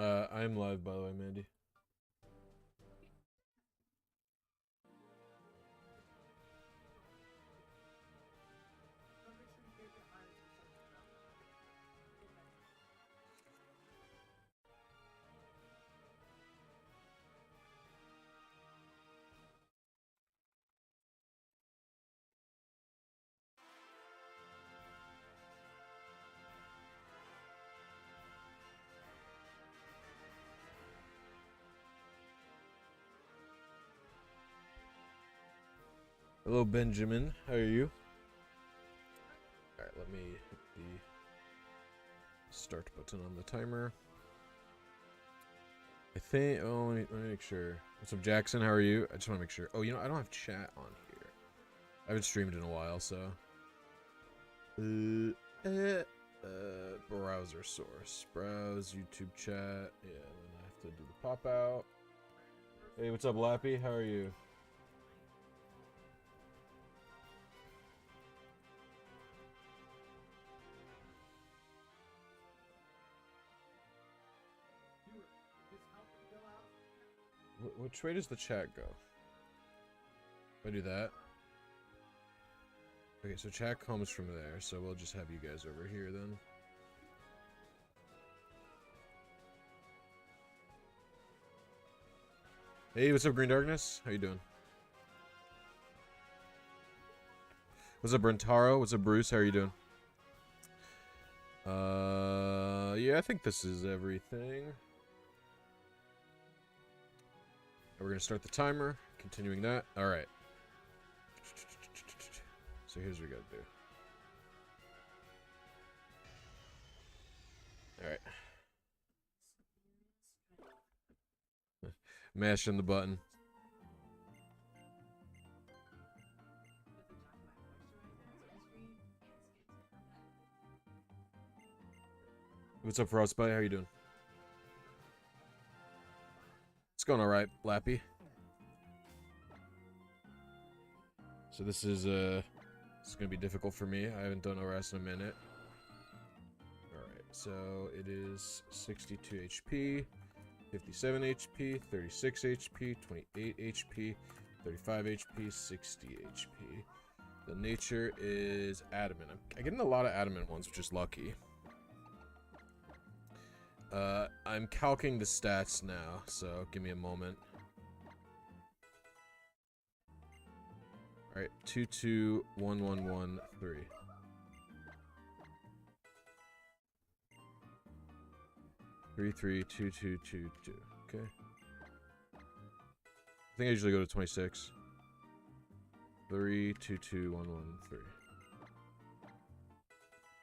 I'm live, by the way, Mandy. Hello, Benjamin. How are you? Alright, let me hit the start button on the timer. I think... Oh, let me make sure. What's up, Jackson? How are you? I just want to make sure. Oh, you know, I don't have chat on here. I haven't streamed in a while, so... browser source. Browse, YouTube chat. Yeah, and then I have to do the pop out. Hey, what's up, Lappy? How are you? Which way does the chat go? If I do that. Okay, so chat comes from there, so we'll just have you guys over here then. Hey, what's up, Green Darkness? How you doing? What's up, Brentaro? What's up, Bruce? How are you doing? Yeah, I think this is everything. We're gonna start the timer, continuing that. Alright. So here's what we gotta do. Alright. Mashing the button. What's up, Frostbite? How you doing? It's going alright, Lappy. So this is gonna be difficult for me. I haven't done ORAS in a minute. Alright, so it is 62 HP, 57 HP, 36 HP, 28 HP, 35 HP, 60 HP. The nature is adamant. I'm getting a lot of adamant ones, which is lucky. I'm calcing the stats now, so give me a moment. Alright, 221113. Three, 2222. Okay. I think I usually go to 26. 322113.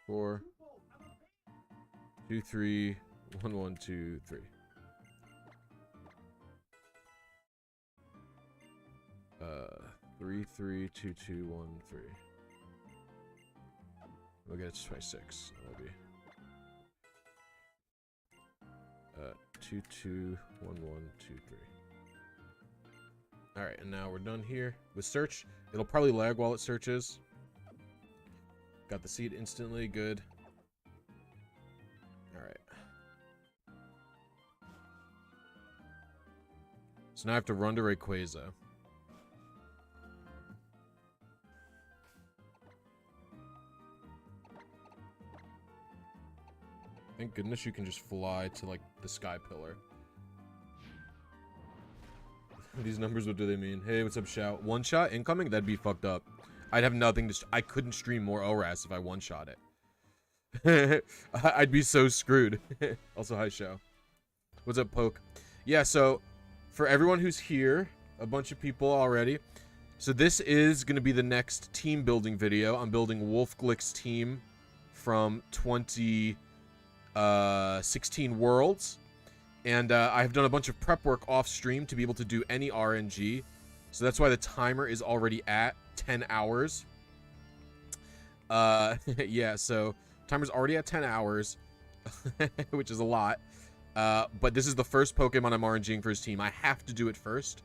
4 2 3 1 1 2 3. 3 3 2 2 1 3. We'll get it to 26. That'll be 2 2 1 1 2 3. All right, and now we're done here with search. It'll probably lag while it searches. Got the seed instantly. Good. All right. So now I have to run to Rayquaza. Thank goodness you can just fly to, like, the sky pillar. These numbers, what do they mean? Hey, what's up, Shout? One shot incoming? That'd be fucked up. I'd have nothing to... I couldn't stream more ORAS if I one-shot it. I'd be so screwed. Also, hi, Show. What's up, Poke? Yeah, so, for everyone who's here, a bunch of people already. So this is going to be the next team building video. I'm building Wolfglick's team from 2016 Worlds. And I've done a bunch of prep work off stream to be able to do any RNG. So that's why the timer is already at 10 hours. Yeah, so timer's already at 10 hours, which is a lot. But this is the first Pokemon I'm RNGing for his team. I have to do it first.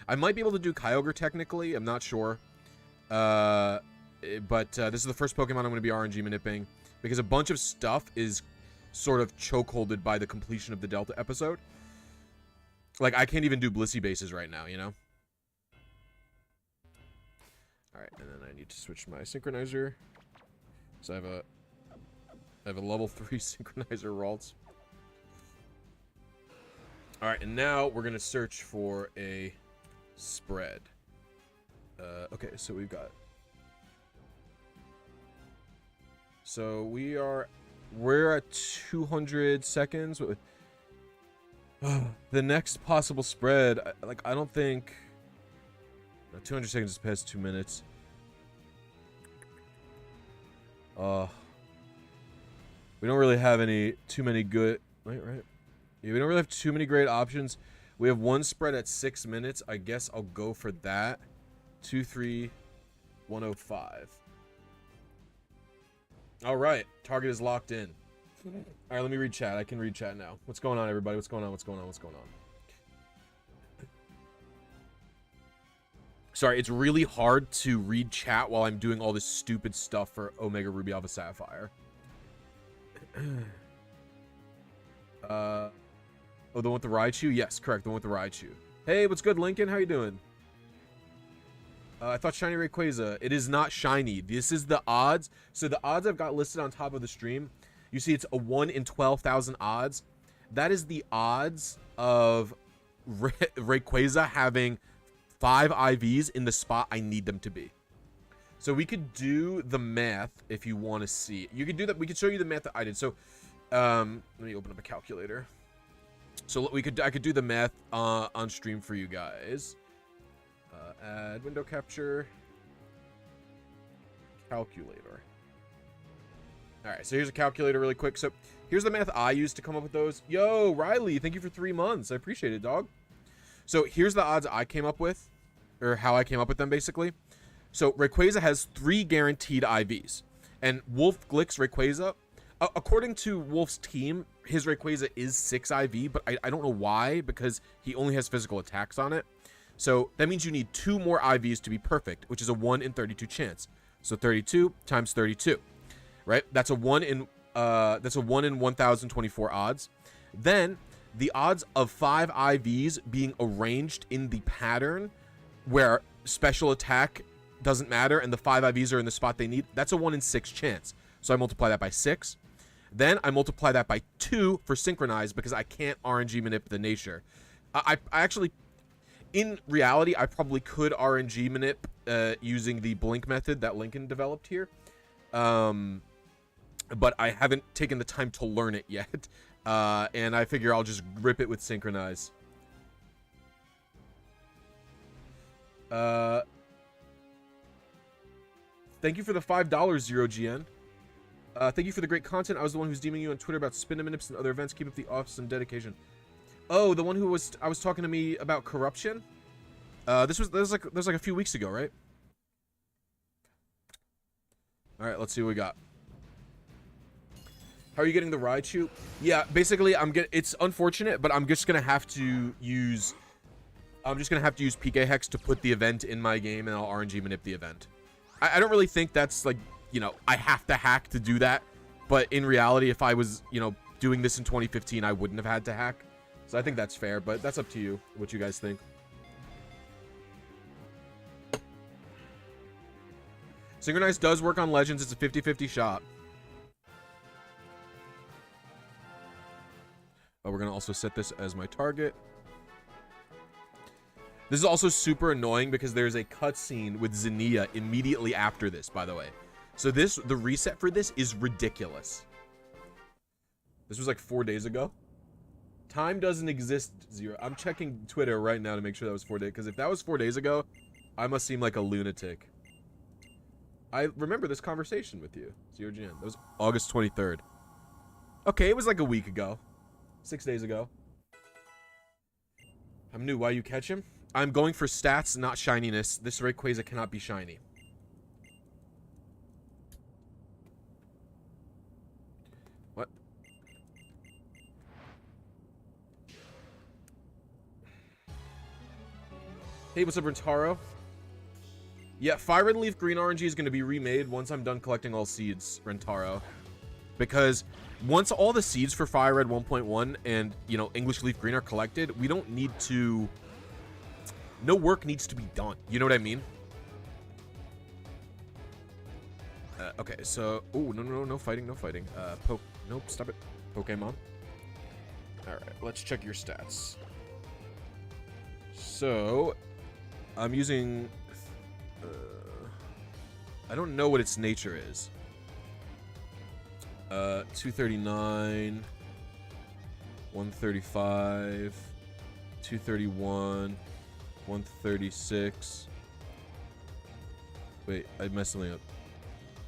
I might be able to do Kyogre technically. I'm not sure. But this is the first Pokemon I'm going to be RNG manipping. Because a bunch of stuff is sort of chokeholded by the completion of the Delta episode. Like, I can't even do Blisy bases right now, you know? Alright, and then I need to switch my synchronizer. So I have a level 3 synchronizer Ralts. Alright, and now we're going to search for a spread. Okay, so we've got... So we're at 200 seconds. The next possible spread, like, I don't think... No, 200 seconds is past 2 minutes. We don't really have too many good... Right? Yeah, we don't really have too many great options. We have one spread at 6 minutes. I guess I'll go for that. 2-3-105. All right, target is locked in. All right, let me read chat. I can read chat now. What's going on, everybody? What's going on? What's going on? What's going on? Sorry, it's really hard to read chat while I'm doing all this stupid stuff for Omega Ruby Alpha Sapphire. Oh, the one with the Raichu? Yes, correct, the one with the Raichu. Hey, what's good, Lincoln? How you doing? I thought shiny Rayquaza. It is not shiny. This is the odds. So the odds I've got listed on top of the stream, you see it's a 1 in 12,000 odds. That is the odds of Rayquaza having 5 IVs in the spot I need them to be. So we could do the math if you want to see. You could do that. We could show you the math that I did. So let me open up a calculator. So I could do the math on stream for you guys. Add window capture calculator. All right, so here's a calculator really quick. So here's the math I used to come up with those. Yo, Riley, thank you for 3 months. I appreciate it, dog. So here's the odds I came up with, or how I came up with them, basically. So Rayquaza has 3 guaranteed IVs, and Wolf Glick's Rayquaza, according to Wolf's team, his Rayquaza is 6 IV, but I don't know why, because he only has physical attacks on it. So that means you need 2 more IVs to be perfect, which is a 1 in 32 chance. So 32 times 32, right? That's a 1 in 1024 odds. Then the odds of 5 IVs being arranged in the pattern where special attack doesn't matter and the 5 IVs are in the spot they need, that's a 1 in 6 chance. So I multiply that by 6. Then I multiply that by 2 for synchronize because I can't RNG manip the nature. I actually... In reality, I probably could RNG manip using the blink method that Lincoln developed here. But I haven't taken the time to learn it yet. And I figure I'll just rip it with synchronize. Thank you for the $5, 0GN. Thank you for the great content. I was the one who's DMing you on Twitter about spin manips and other events. Keep up the awesome dedication. Oh, the one who was talking to me about corruption. This was like a few weeks ago, right? All right, let's see what we got. How are you getting the Raichu? Yeah, basically, it's unfortunate, but I'm just gonna have to use PK Hex to put the event in my game, and I'll RNG manip the event. I don't really think that's like, you know, I have to hack to do that, but in reality, if I was, you know, doing this in 2015, I wouldn't have had to hack. So I think that's fair, but that's up to you, what you guys think. Synchronize does work on Legends. It's a 50-50 shot. Oh, we're going to also set this as my target. This is also super annoying because there's a cutscene with Zinnia immediately after this, by the way. So the reset for this is ridiculous. This was like 4 days ago. Time doesn't exist, 0. I'm checking Twitter right now to make sure that was 4 days. Because if that was 4 days ago, I must seem like a lunatic. I remember this conversation with you, 0GN. That was August 23rd. Okay, it was like a week ago. 6 days ago. I'm new. Why you catch him? I'm going for stats, not shininess. This Rayquaza cannot be shiny. What? Hey, what's up, Rentaro? Yeah, Fire Red Leaf Green RNG is going to be remade once I'm done collecting all seeds, Rentaro. because once all the seeds for Fire Red 1.1 and, you know, English Leaf Green are collected, we don't need to... No work needs to be done. You know what I mean? Okay, so... Oh, no fighting, no fighting. Nope, stop it. Pokemon. Alright, let's check your stats. So, I'm using... I don't know what its nature is. 239, 135, 231, 136. Wait, I messed something up.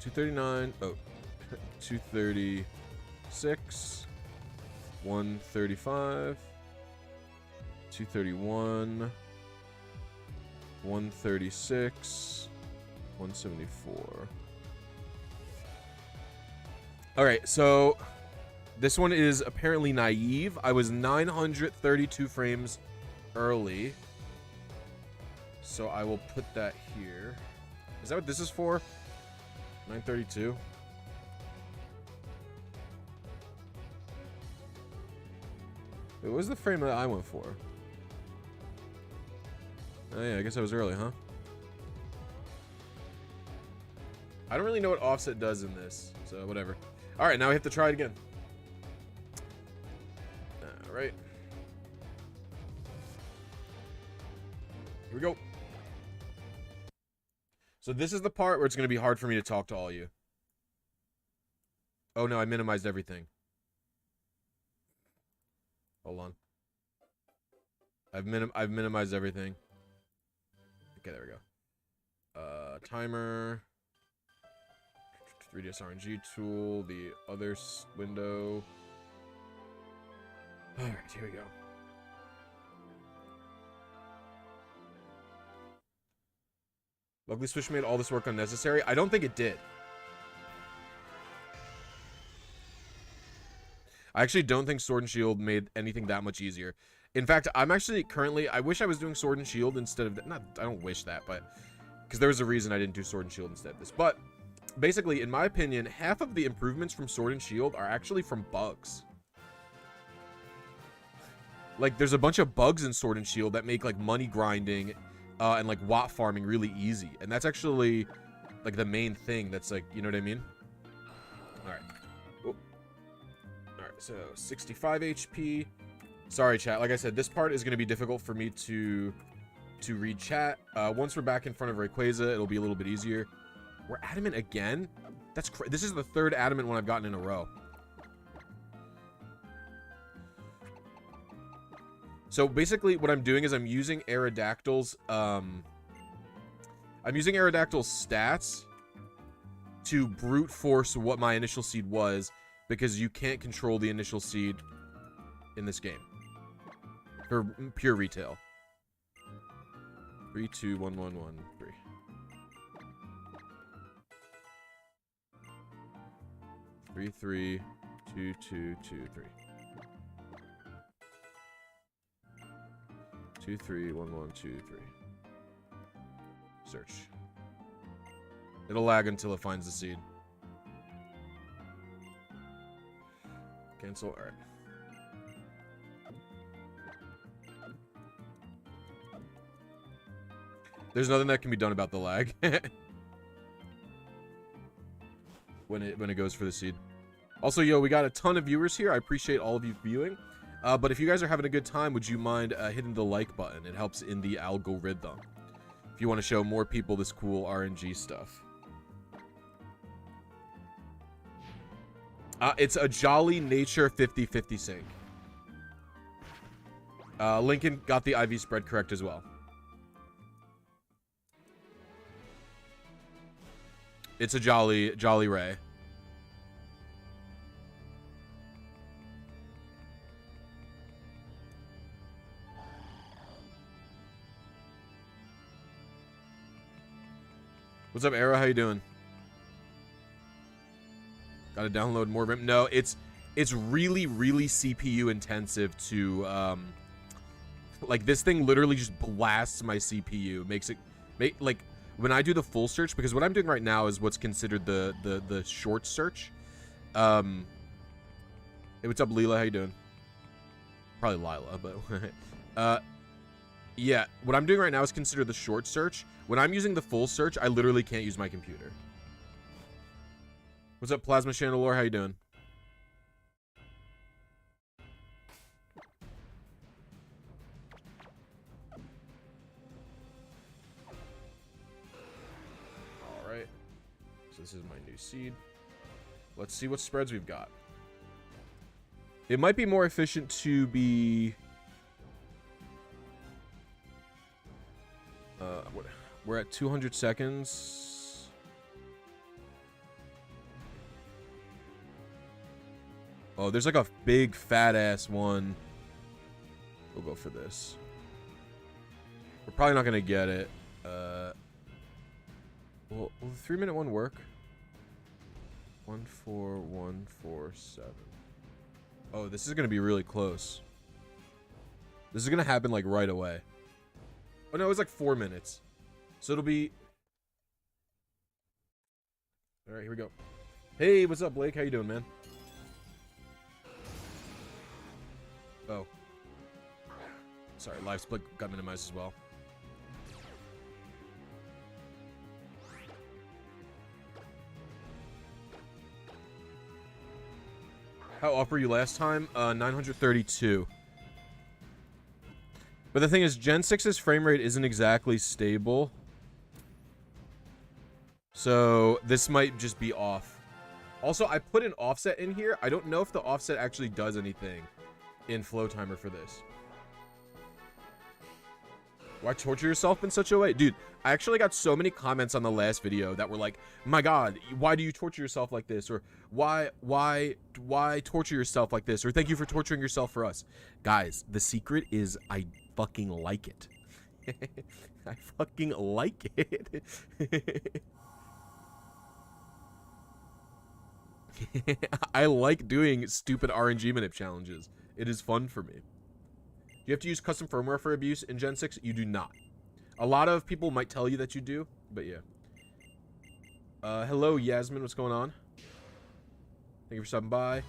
239, oh, 236, 135, 231, 136, 174. Alright, so this one is apparently naive. I was 932 frames early. So I will put that here. Is that what this is for? 932? Wait, what was the frame that I went for? Oh yeah, I guess I was early, huh? I don't really know what offset does in this, so whatever. Alright, now we have to try it again. Alright. Here we go. So this is the part where it's going to be hard for me to talk to all you. Oh no, I minimized everything. Hold on. I've minimized everything. Okay, there we go. Timer. 3DS RNG tool, the other window. Alright, here we go. Lovely Swish made all this work unnecessary. I don't think it did. I actually don't think Sword and Shield made anything that much easier. In fact, I'm actually currently... I wish I was doing Sword and Shield instead of... Not, I don't wish that, but... Because there was a reason I didn't do Sword and Shield instead of this. But... Basically, in my opinion, half of the improvements from Sword and Shield are actually from bugs. Like, there's a bunch of bugs in Sword and Shield that make, like, money grinding and, like, watt farming really easy. And that's actually, like, the main thing that's, like, you know what I mean? Alright. Alright, so 65 HP. Sorry, chat. Like I said, this part is going to be difficult for me to read chat. Once we're back in front of Rayquaza, it'll be a little bit easier. We're adamant again? That's this is the third adamant one I've gotten in a row. So basically what I'm doing is I'm using Aerodactyl's stats to brute force what my initial seed was, because you can't control the initial seed in this game. For pure retail. 3, 2, 1, 1, 1, 3. 3, 3, 2, 2, 2, 3. 2, 3, 1, 1, 2, 3. Search. It'll lag until it finds the seed. Cancel. Alright. There's nothing that can be done about the lag. when it goes for the seed. Also, yo, we got a ton of viewers here. I appreciate all of you viewing. But if you guys are having a good time, would you mind hitting the like button? It helps in the algorithm. If you want to show more people this cool RNG stuff. It's a Jolly Nature 50-50 sync. Lincoln got the IV spread correct as well. It's a Jolly Ray. What's up, Arrow? How you doing? Gotta download more RAM. No, it's really, really CPU intensive to like, this thing literally just blasts my CPU. Makes it like when I do the full search, because what I'm doing right now is what's considered the short search. Hey, what's up, Leela? How you doing? Probably Lila, but yeah, what I'm doing right now is consider the short search. When I'm using the full search, I literally can't use my computer. What's up, Plasma Chandelure? How you doing? All right. So this is my new seed. Let's see what spreads we've got. It might be more efficient to be... we're at 200 seconds. Oh, there's like a big fat ass one. We'll go for this. We're probably not gonna get it. Will the 3-minute one work? 14147. Oh, this is gonna be really close. This is gonna happen like right away. Oh no, it's like 4 minutes. So it'll be... Alright, here we go. Hey, what's up, Blake? How you doing, man? Oh. Sorry, live split got minimized as well. How off were you last time? 932. But the thing is, Gen 6's frame rate isn't exactly stable. So this might just be off. Also, I put an offset in here. I don't know if the offset actually does anything in Flowtimer for this. Why torture yourself in such a way? Dude, I actually got so many comments on the last video that were like, my god, why do you torture yourself like this? Or why torture yourself like this? Or thank you for torturing yourself for us. Guys, the secret is I fucking like it. I fucking like it. I like doing stupid RNG manip challenges. It is fun for me. Do you have to use custom firmware for abuse in Gen 6? You do not. A lot of people might tell you that you do, but yeah. Hello, Yasmin. What's going on? Thank you for stopping by.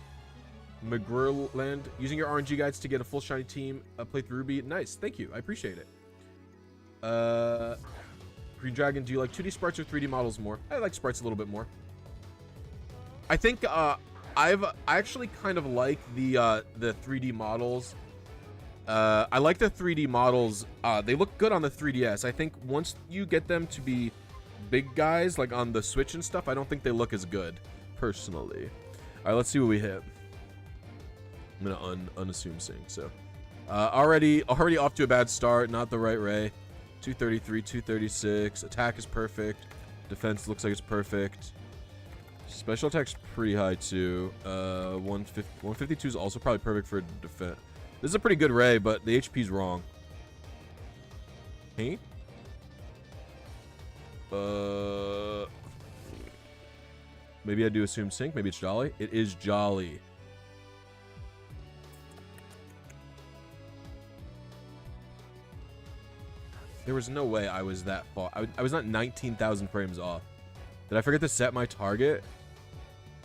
McGurland, using your RNG guides to get a full shiny team, play through Ruby. Nice. Thank you. I appreciate it. Green Dragon, do you like 2D sprites or 3D models more? I like sprites a little bit more. I think I actually kind of like the 3D models. I like the 3D models. They look good on the 3DS. I think once you get them to be big guys, like on the Switch and stuff, I don't think they look as good, personally. All right, let's see what we hit. I'm gonna unassume sync. So, already off to a bad start. Not the right Ray. 233, 236. Attack is perfect. Defense looks like it's perfect. Special attack's pretty high too. 152 is also probably perfect for defense. This is a pretty good Ray, but the HP's wrong. Hey? Maybe I do assume sync. Maybe it's Jolly. It is Jolly. There was no way I was that far. I was not 19,000 frames off. Did I forget to set my target?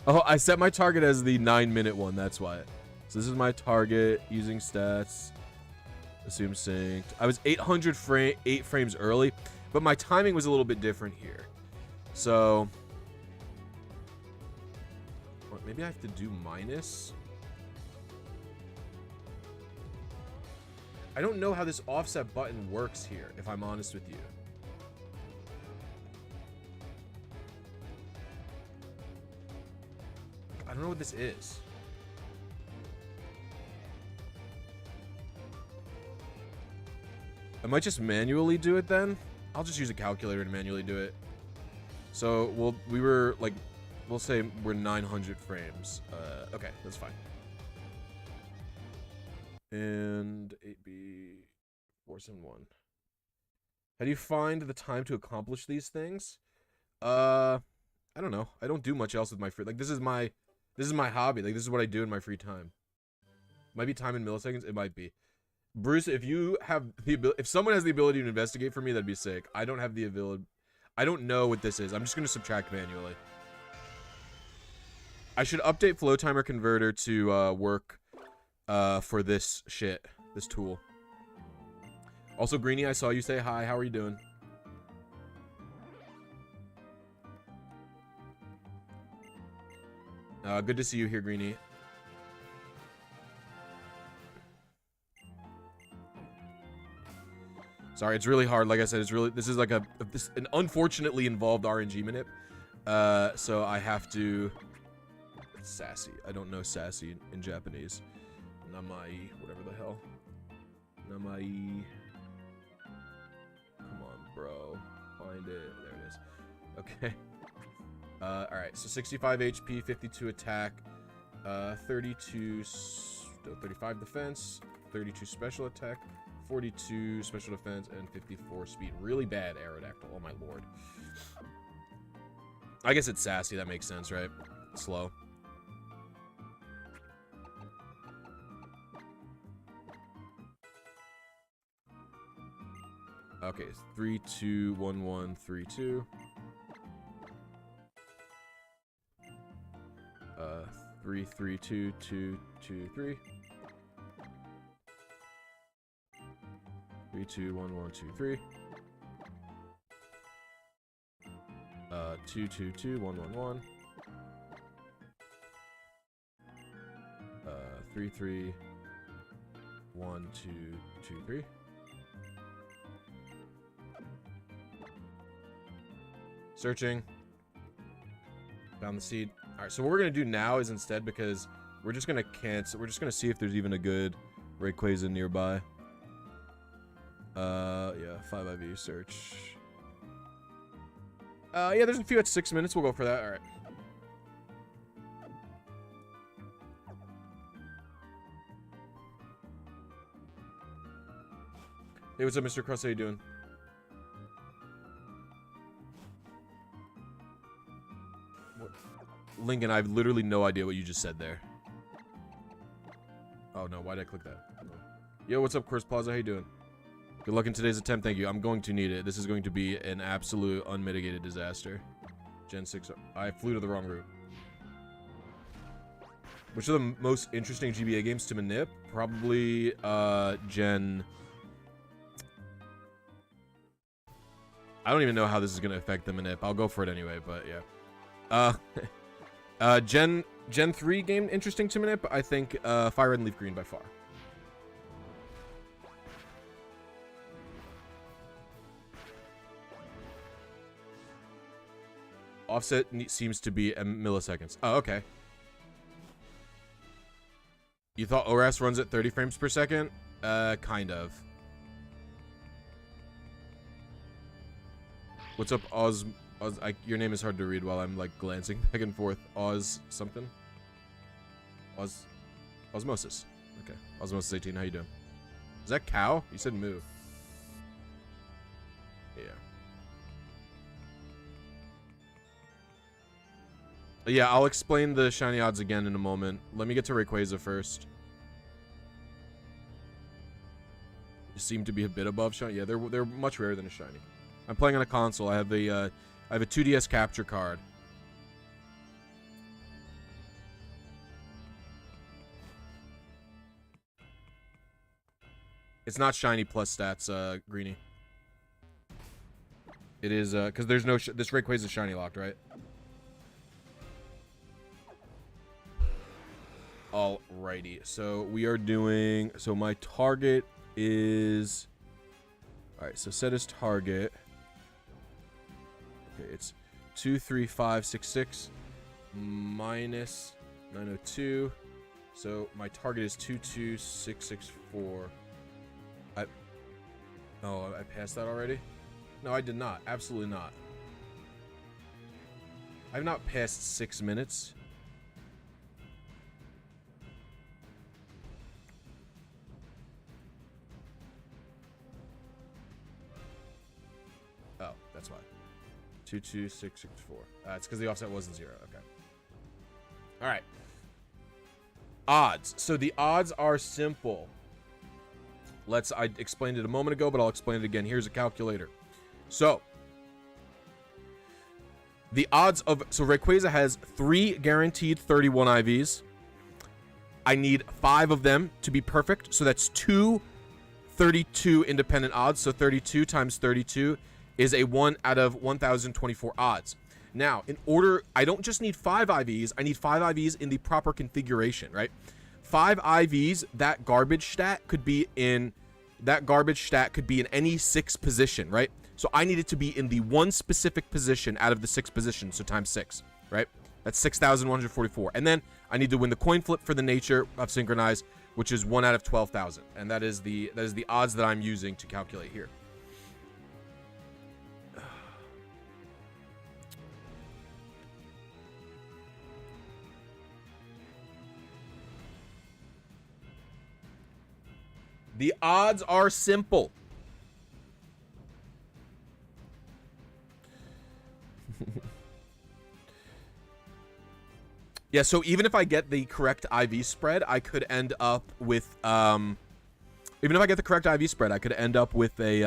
Oh, I set my target as the 9-minute one. That's why. So this is my target using stats. Assume synced. I was 8 frames early, but my timing was a little bit different here. So maybe I have to do minus. I don't know how this offset button works here, if I'm honest with you. I don't know what this is. I might just manually do it then. I'll just use a calculator to manually do it. So we'll say we're 900 frames. Okay, that's fine. And 8B471. How do you find the time to accomplish these things? I don't know. I don't do much else with my free. Like this is my hobby. Like this is what I do in my free time. Might be time in milliseconds. It might be. Bruce, if you have the ability, if someone has the ability to investigate for me, that'd be sick. I don't have the ability. I don't know what this is. I'm just gonna subtract manually. I should update Flowtimer Converter to work for this shit, this tool. Also, Greenie, I saw you say hi. How are you doing? Good to see you here, Greenie. Sorry, it's really hard. Like I said, it's really, this is like an unfortunately involved RNG manip. So I have to, sassy. I don't know sassy in Japanese. Namai, whatever the hell. Namai. Come on, bro. Find it. There it is. Okay. Alright, so 65 HP, 52 attack, 35 defense, 32 special attack, 42 special defense, and 54 speed. Really bad Aerodactyl, oh my lord. I guess it's sassy, that makes sense, right? Slow. Okay, 3, 2, 1, 1, 3, 2. 3, 3, 2, 2, 2, 3. 3, 2, 1, 1, 2, 3. 2, 2, 2, 1, 1, 1. 3, 3, 1, 2, 2, 3. Searching. Found the seed. Alright, so what we're gonna do now is instead, because we're just gonna cancel, we're just gonna see if there's even a good Rayquaza nearby. Yeah, 5 IV search. Yeah, there's a few at 6 minutes. We'll go for that. Alright. Hey, what's up, Mr. Cross? How you doing? Lincoln, I have literally no idea what you just said there. Oh no, why did I click that? Yo, what's up, Course Plaza? How you doing? Good luck in today's attempt, thank you. I'm going to need it. This is going to be an absolute unmitigated disaster. Gen 6, I flew to the wrong route. Which are the most interesting GBA games to manip? Probably, Gen... I don't even know how this is going to affect the manip. I'll go for it anyway, but yeah. Gen 3 game interesting to manip. I think Fire Red and Leaf Green by far. Offset seems to be milliseconds. Oh, okay. You thought ORAS runs at 30 frames per second? Kind of. What's up, Oz? Your name is hard to read while I'm like glancing back and forth. Oz something? Osmosis. Okay. Osmosis 18, how you doing? Is that cow? You said moo. Yeah. Yeah, I'll explain the shiny odds again in a moment. Let me get to Rayquaza first. They seem to be a bit above shiny. Yeah, they're much rarer than a shiny. I'm playing on a console. I have a 2DS capture card. It's not shiny plus stats, Greenie. It is, because there's no, this Rayquaza is shiny locked, right? Alrighty, so we are doing, so my target is, alright, so set as target. Okay, it's 23566 minus 902. So my target is 22664. Oh, I passed that already? No, I did not. Absolutely not. I've not passed 6 minutes. Oh, that's why. 22664. It's because the offset wasn't 0. Okay. All right. Odds. So the odds are simple. I explained it a moment ago, but I'll explain it again. Here's a calculator. So The odds of... So Rayquaza has 3 guaranteed 31 IVs. I need 5 of them to be perfect. So that's 2 32 independent odds. So 32 times 32 is a 1 out of 1,024 odds. Now, in order... I don't just need 5 IVs. I need 5 IVs in the proper configuration, right? 5 IVs, that garbage stat could be in... That garbage stat could be in any 6 position, right? So I need it to be in the 1 specific position out of the 6 positions, so times 6, right? That's 6,144. And then I need to win the coin flip for the nature of synchronize, which is 1 out of 12,000. And that is the odds that I'm using to calculate here. The odds are simple. Yeah, so even if I get the correct IV spread, I could end up with even if I get the correct IV spread, I could end up with a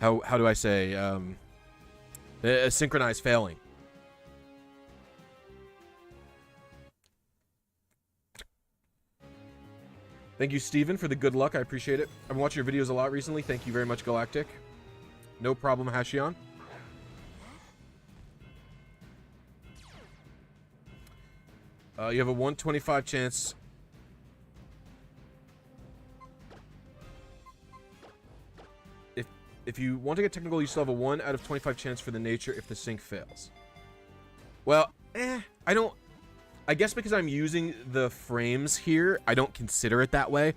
how do I say a synchronized failing. Thank you, Steven, for the good luck. I appreciate it. I've been watching your videos a lot recently. Thank you very much, Galactic. No problem, Hashion. You have a 125 chance. If you want to get technical, you still have a 1 out of 25 chance for the nature if the sync fails. Well, I guess because I'm using the frames here, I don't consider it that way.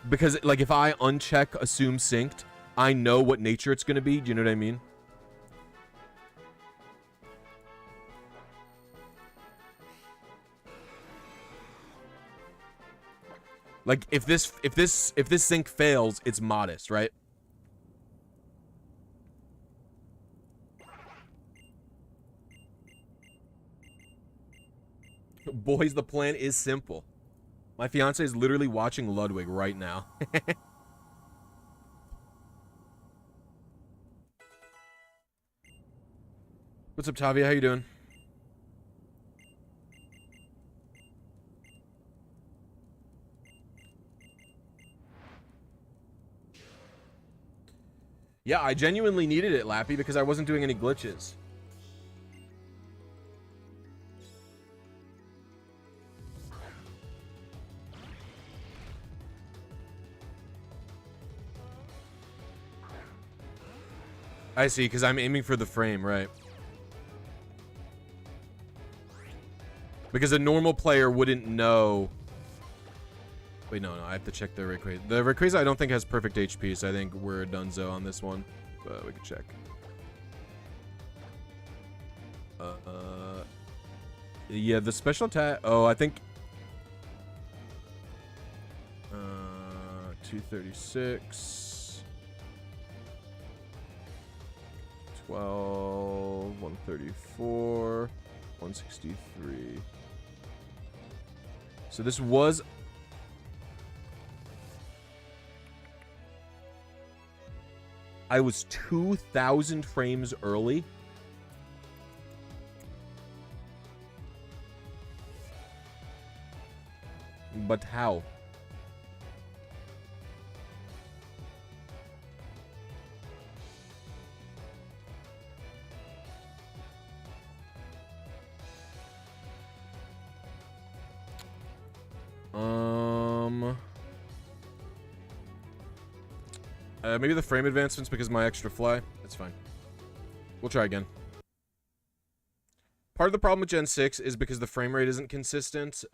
Because, like, if I uncheck assume synced, I know what nature it's going to be. Do you know what I mean? Like, if this sync fails, it's modest, right? Boys, the plan is simple. My fiance is literally watching Ludwig right now. What's up, Tavia? How you doing? Yeah, I genuinely needed it, Lappy, because I wasn't doing any glitches. I see, because I'm aiming for the frame, right? Because a normal player wouldn't know... Wait, no, I have to check the Rayquaza. The Rayquaza I don't think has perfect HP, so I think we're a donezo on this one. But we can check. Yeah, the special attack... Oh, I think... 236... 12, 134, 163. So this was... I was 2,000 frames early. But how? Maybe the frame advancements because of my extra fly. That's fine. We'll try again. Part of the problem with Gen 6 is because the frame rate isn't consistent.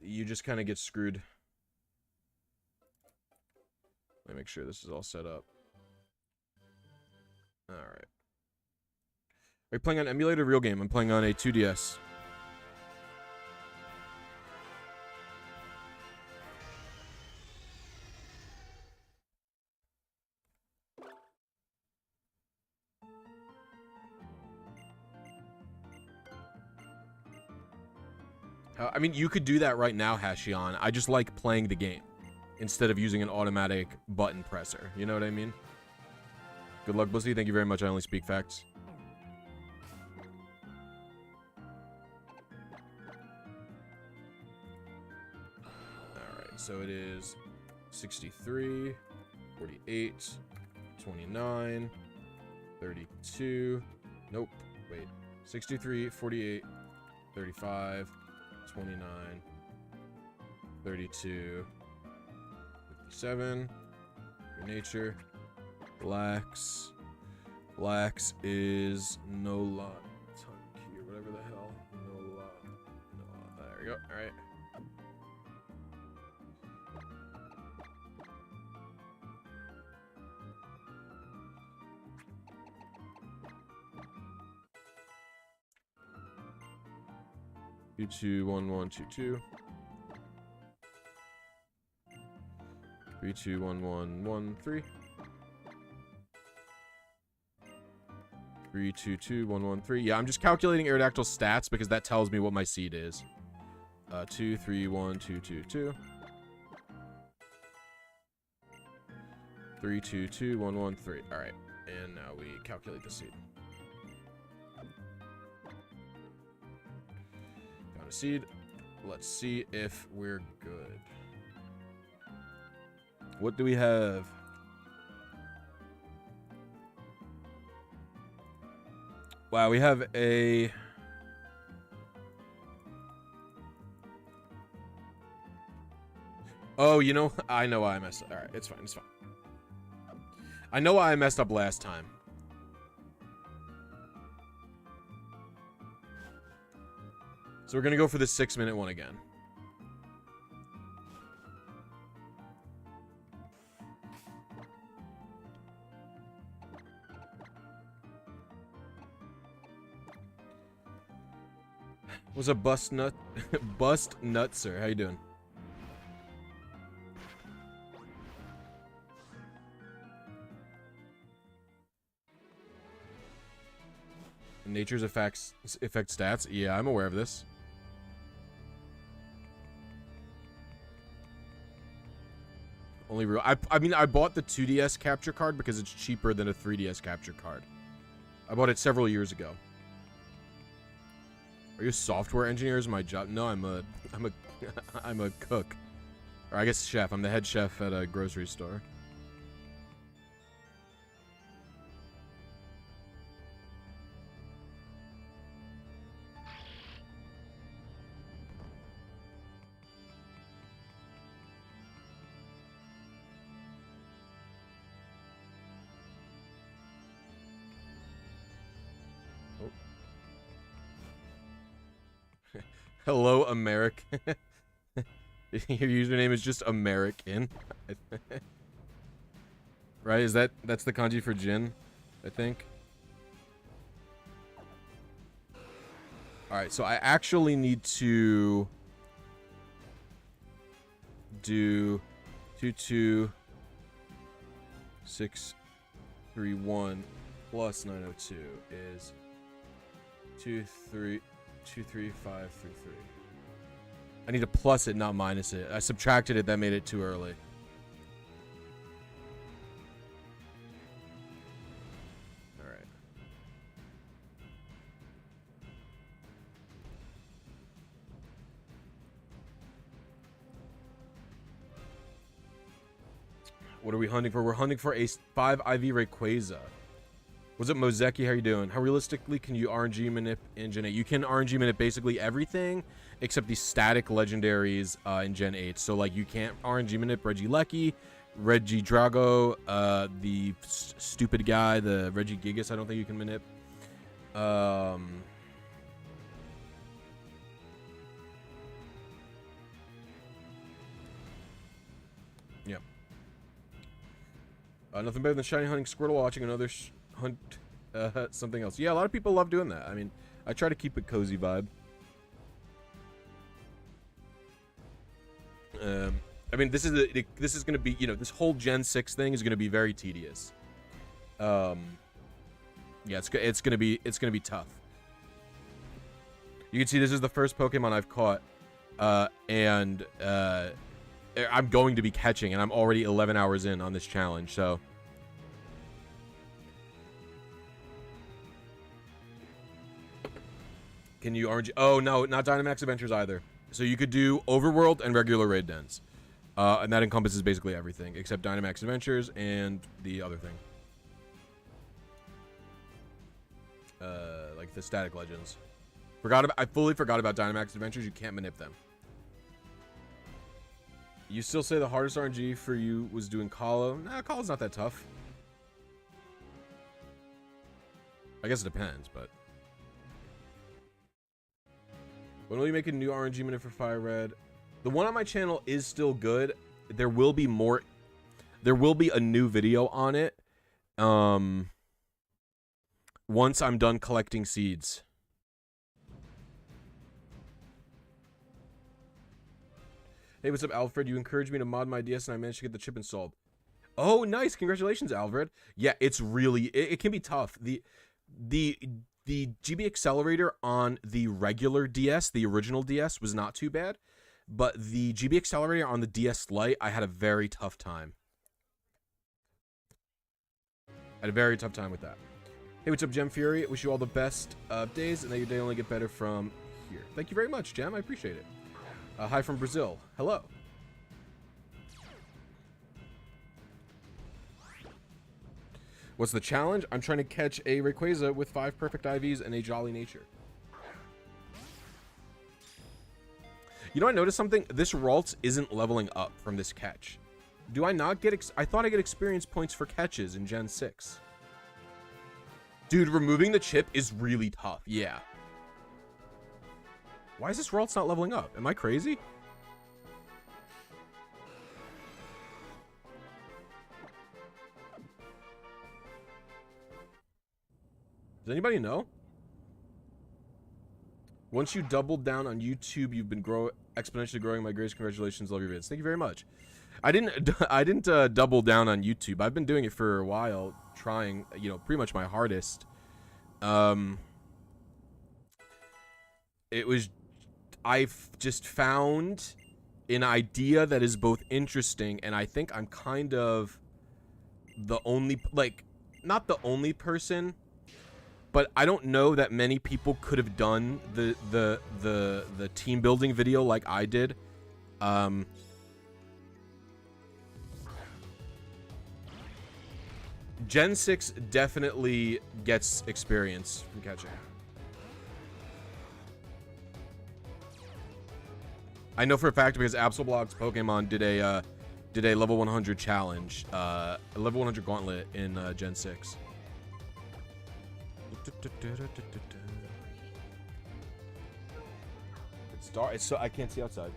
You just kind of get screwed. Let me make sure this is all set up. Alright. Are you playing on emulated or real game? I'm playing on a 2DS. I mean, you could do that right now, Hashion. I just like playing the game instead of using an automatic button presser. You know what I mean? Good luck, Blisy. Thank you very much. I only speak facts. Alright, so it is 63, 48, 29, 32. Nope. Wait. 63, 48, 35, 29, 32, 57. Your nature. Blax. Blax is no lot. Tunky or whatever the hell. No lot. No lot. There we go. Alright. Two two 1 1 2 2. 3 2 1 1 1 3. 3 2 2 1 1 3. Yeah, I'm just calculating Aerodactyl stats because that tells me what my seed is. 2 3 1 2 2 2. 3 2 2 1 1 3. All right, and now we calculate the seed. Found a seed. Let's see if we're good. What do we have? Wow, we have a... Oh, you know, I know why I messed up. Alright, it's fine, it's fine. I know why I messed up last time. So we're gonna go for the 6-minute one again. What's a bust nut? Bust nut, sir. How you doing? Nature's affect stats. Yeah, I'm aware of this. Only real. I mean, I bought the 2DS capture card because it's cheaper than a 3DS capture card. I bought it several years ago. Are you a software engineer? Is my job? No, I'm a cook. Or I guess chef. I'm the head chef at a grocery store. Hello, American. Your username is just American. Right? That's the kanji for Jin, I think. Alright, so I actually need to do 22631 plus 902 is 23533. I need to plus it, not minus it. I subtracted it, that made it too early. Alright. What are we hunting for? We're hunting for a 5 IV Rayquaza. What's up, Mozeki? How you doing? How realistically can you RNG manip in Gen 8? You can RNG manip basically everything except the static legendaries in Gen 8. So, like, you can't RNG manip Regieleki, Regidrago, the stupid guy, the Regigigas, I don't think you can manip. Yeah. Nothing better than shiny hunting Squirtle, watching another hunt something else. Yeah, a lot of people love doing that. I mean, I try to keep it cozy vibe. I mean, this is gonna be, you know, this whole Gen 6 thing is gonna be very tedious. Yeah, it's gonna be tough. You can see this is the first Pokemon I've caught, and I'm going to be catching, and I'm already 11 hours in on this challenge, so Can you RNG? Oh, no, not Dynamax Adventures either. So you could do Overworld and regular raid dens. And that encompasses basically everything except Dynamax Adventures and the other thing. Like the Static Legends. I fully forgot about Dynamax Adventures. You can't manip them. You still say the hardest RNG for you was doing Colo? Nah, Colo's not that tough. I guess it depends, but... When will you make a new RNG minute for Fire Red? The one on my channel is still good. There will be more... There will be a new video on it. Once I'm done collecting seeds. Hey, what's up, Alfred? You encouraged me to mod my DS and I managed to get the chip installed. Oh, nice. Congratulations, Alfred. Yeah, it's really... It can be tough. The GB accelerator on the regular DS, the original DS, was not too bad. But the GB accelerator on the DS Lite, I had a very tough time. I had a very tough time with that. Hey, what's up, Gem Fury? Wish you all the best days, and that your day only get better from here. Thank you very much, Gem. I appreciate it. Hi from Brazil. Hello. What's the challenge? I'm trying to catch a Rayquaza with 5 perfect IVs and a jolly nature. You know, I noticed something. This Ralts isn't leveling up from this catch. Do I not get... I thought I get experience points for catches in Gen 6. Dude, removing the chip is really tough. Yeah. Why is this Ralts not leveling up? Am I crazy? Does anybody know? Once you doubled down on YouTube, you've been exponentially growing. My greatest congratulations. Love your vids. Thank you very much. I didn't double down on YouTube. I've been doing it for a while, trying, you know, pretty much my hardest. I've just found an idea that is both interesting, and I think I'm kind of the only, like, not the only person, but I don't know that many people could have done the team building video like I did. Gen 6 definitely gets experience from catching. I know for a fact because Absolblog's Pokemon did a level 100 challenge, a level 100 gauntlet in Gen 6. It's dark. It's so I can't see outside.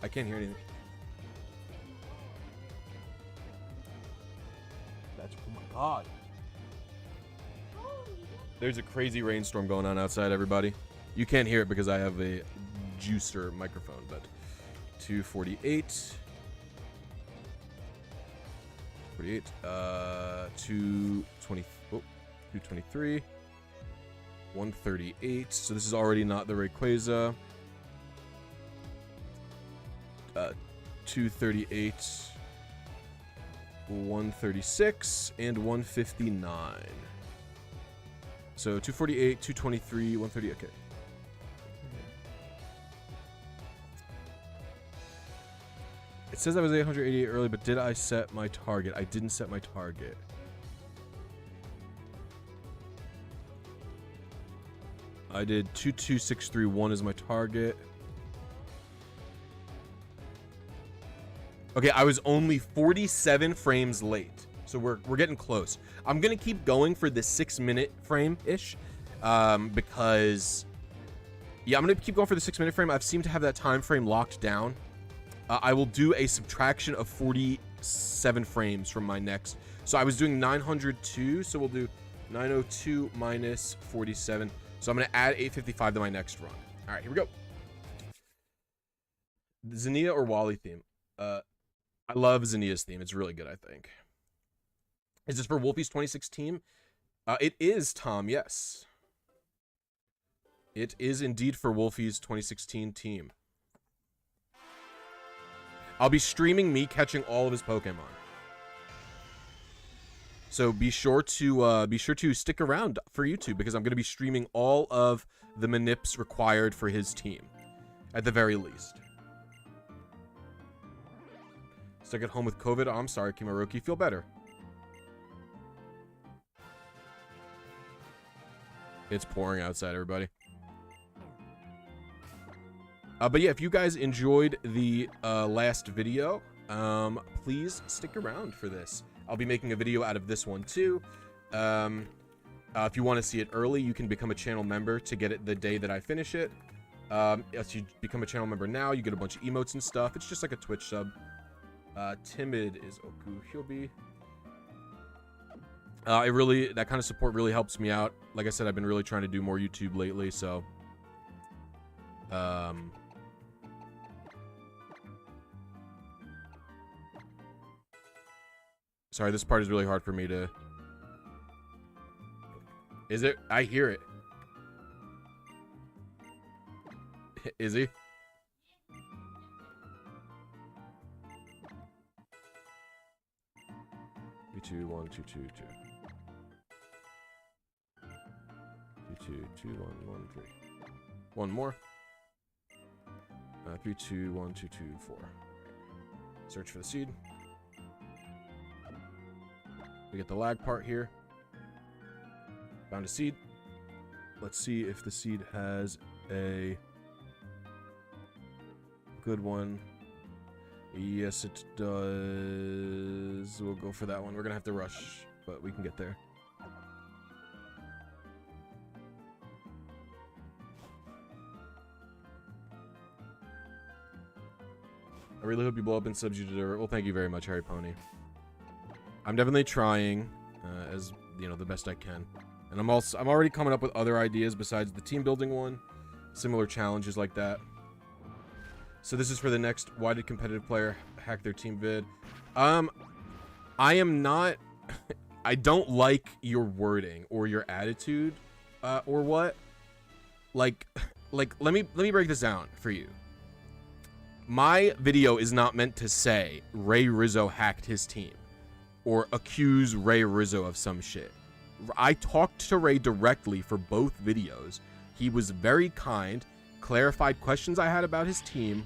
I can't hear anything. That's, oh my god. There's a crazy rainstorm going on outside, everybody. You can't hear it because I have a juicer microphone, but 248. 48. 220. Oh, 223. 138. So this is already not the Rayquaza. 238. 136 and 159. So 248, 223, 130. Okay. It says I was 888 early, but did I set my target? I didn't set my target. I did 22631 as my target. Okay, I was only 47 frames late. So we're getting close. I'm going to keep going for the 6-minute frame-ish. Because... Yeah, I'm going to keep going for the 6-minute frame. I've seemed to have that time frame locked down. I will do a subtraction of 47 frames from my next. So I was doing 902. So we'll do 902 minus 47. So I'm going to add 855 to my next run. All right, here we go. Zinnia or Wally theme? I love Zinnia's theme. It's really good, I think. Is this for Wolfie's 26 team? It is, Tom, yes. It is indeed for Wolfie's 2016 team. I'll be streaming me catching all of his Pokemon. So be sure to stick around for YouTube, because I'm going to be streaming all of the manips required for his team, at the very least. Stuck at home with COVID. Oh, I'm sorry, Kimaroki. Feel better. It's pouring outside, everybody. But yeah, if you guys enjoyed the last video, please stick around for this. I'll be making a video out of this one too. If you want to see it early, you can become a channel member to get it the day that I finish it. If you become a channel member now, you get a bunch of emotes and stuff. It's just like a Twitch sub. Timid is Oku. He'll be. That kind of support really helps me out. Like I said, I've been really trying to do more YouTube lately, so. Sorry, this part is really hard for me to... Is it? I hear it. Is he? Two, 1, 2, 2, 2. 2, 2, 2, 1, 1, 3. One more. 3, 2, 1, 2, 2, 4. Search for the seed. We get the lag part here. Found a seed. Let's see if the seed has a good one. Yes, it does. We'll go for that one. We're gonna have to rush, but we can get there. I really hope you blow up and subs you deserve. Well, thank you very much, Harry Pony. I'm definitely trying, as you know, the best I can, and I'm already coming up with other ideas besides the team building one, similar challenges like that. So this is for the next why did competitive player hack their team vid. I am not. I don't like your wording or your attitude, or what. Like let me break this down for you. My video is not meant to say Ray Rizzo hacked his team, or accuse Ray Rizzo of some shit. I talked to Ray directly for both videos. He was very kind, clarified questions I had about his team,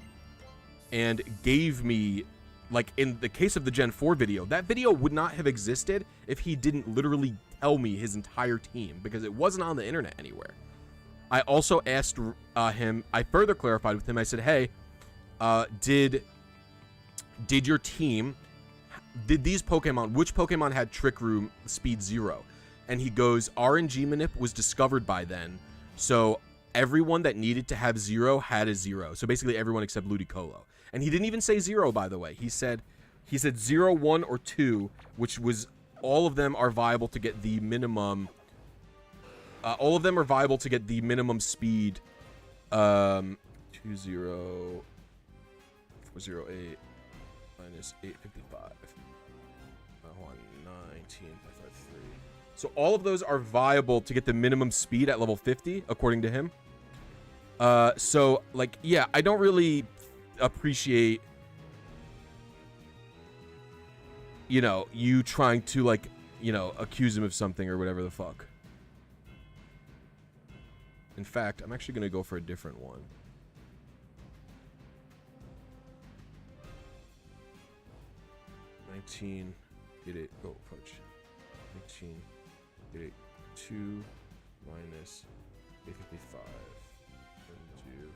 and gave me, like in the case of the Gen 4 video, that video would not have existed if he didn't literally tell me his entire team, because it wasn't on the internet anywhere. I also asked him, I further clarified with him, I said, hey, did your team, did these Pokemon, which Pokemon had Trick Room speed 0? And he goes, RNG Manip was discovered by then, so everyone that needed to have 0 had a 0. So basically everyone except Ludicolo. And he didn't even say 0, by the way. He said 0, 1, or 2, which was, all of them are viable to get the minimum, all of them are viable to get the minimum speed, 20, 408 minus 855. 119, 553. So all of those are viable to get the minimum speed at level 50, according to him. So, like, yeah, I don't really appreciate, you know, you trying to, like, you know, accuse him of something or whatever the fuck. In fact, I'm actually gonna go for a different one. Get it. Oh, fudge. 19. Get it. 2 minus 855 into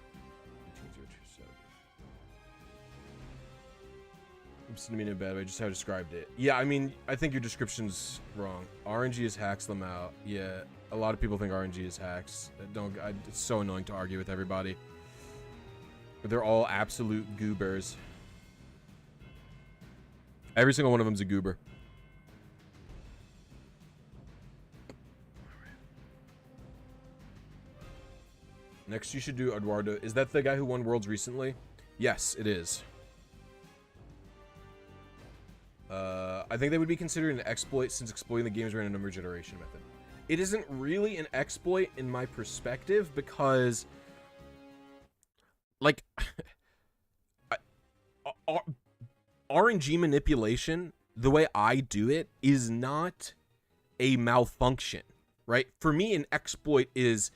18027. I'm sending me in a bad way, just how I described it. Yeah, I mean, I think your description's wrong. RNG is hacks them out. Yeah, a lot of people think RNG is hacks. It's so annoying to argue with everybody. But they're all absolute goobers. Every single one of them's a goober. Next, you should do Eduardo. Is that the guy who won Worlds recently? Yes, it is. I think they would be considered an exploit since exploiting the games ran a number generation method. It isn't really an exploit in my perspective because, like, RNG manipulation, the way I do it, is not a malfunction, right? For me, an exploit is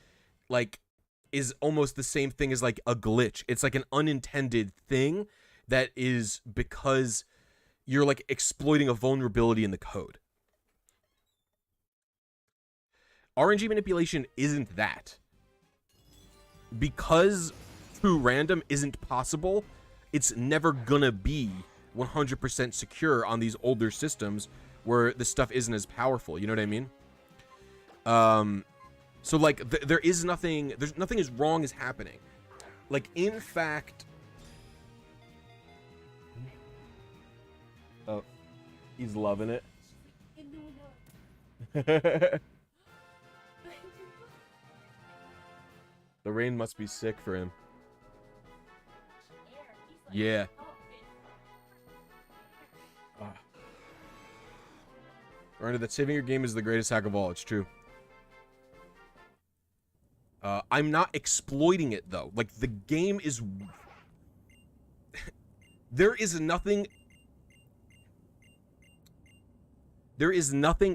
almost the same thing as like a glitch. It's like an unintended thing that is because you're like exploiting a vulnerability in the code. RNG manipulation isn't that. Because true random isn't possible, it's never gonna be 100% secure on these older systems where the stuff isn't as powerful. You know what I mean? So like there's nothing as wrong as happening. Like, in fact, oh, he's loving it. The rain must be sick for him. Yeah. Miranda, that saving your game is the greatest hack of all. It's true. I'm not exploiting it, though. Like, the game is... There is nothing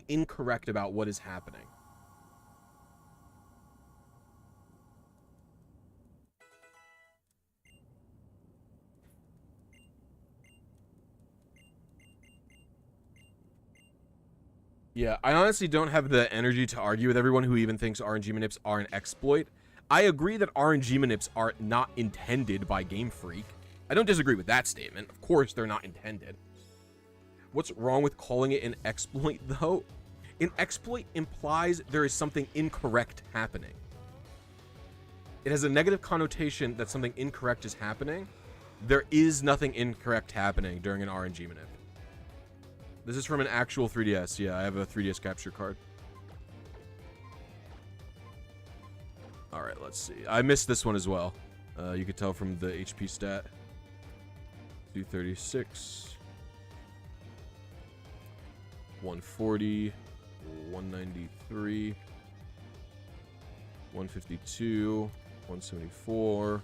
incorrect about what is happening. Yeah, I honestly don't have the energy to argue with everyone who even thinks RNG manips are an exploit. I agree that RNG manips are not intended by Game Freak. I don't disagree with that statement. Of course, they're not intended. What's wrong with calling it an exploit, though? An exploit implies there is something incorrect happening. It has a negative connotation that something incorrect is happening. There is nothing incorrect happening during an RNG manip. This is from an actual 3DS. Yeah, I have a 3DS capture card. All right, let's see. I missed this one as well. You could tell from the HP stat. 236. 140. 193. 152. 174.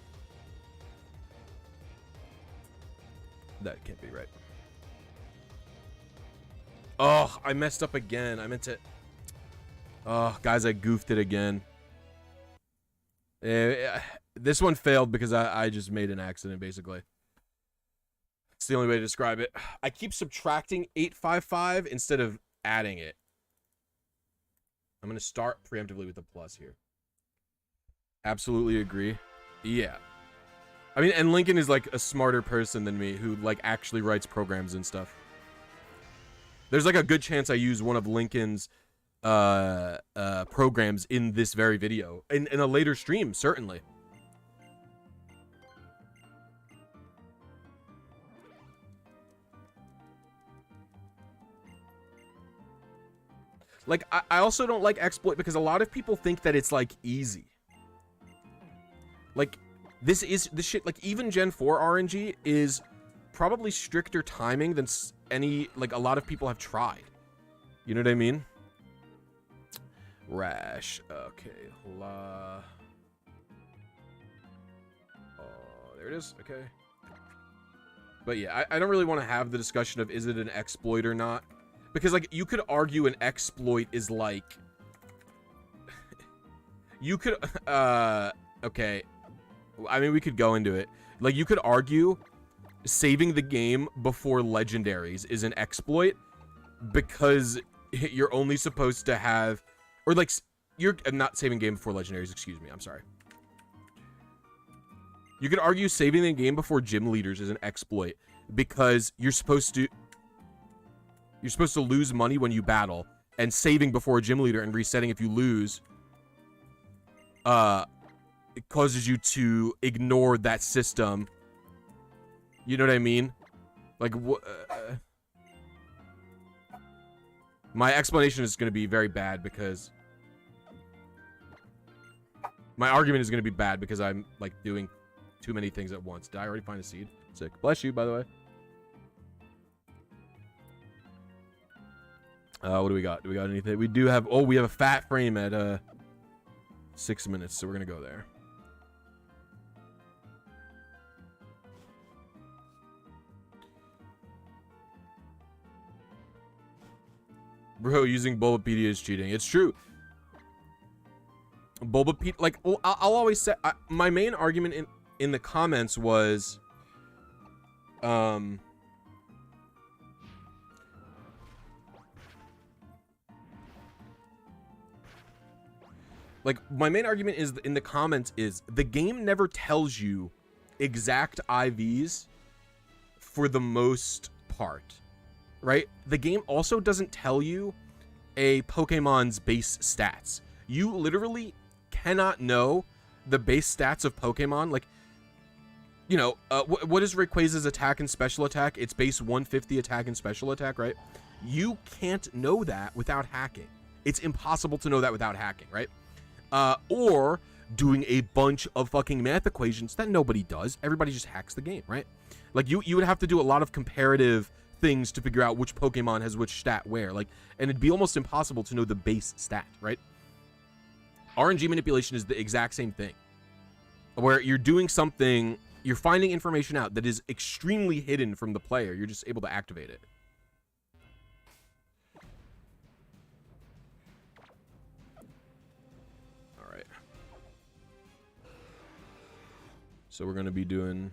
That can't be right. Oh, I messed up again. I meant to... Oh, guys, I goofed it again. This one failed because I just made an accident, basically. It's the only way to describe it. I keep subtracting 855 instead of adding it. I'm going to start preemptively with a plus here. Absolutely agree. Yeah. I mean, and Lincoln is like a smarter person than me who like actually writes programs and stuff. There's like a good chance I use one of Lincoln's programs in this very video. In a later stream, certainly. Like, I also don't like exploit because a lot of people think that it's like easy. Like, this shit, like even Gen 4 RNG is probably stricter timing than any, like, a lot of people have tried. You know what I mean? Rash. Okay. Oh, there it is. Okay. But yeah, I don't really want to have the discussion of is it an exploit or not. Because, like, you could argue an exploit is like... you could, okay. I mean, we could go into it. Like, you could argue saving the game before legendaries is an exploit because you're only supposed to have, or like, you're not saving game before legendaries, excuse me, I'm sorry. You could argue saving the game before gym leaders is an exploit because you're supposed to lose money when you battle, and saving before a gym leader and resetting if you lose it causes you to ignore that system. You know what I mean? Like, my explanation is going to be very bad because... My argument is going to be bad because I'm, like, doing too many things at once. Did I already find a seed? Sick. Bless you, by the way. What do we got? Do we got anything? We do have... Oh, we have a fat frame at, 6 minutes, so we're going to go there. Bro, using Bulbapedia is cheating. It's true. Bulbapedia, like, I'll always say, my main argument in the comments was, like, my main argument is in the comments is the game never tells you exact IVs for the most part, right? The game also doesn't tell you a Pokemon's base stats. You literally cannot know the base stats of Pokemon. Like, you know, what is Rayquaza's attack and special attack? It's base 150 attack and special attack, right? You can't know that without hacking. It's impossible to know that without hacking, right? Or doing a bunch of fucking math equations that nobody does. Everybody just hacks the game, right? Like, you would have to do a lot of comparative things to figure out which Pokemon has which stat where. Like, and it'd be almost impossible to know the base stat, right? RNG manipulation is the exact same thing, where you're doing something, you're finding information out that is extremely hidden from the player. You're just able to activate it. All right. So we're going to be doing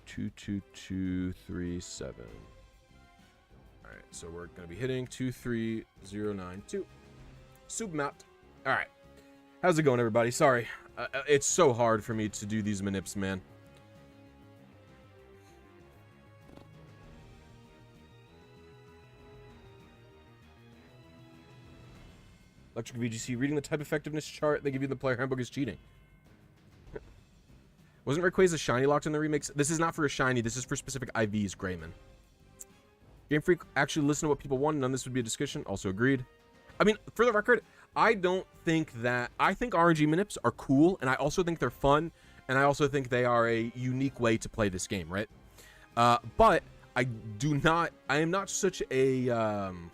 22237. All right, so we're going to be hitting 23092. Submount. All right. How's it going, everybody? Sorry. It's so hard for me to do these manips, man. Electric VGC, reading the type effectiveness chart they give you in the player handbook is cheating. Wasn't Rayquaza shiny locked in the remakes? This is not for a shiny. This is for specific IVs, Grayman. Game Freak actually listen to what people want. None of this would be a discussion. Also agreed. I mean, for the record, I don't think that... I think RNG manips are cool, and I also think they're fun, and I also think they are a unique way to play this game, right? But I do not... I am not such a... I'm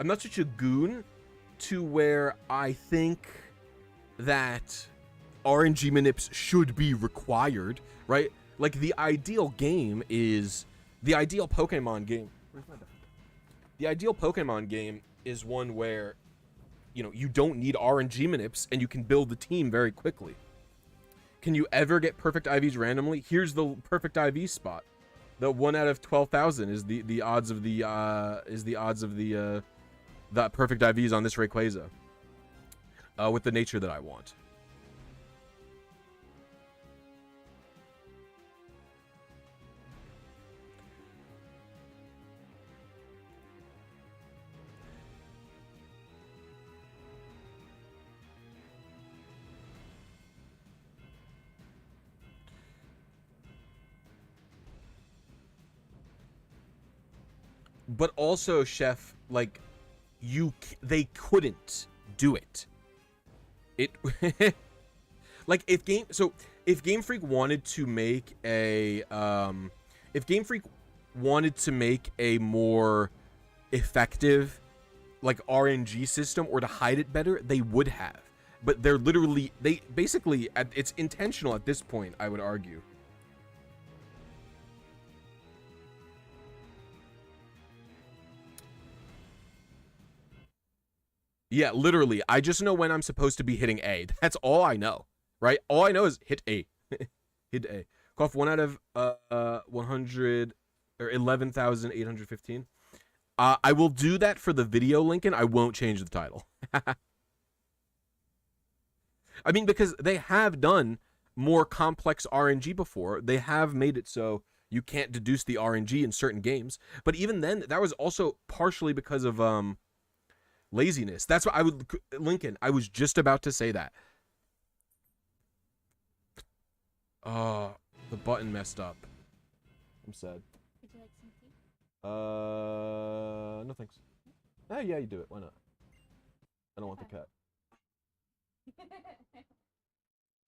not such a goon to where I think that RNG manips should be required, right? Like, the ideal game is... The ideal Pokemon game... The ideal Pokemon game is one where, you know, you don't need RNG manips and you can build the team very quickly. Can you ever get perfect IVs randomly? Here's the perfect IV spot. The 1 out of 12,000 is the odds of the perfect IVs on this Rayquaza. With the nature that I want. But also, Chef, like, they couldn't do it. Like, if Game Freak wanted to make a, if Game Freak wanted to make a more effective, like, RNG system or to hide it better, they would have. But they're literally, basically, it's intentional at this point, I would argue. Yeah, literally. I just know when I'm supposed to be hitting A. That's all I know, right? All I know is hit A. Hit A. Cough 1 out of 100 or 11,815. I will do that for the video, Lincoln. I won't change the title. I mean, because they have done more complex RNG before. They have made it so you can't deduce the RNG in certain games. But even then, that was also partially because of laziness. That's what I would... Lincoln, I was just about to say that. Oh, the button messed up. I'm sad. Would you like some tea? No thanks. Oh, yeah, you do it. Why not? I don't want the cat.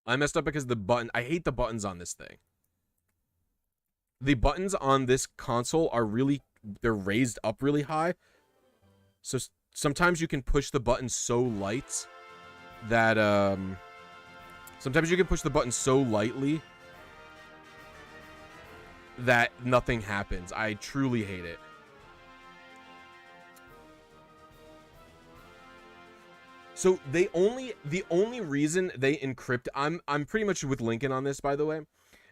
I messed up because the button... I hate the buttons on this thing. The buttons on this console are really... They're raised up really high. So sometimes you can push the button so light that... Sometimes you can push the button so lightly that nothing happens. I truly hate it. So the only reason they encrypt, I'm pretty much with Lincoln on this, by the way.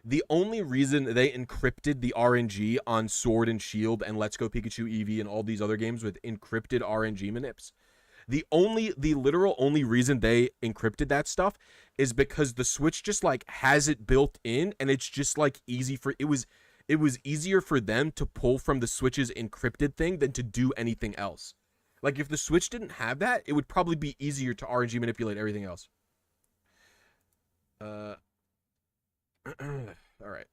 The only reason they encrypted the RNG on Sword and Shield and Let's Go Pikachu EV and all these other games with encrypted RNG manips, the literal only reason they encrypted that stuff is because the Switch just like has it built in, and it's just like easy for it was easier for them to pull from the Switch's encrypted thing than to do anything else. Like, if the Switch didn't have that, it would probably be easier to RNG manipulate everything else. All right.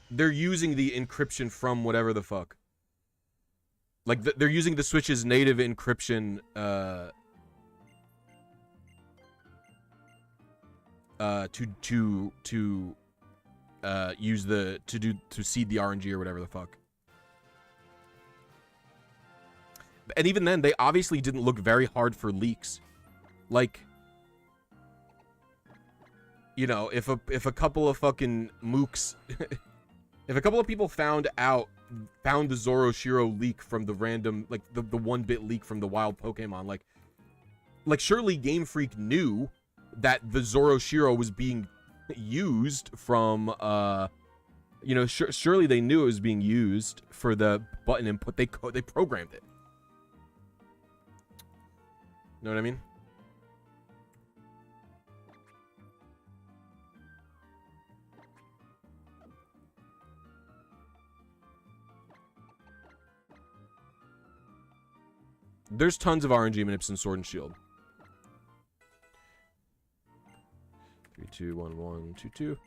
They're using the encryption from whatever the fuck. Like, they're using the Switch's native encryption, to seed the RNG or whatever the fuck. And even then, they obviously didn't look very hard for leaks. Like, you know, if a couple of fucking mooks, if a couple of people found the Zoroshiro leak from the random, like the 1-bit leak from the wild Pokemon, like surely Game Freak knew that the Zoroshiro was being used from, you know, surely they knew it was being used for the button input. They programmed it. Know what I mean? There's tons of RNG manips in Sword and Shield. 3, 2, 1, 1, 2, 2.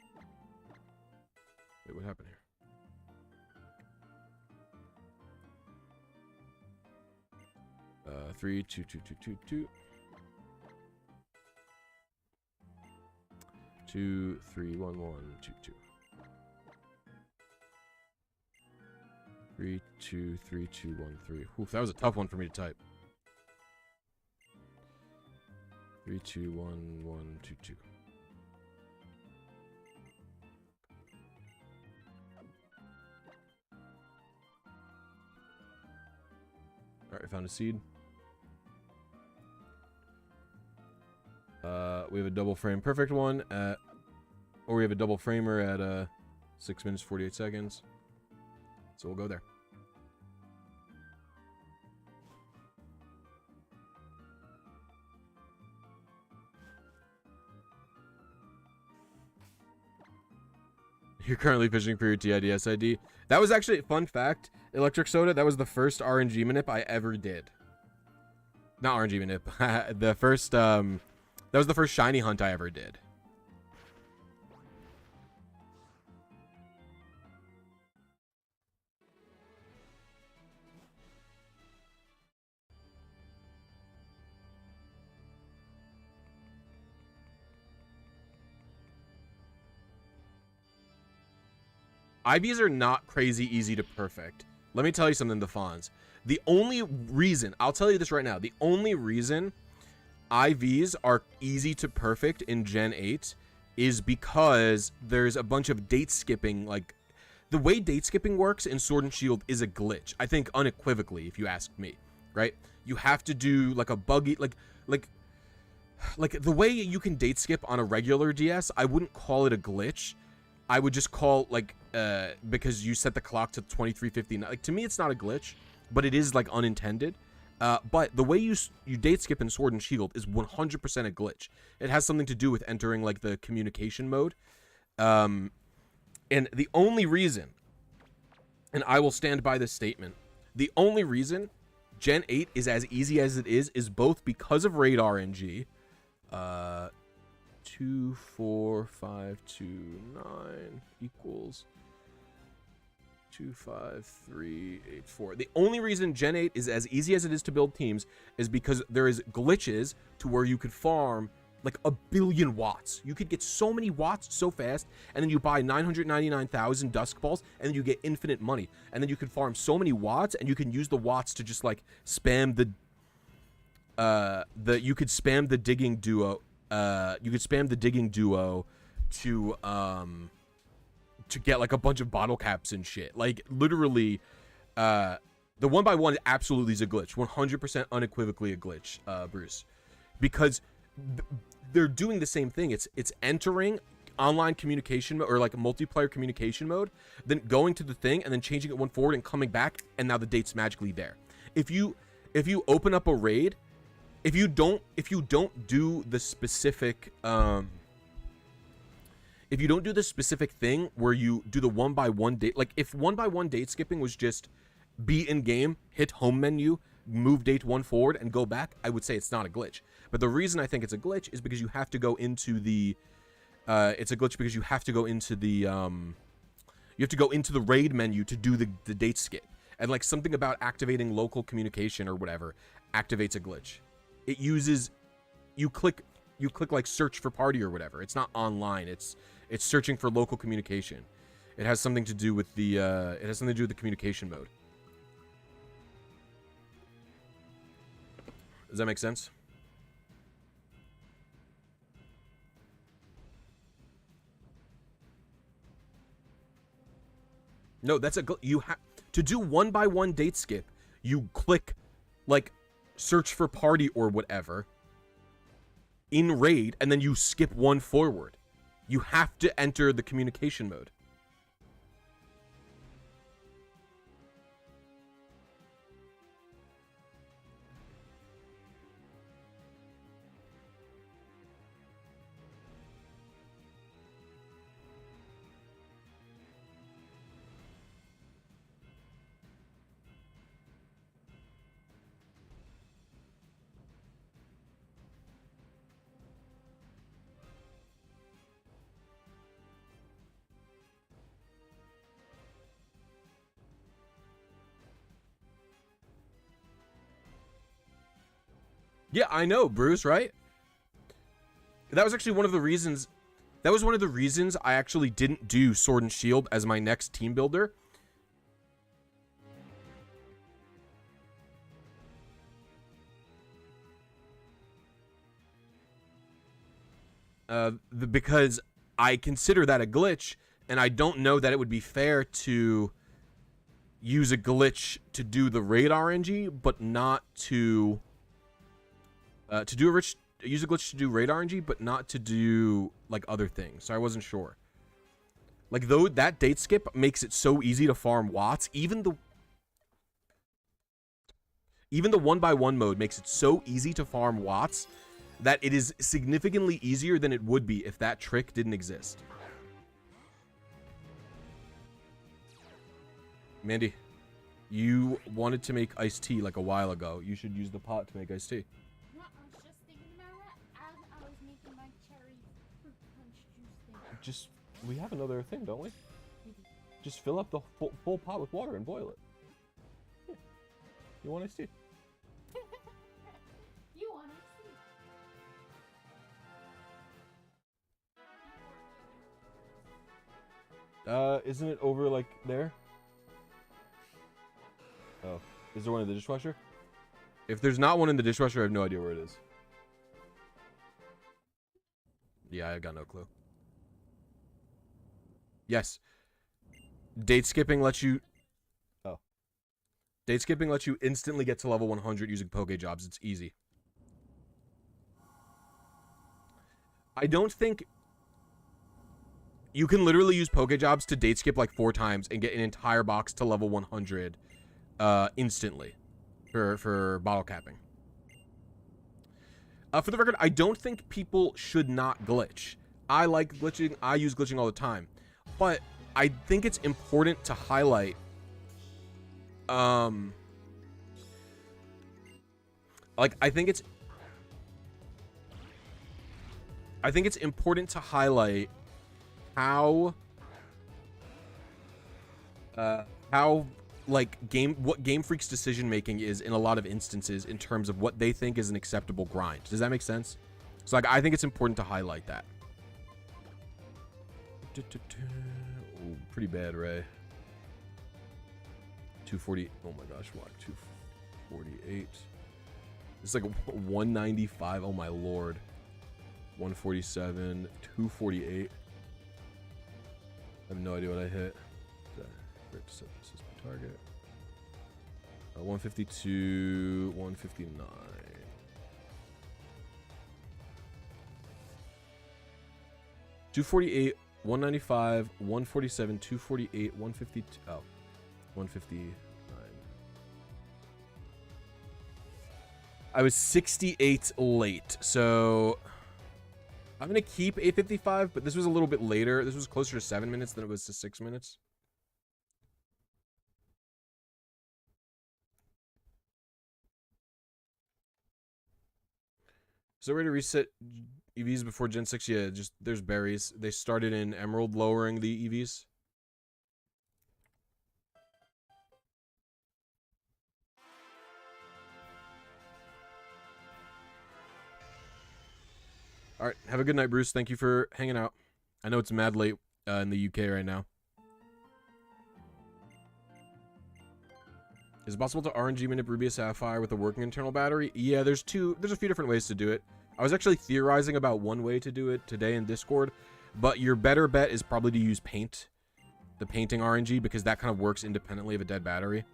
Wait, what happened here? Uh, 3, 2, 2, 2, 2, 2. 2, 3, 1, 1, 2, 2. 3, 2, 3, 2, 1, 3. Oof, that was a tough one for me to type. 3, 2, 1, 1, 2, 2. Alright, I found a seed. We have a double frame perfect one at, or we have a double framer at 6 minutes 48 seconds. So we'll go there. You're currently fishing for your TIDS ID. That was actually, fun fact, Electric Soda, that was the first RNG manip I ever did. Not RNG manip. The first, that was the first shiny hunt I ever did. IVs are not crazy easy to perfect. Let me tell you something, the Fonz. The only reason, I'll tell you this right now, the only reason IVs are easy to perfect in Gen 8 is because there's a bunch of date skipping. Like, the way date skipping works in Sword and Shield is a glitch. I think unequivocally, if you ask me, right? You have to do like a buggy, like the way you can date skip on a regular DS, I wouldn't call it a glitch. I would just call, like, because you set the clock to 23:59. Like, to me, it's not a glitch, but it is, like, unintended. But the way you date skip in Sword and Shield is 100% a glitch. It has something to do with entering, like, the communication mode. And the only reason, and I will stand by this statement, the only reason Gen 8 is as easy as it is both because of raid RNG, 2, 4, 5, 2, 9 equals 2, 5, 3, 8, 4. The only reason Gen 8 is as easy as it is to build teams is because there is glitches to where you could farm like 1 billion watts. You could get so many watts so fast, and then you buy 999,000 Dusk Balls, and then you get infinite money. And then you can farm so many watts, and you can use the watts to just like spam the you could spam the digging duo. You could spam the digging duo to get like a bunch of bottle caps and shit. Like literally, the 1x1 absolutely is a glitch. 100% unequivocally a glitch, Bruce, because they're doing the same thing. It's entering online communication mode, or like a multiplayer communication mode, then going to the thing and then changing it one forward and coming back, and now the date's magically there. If you open up a raid, if you don't do the specific if you don't do the specific thing where you do the 1x1 date, like if 1x1 date skipping was just be in game, hit home menu, move date one forward and go back, I would say it's not a glitch. But the reason I think it's a glitch is because you have to go into the you have to go into the raid menu to do the date skip. And like something about activating local communication or whatever activates a glitch. It uses, you click like search for party or whatever. It's not online. It's searching for local communication. It has something to do with the communication mode. Does that make sense? No, that's you have to do 1x1 date skip. You click like search for party or whatever in raid, and then you skip one forward. You have to enter the communication mode. Yeah, I know, Bruce, right? That was actually one of the reasons. That was one of the reasons I actually didn't do Sword and Shield as my next team builder. Because I consider that a glitch, and I don't know that it would be fair to use a glitch to do the raid RNG, but not to use a glitch to do raid RNG, but not to do like other things. So I wasn't sure. Like though that date skip makes it so easy to farm watts, even the 1x1 mode makes it so easy to farm watts that it is significantly easier than it would be if that trick didn't exist. Mandy, you wanted to make iced tea like a while ago. You should use the pot to make iced tea. No, I was just thinking about that as I was making my cherry fruit punch juice thing. Just, we have another thing, don't we? Just fill up the full pot with water and boil it. Yeah. You want iced tea? You want iced tea? Isn't it over like there? Oh, is there one in the dishwasher? If there's not one in the dishwasher, I have no idea where it is. Yeah, I got no clue. Yes. Date skipping lets you... Oh. Date skipping lets you instantly get to level 100 using Pokejobs. It's easy. I don't think... You can literally use Pokejobs to date skip like 4 times and get an entire box to level 100 instantly for bottle capping. For the record, I don't think people should not glitch. I like glitching. I use glitching all the time. But I think it's important to highlight like I think it's important to highlight how like what Game Freak's decision making is in a lot of instances in terms of what they think is an acceptable grind. Does that make sense? So like I think it's important to highlight that. Ooh, pretty bad, Ray. 240. Oh my gosh, what? 248. It's like 195. Oh my lord. 147, 248. I have no idea what I hit. Target. 152, 159. $248, 195, 147, 248, 152. Oh, 159. I was 68 late, so I'm gonna keep 855, but this was a little bit later. This was closer to 7 minutes than it was to 6 minutes. Is there a way to reset EVs before Gen 6? Yeah, just there's berries. They started in Emerald lowering the EVs. All right, have a good night, Bruce. Thank you for hanging out. I know it's mad late in the UK right now. Is it possible to RNG manip Ruby Sapphire with a working internal battery? Yeah, there's a few different ways to do it. I was actually theorizing about one way to do it today in Discord, but your better bet is probably to use paint, the painting RNG, because that kind of works independently of a dead battery.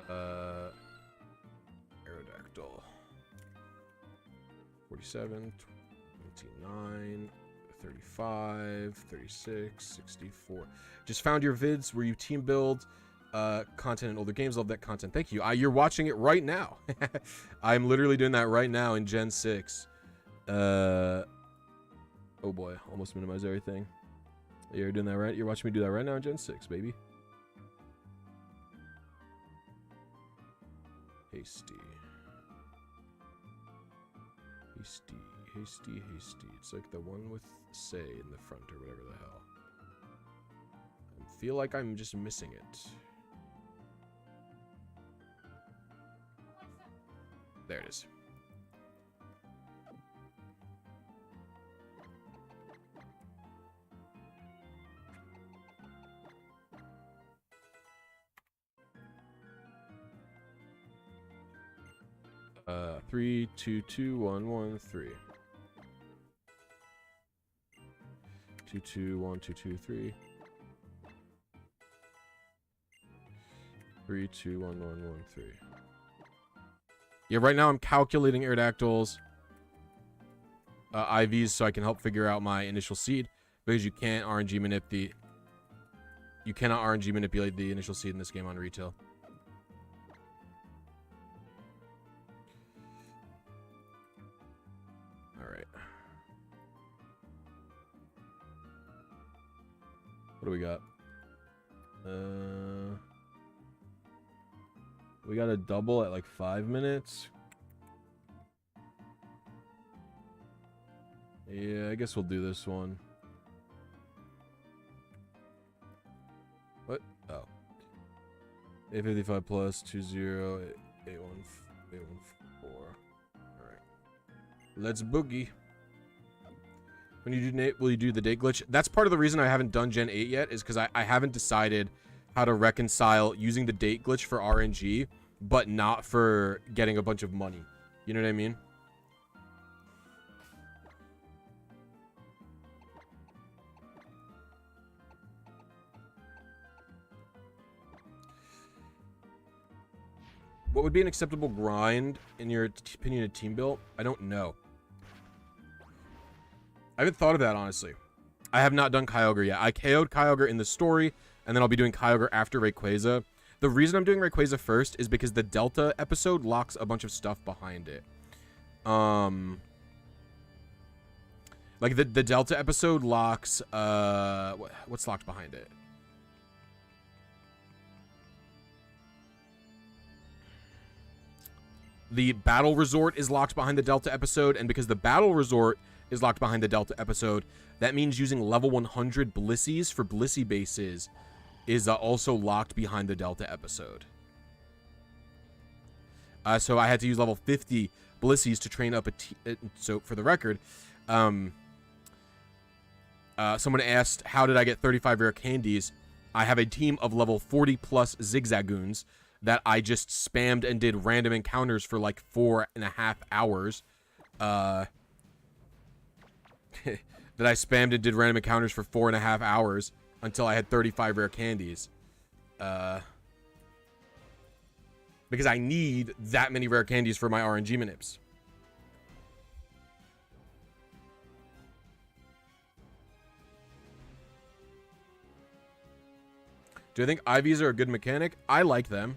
Aerodactyl. 47, 29, 35, 36, 64. Just found your vids where you team build content in older games. Love that content. Thank you. You're watching it right now. I'm literally doing that right now in Gen 6. Oh boy, almost minimize everything. You're doing that right? You're watching me do that right now in Gen 6, baby. Hasty. Hasty, hasty, hasty. It's like the one with say in the front or whatever the hell. I feel like I'm just missing it. There it is. Uh, 3, 2, 2, 1, 1, 3. 2, 2, 1, 2, 2, 3. 3, 2, 1, 1, 1, 3. Yeah, right now I'm calculating Aerodactyl's IVs so I can help figure out my initial seed, because you can't RNG manipulate you cannot RNG manipulate the initial seed in this game on retail. Alright. What do we got? We got a double at like 5 minutes. Yeah, I guess we'll do this one. What? Oh. 855 plus 20 814. Alright. Let's boogie. When you do Nate, will you do the date glitch? That's part of the reason I haven't done Gen 8 yet, is because I haven't decided how to reconcile using the date glitch for RNG, but not for getting a bunch of money. You know what I mean? What would be an acceptable grind in your opinion of team build? I don't know. I haven't thought of that, honestly. I have not done Kyogre yet. I KO'd Kyogre in the story, and then I'll be doing Kyogre after Rayquaza. The reason I'm doing Rayquaza first is because the Delta episode locks a bunch of stuff behind it. Like the Delta episode locks, what's locked behind it? The Battle Resort is locked behind the Delta episode, and because the Battle Resort is locked behind the Delta episode, that means using level 100 Blissys for Blissy bases is also locked behind the Delta episode. So I had to use level 50 Blissys to train up so for the record, someone asked, how did I get 35 rare candies? I have a team of level 40 plus Zigzagoons. that I just spammed and did random encounters for like 4.5 hours. That I spammed and did random encounters for 4.5 hours until I had 35 rare candies. Because I need that many rare candies for my RNG manips. Do I think IVs are a good mechanic? I like them.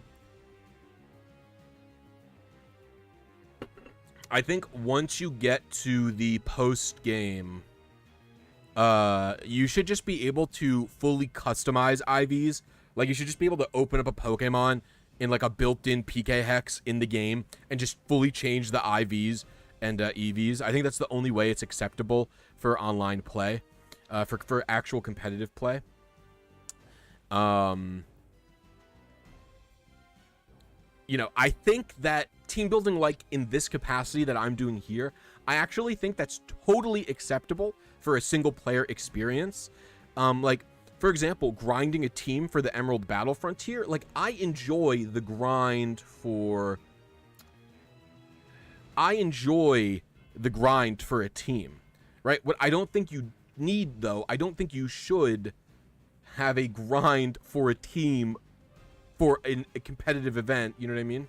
I think once you get to the post game, you should just be able to fully customize IVs. Like, you should just be able to open up a Pokemon in like a built-in PK hex in the game and just fully change the IVs and EVs. I think that's the only way it's acceptable for online play, for actual competitive play. You know, I think that team building, like in this capacity that I'm doing here, I actually think that's totally acceptable for a single player experience. Like, for example, grinding a team for the Emerald Battle Frontier, like, I enjoy the grind for a team, right? What I don't think you need, though, I don't think you should have a grind for a team for a competitive event, you know what I mean?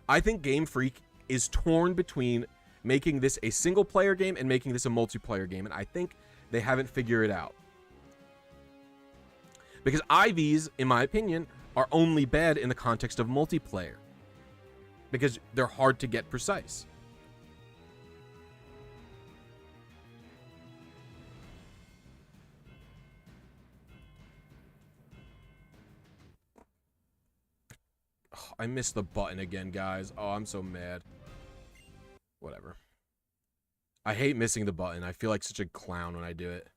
I think Game Freak is torn between making this a single player game and making this a multiplayer game, and I think they haven't figured it out. Because IVs, in my opinion, are only bad in the context of multiplayer, because they're hard to get precise. Oh, I missed the button again, guys. Oh, I'm so mad. Whatever. I hate missing the button. I feel like such a clown when I do it.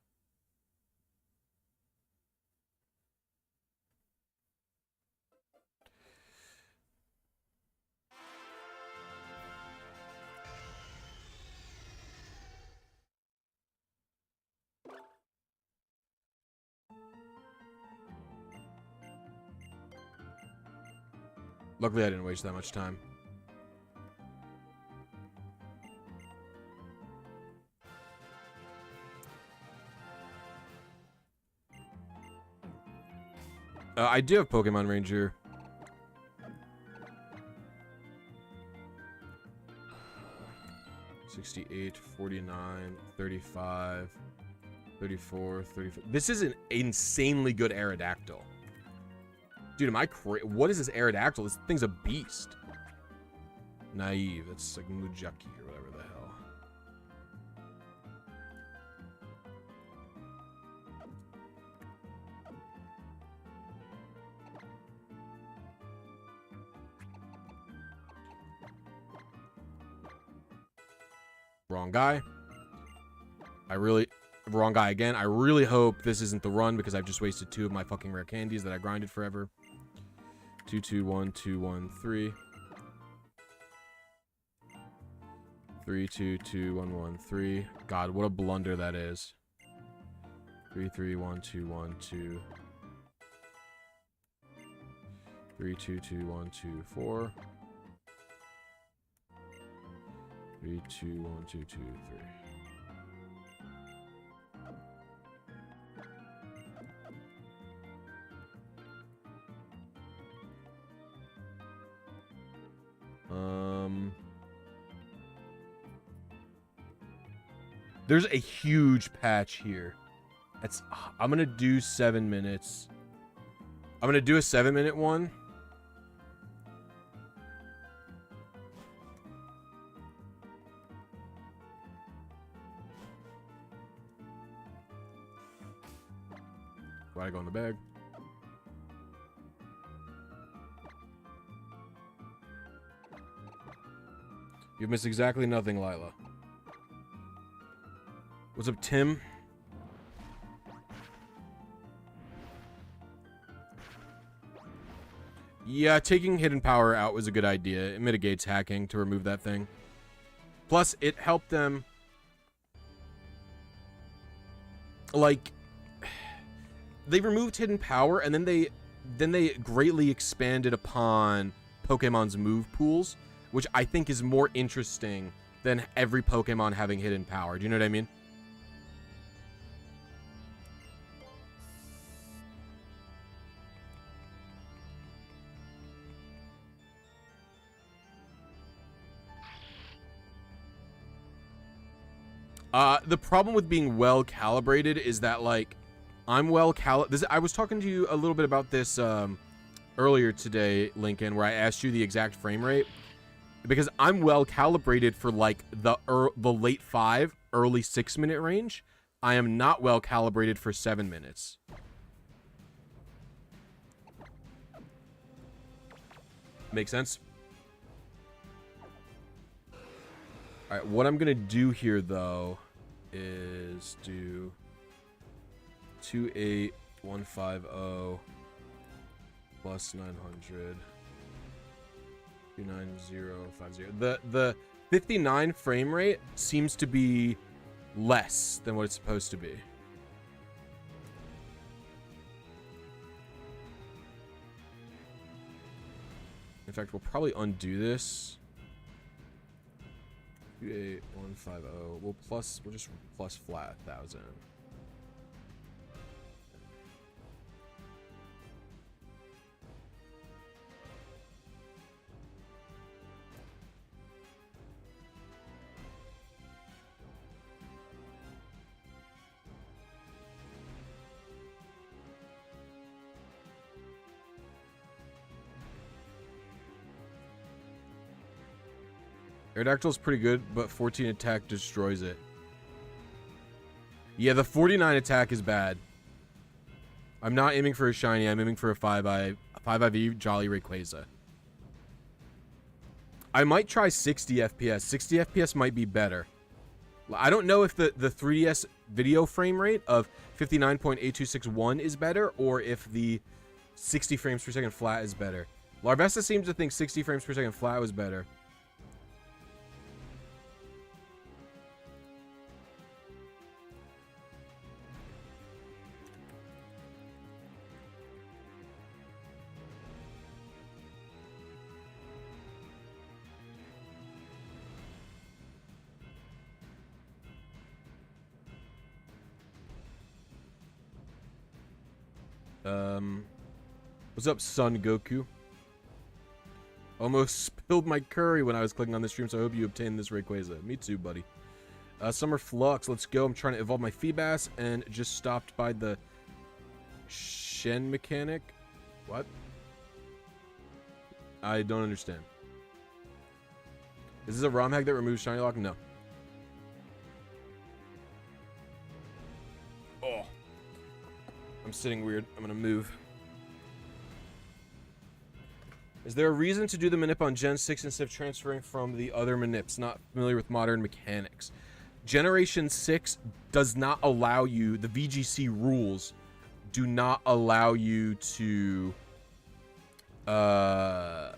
Luckily, I didn't waste that much time. I do have Pokemon Ranger. $68, $49, $35, $34, $34. This is an insanely good Aerodactyl. Dude, am I crazy? What is this Aerodactyl? This thing's a beast. Naive. It's like Mujaki or whatever the hell. Wrong guy. Wrong guy again. I really hope this isn't the run because I've just wasted 2 of my fucking rare candies that I grinded forever. 2, 2, 1, 2, 1, 3. 3, 2, 2, 1, 1, 3. God, what a blunder that is. 3, 3, 1, 2, 1, 2. 3, 2, 2, 1, 2, 4. 3, 2, 1, 2, 2, 3. There's a huge patch here. I'm gonna do 7 minutes. I'm gonna do a 7-minute one. Why'd I go in the bag? You've missed exactly nothing, Lila. What's up, Tim? Yeah, taking hidden power out was a good idea. It mitigates hacking to remove that thing. Plus, it helped them... Like... they removed hidden power, and then they greatly expanded upon Pokemon's move pools, which I think is more interesting than every Pokemon having hidden power. Do you know what I mean? The problem with being well calibrated is that, like, I'm well I was talking to you a little bit about this earlier today, Lincoln, where I asked you the exact frame rate, because I'm well calibrated for like the late 5, early 6-minute range. I am not well calibrated for 7 minutes. Make sense? All right, what I'm gonna do here though is do 28150 plus 900 29050. The 59 frame rate seems to be less than what it's supposed to be. In fact, we'll probably undo this. 28150. We'll just plus flat 1,000. Aerodactyl's pretty good, but 14 attack destroys it. Yeah, the 49 attack is bad. I'm not aiming for a shiny, I'm aiming for a 5IV Jolly Rayquaza. I might try 60 FPS. 60 FPS might be better. I don't know if the 3DS video frame rate of 59.8261 is better, or if the 60 frames per second flat is better. Larvesta seems to think 60 frames per second flat was better. What's up, Son Goku? Almost spilled my curry when I was clicking on the stream, so I hope you obtain this Rayquaza. Me too, buddy. Summer Flux, let's go. I'm trying to evolve my Feebas and just stopped by the Shen mechanic. What? I don't understand. Is this a ROM hack that removes Shiny Lock? No. Oh. I'm sitting weird. I'm gonna move. Is there a reason to do the manip on Gen 6 instead of transferring from the other manips? Not familiar with modern mechanics. Generation 6 does not allow you, the VGC rules do not allow you to, VGC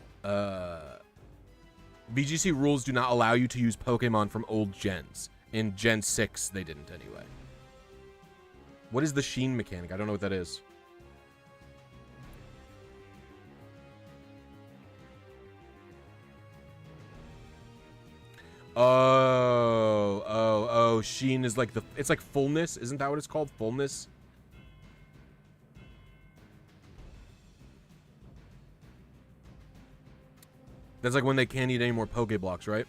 rules do not allow you to use Pokemon from old gens. In Gen 6, they didn't anyway. What is the Sheen mechanic? I don't know what that is. Oh, Sheen is like it's like fullness. Isn't that what it's called? Fullness? That's like when they can't eat any more Pokeblocks, right?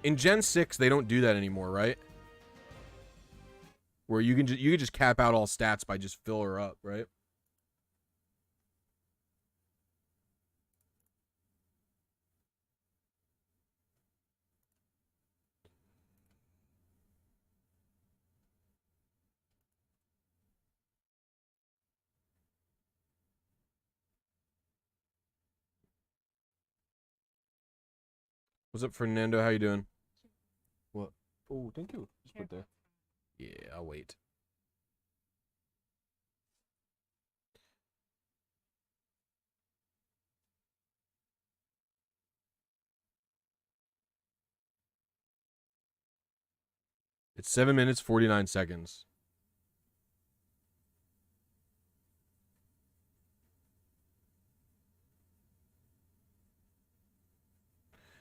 In Gen 6, they don't do that anymore, right? Where you can just cap out all stats by just fill her up, right? What's up, Fernando? How you doing? What? Oh, thank you. Just put there. Yeah, I'll wait. It's 7 minutes, 49 seconds.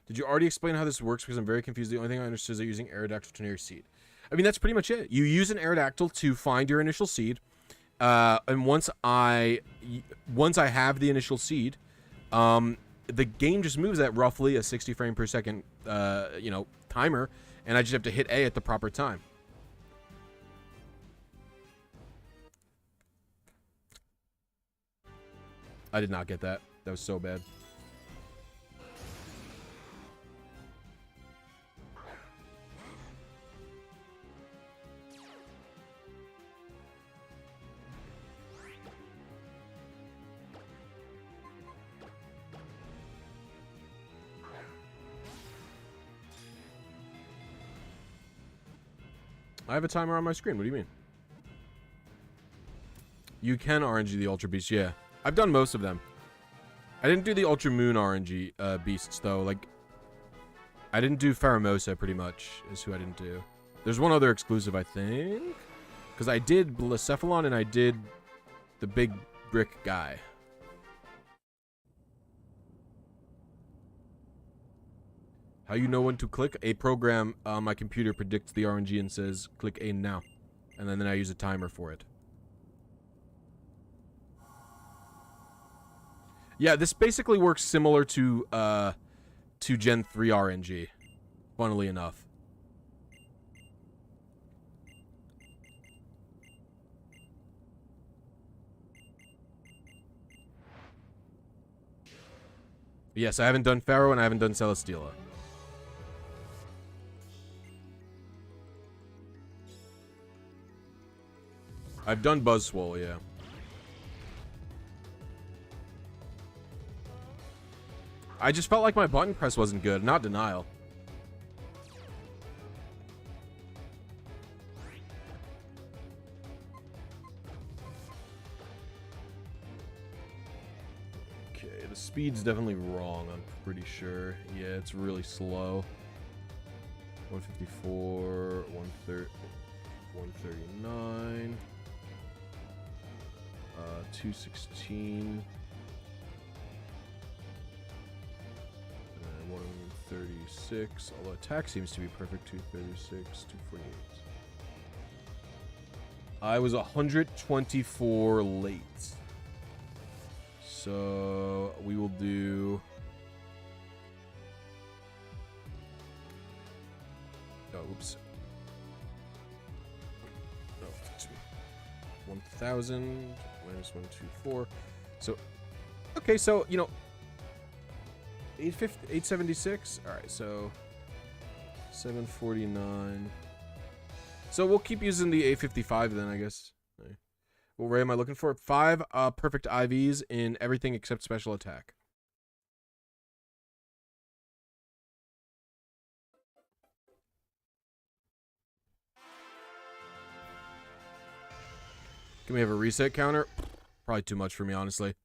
Did you already explain how this works? Because I'm very confused. The only thing I understood is that using Aerodactyl to know your seed. I mean, that's pretty much it. You use an Aerodactyl to find your initial seed. And once I have the initial seed, the game just moves at roughly a 60 frame per second, you know, timer, and I just have to hit A at the proper time. I did not get that. That was so bad. I have a timer on my screen. What do you mean? You can RNG the Ultra Beast, yeah. I've done most of them. I didn't do the Ultra Moon RNG beasts, though. Like, I didn't do Pheromosa, pretty much, is who I didn't do. There's one other exclusive, I think. Because I did Blacephalon and I did the big brick guy. How you know when to click? A program on my computer predicts the RNG and says, click A now. And then I use a timer for it. Yeah, this basically works similar to Gen 3 RNG, funnily enough. Yes, I haven't done Pharaoh and I haven't done Celesteela. I've done Buzzswole, yeah. I just felt like my button press wasn't good, not denial. Okay, the speed's definitely wrong, I'm pretty sure. Yeah, it's really slow. 154, 139, 216. 136, although attack seems to be perfect. 236, 248. I was 124 late. So we will do. Oh, oops. No, 1,000 minus 124. So, okay, so you know. 876. All right, so 749. So we'll keep using the 855 then, I guess. What Ray am I looking for? 5 perfect IVs in everything except special attack. Can we have a reset counter? Probably too much for me, honestly.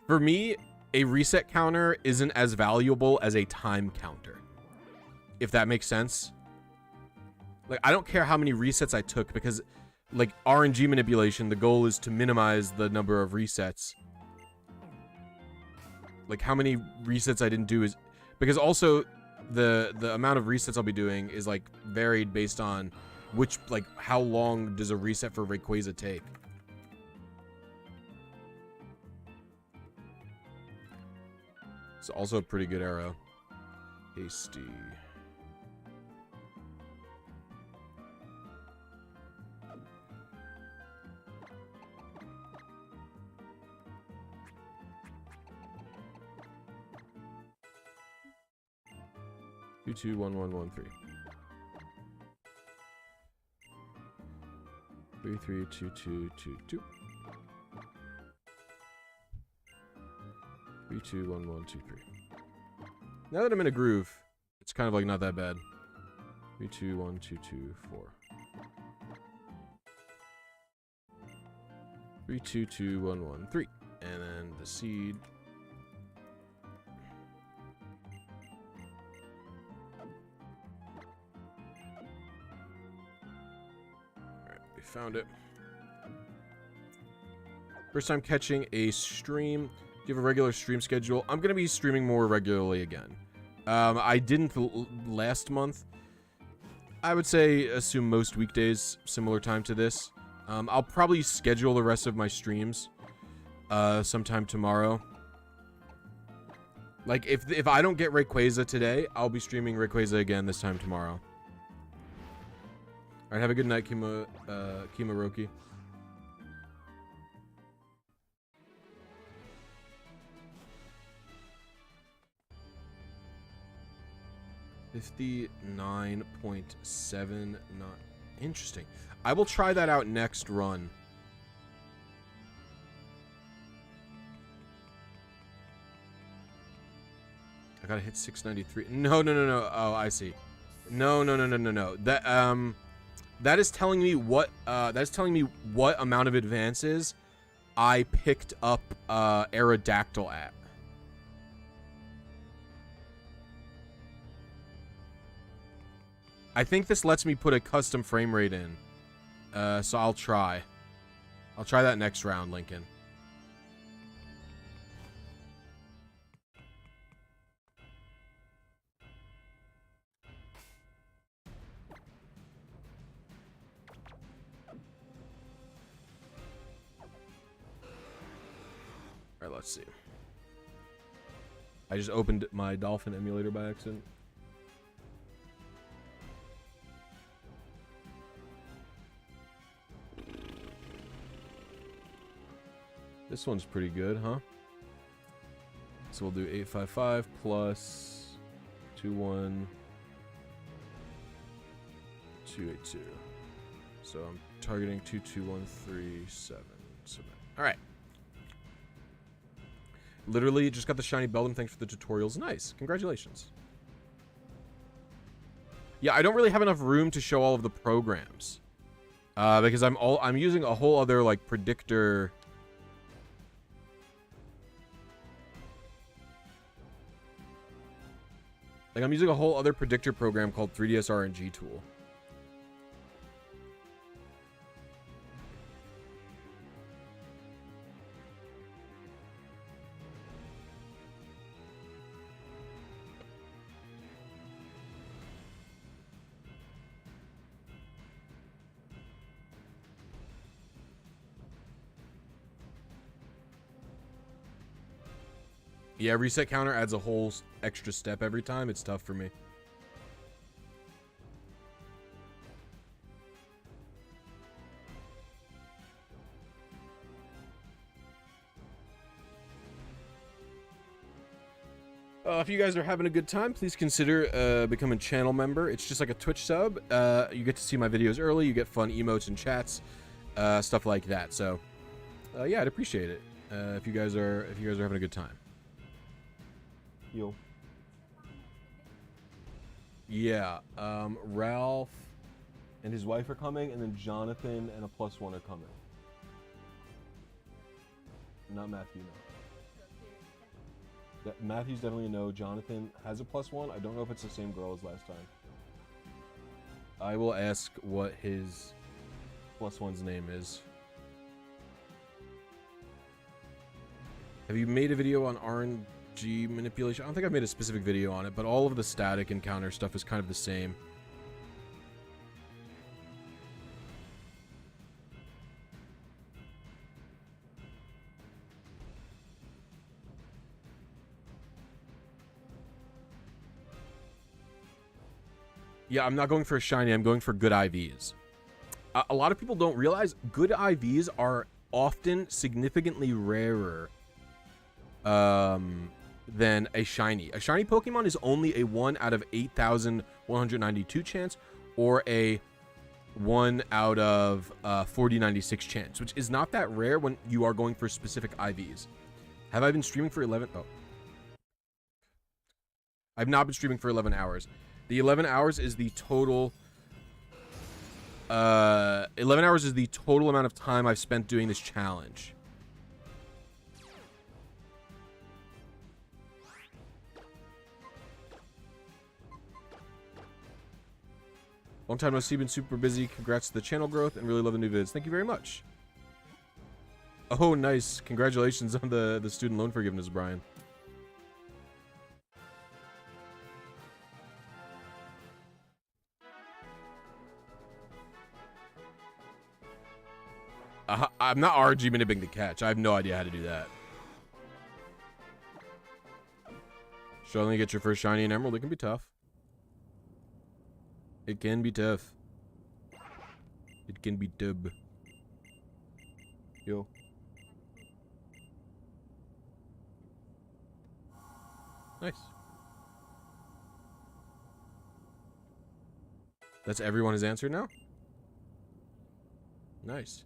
For me, a reset counter isn't as valuable as a time counter. If that makes sense. Like, I don't care how many resets I took because, like, RNG manipulation, the goal is to minimize the number of resets. Like, how many resets I didn't do is... Because also, the amount of resets I'll be doing is, like, varied based on which, like, how long does a reset for Rayquaza take. It's also a pretty good arrow. Hasty. Two, 2, 1, 1, 1, 3. 3, 3, 2, 2, 2, 2. 3, 2, 1, 1, 2, 3. Now that I'm in a groove, it's kind of like not that bad. 3, 2, 1, 2, 2, 4. 3, 2, 2, 1, 1, 3. And then the seed. Alright, we found it. First time catching a stream. Do you have a regular stream schedule? I'm going to be streaming more regularly again. I didn't last month. I would say assume most weekdays, similar time to this. I'll probably schedule the rest of my streams sometime tomorrow. Like, if I don't get Rayquaza today, I'll be streaming Rayquaza again this time tomorrow. Alright, have a good night, Kimaroki. $59.79. Interesting. I will try that out next run. I gotta hit 693. No. Oh, I see. No. That is telling me what amount of advances I picked up Aerodactyl at. I think this lets me put a custom frame rate in. So I'll try. I'll try that next round, Lincoln. Alright, let's see. I just opened my Dolphin emulator by accident. This one's pretty good, huh? So we'll do 855 plus 21282. So I'm targeting 22137. Alright. Literally just got the shiny Beldum. Thanks for the tutorials. Nice. Congratulations. Yeah, I don't really have enough room to show all of the programs. Because I'm using a whole other like predictor. Like, I'm using a whole other predictor program called 3DS RNG Tool. Yeah, reset counter adds a whole extra step every time. It's tough for me. If you guys are having a good time, please consider becoming a channel member. It's just like a Twitch sub. You get to see my videos early. You get fun emotes and chats, stuff like that. So, yeah, I'd appreciate it if you guys are having a good time. Yo. Yeah, Ralph and his wife are coming, and then Jonathan and a +1 are coming. Not Matthew, no. Matthew's definitely a no. Jonathan has a +1. I don't know if it's the same girl as last time. I will ask what his +1's name is. Have you made a video on RNG manipulation? I don't think I've made a specific video on it, but all of the static encounter stuff is kind of the same. Yeah, I'm not going for a shiny, I'm going for good IVs. A lot of people don't realize good IVs are often significantly rarer than a shiny. A shiny Pokemon is only a 1 out of 8,192 chance, or a 1 out of 4096 chance, which is not that rare when you are going for specific IVs. Have I been streaming for 11? Oh. I've not been streaming for 11 hours. The 11 hours is the total 11 hours is the total amount of time I've spent doing this challenge. Long time no see, been super busy. Congrats to the channel growth and really love the new vids. Thank you very much. Oh, nice. Congratulations on the student loan forgiveness, Brian. I'm not RNG manipulating the catch. I have no idea how to do that. Struggling to get your first shiny and emerald. It can be tough. It can be tough. It can be dub. Yo. Nice. That's everyone has answered now? Nice.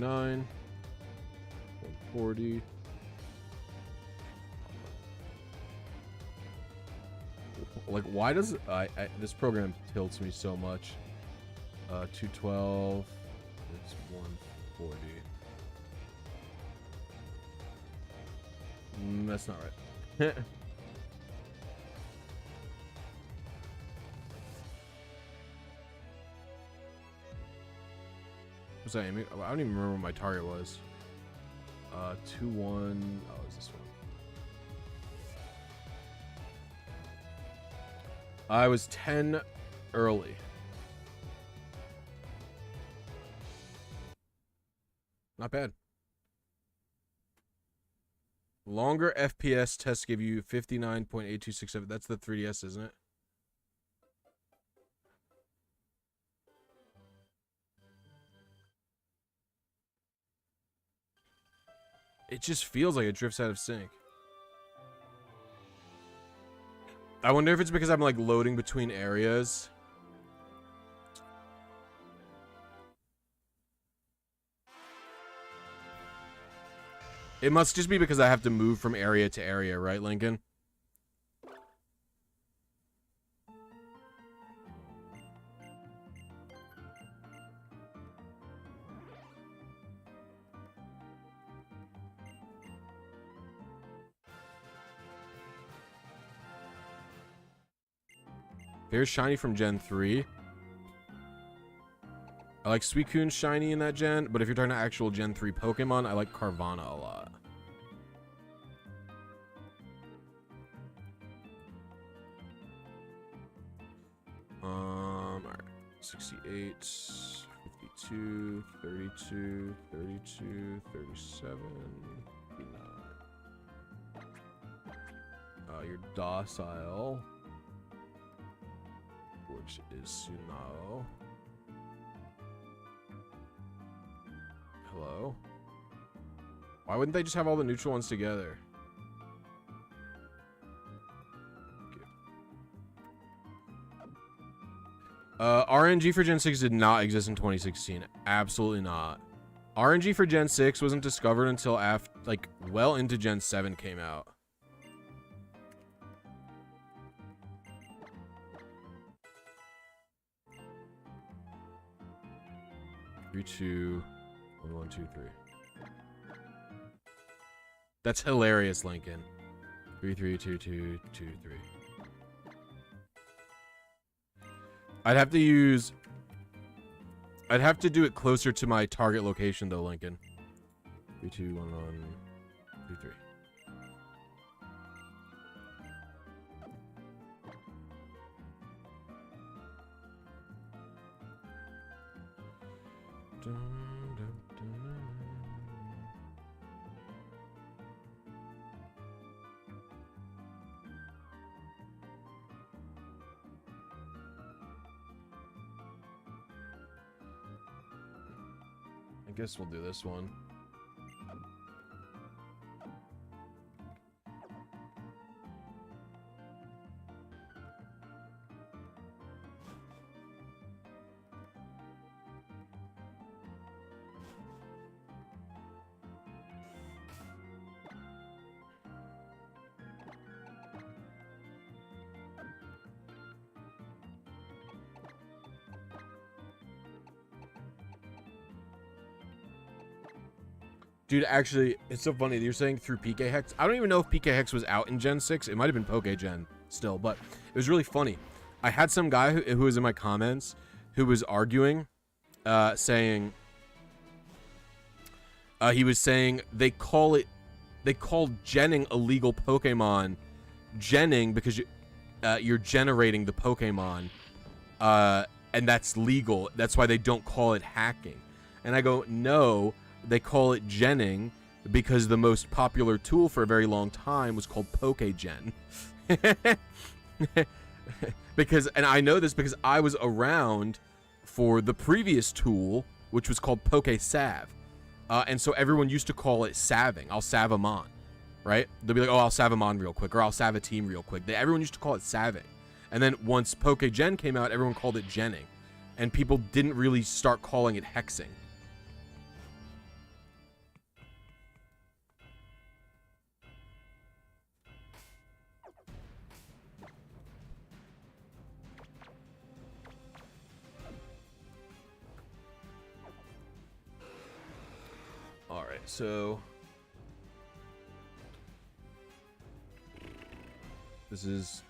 $29, $140. Like, why does this program tilts me so much? 212. It's 140. That's not right. Was I aiming? I don't even remember what my target was. 2-1. Oh, is this one? I was 10 early. Not bad. Longer FPS tests give you 59.8267. That's the 3DS, isn't it? It just feels like it drifts out of sync. I wonder if it's because I'm like loading between areas. It must just be because I have to move from area to area, right, Lincoln? There's shiny from Gen 3. I like Suicune's shiny in that gen, but if you're talking to actual Gen 3 Pokemon, I like Carvana a lot. Alright. 68, 52, 32, 32, 37, 59. You're docile. Which is Sunao. Hello? Why wouldn't they just have all the neutral ones together? Okay. RNG for Gen 6 did not exist in 2016. Absolutely not. RNG for Gen 6 wasn't discovered until after, like, well into Gen 7 came out. Three, two, 1, 1, 2, 3. That's hilarious, Lincoln. 3, 3, 2, 2, 2, 3. I'd have to do it closer to my target location, though, Lincoln. 3, 2, 1, 1, 2, 3. I guess we'll do this one. Dude, actually, it's so funny that you're saying through PK Hex. I don't even know if PK Hex was out in Gen 6. It might have been Poke Gen still, but it was really funny. I had some guy who was in my comments who was arguing, saying, he was saying they call genning illegal Pokemon genning because you're generating the Pokemon, and that's legal. That's why they don't call it hacking. And I go, no, they call it genning because the most popular tool for a very long time was called PokeGen. Because, and I know this because I was around for the previous tool, which was called PokeSav. And so everyone used to call it saving. I'll sav them on, right? They'll be like, oh, I'll sav them on real quick, or I'll sav a team real quick. Everyone used to call it saving. And then once PokeGen came out, everyone called it genning. And people didn't really start calling it hexing. Alright, so this is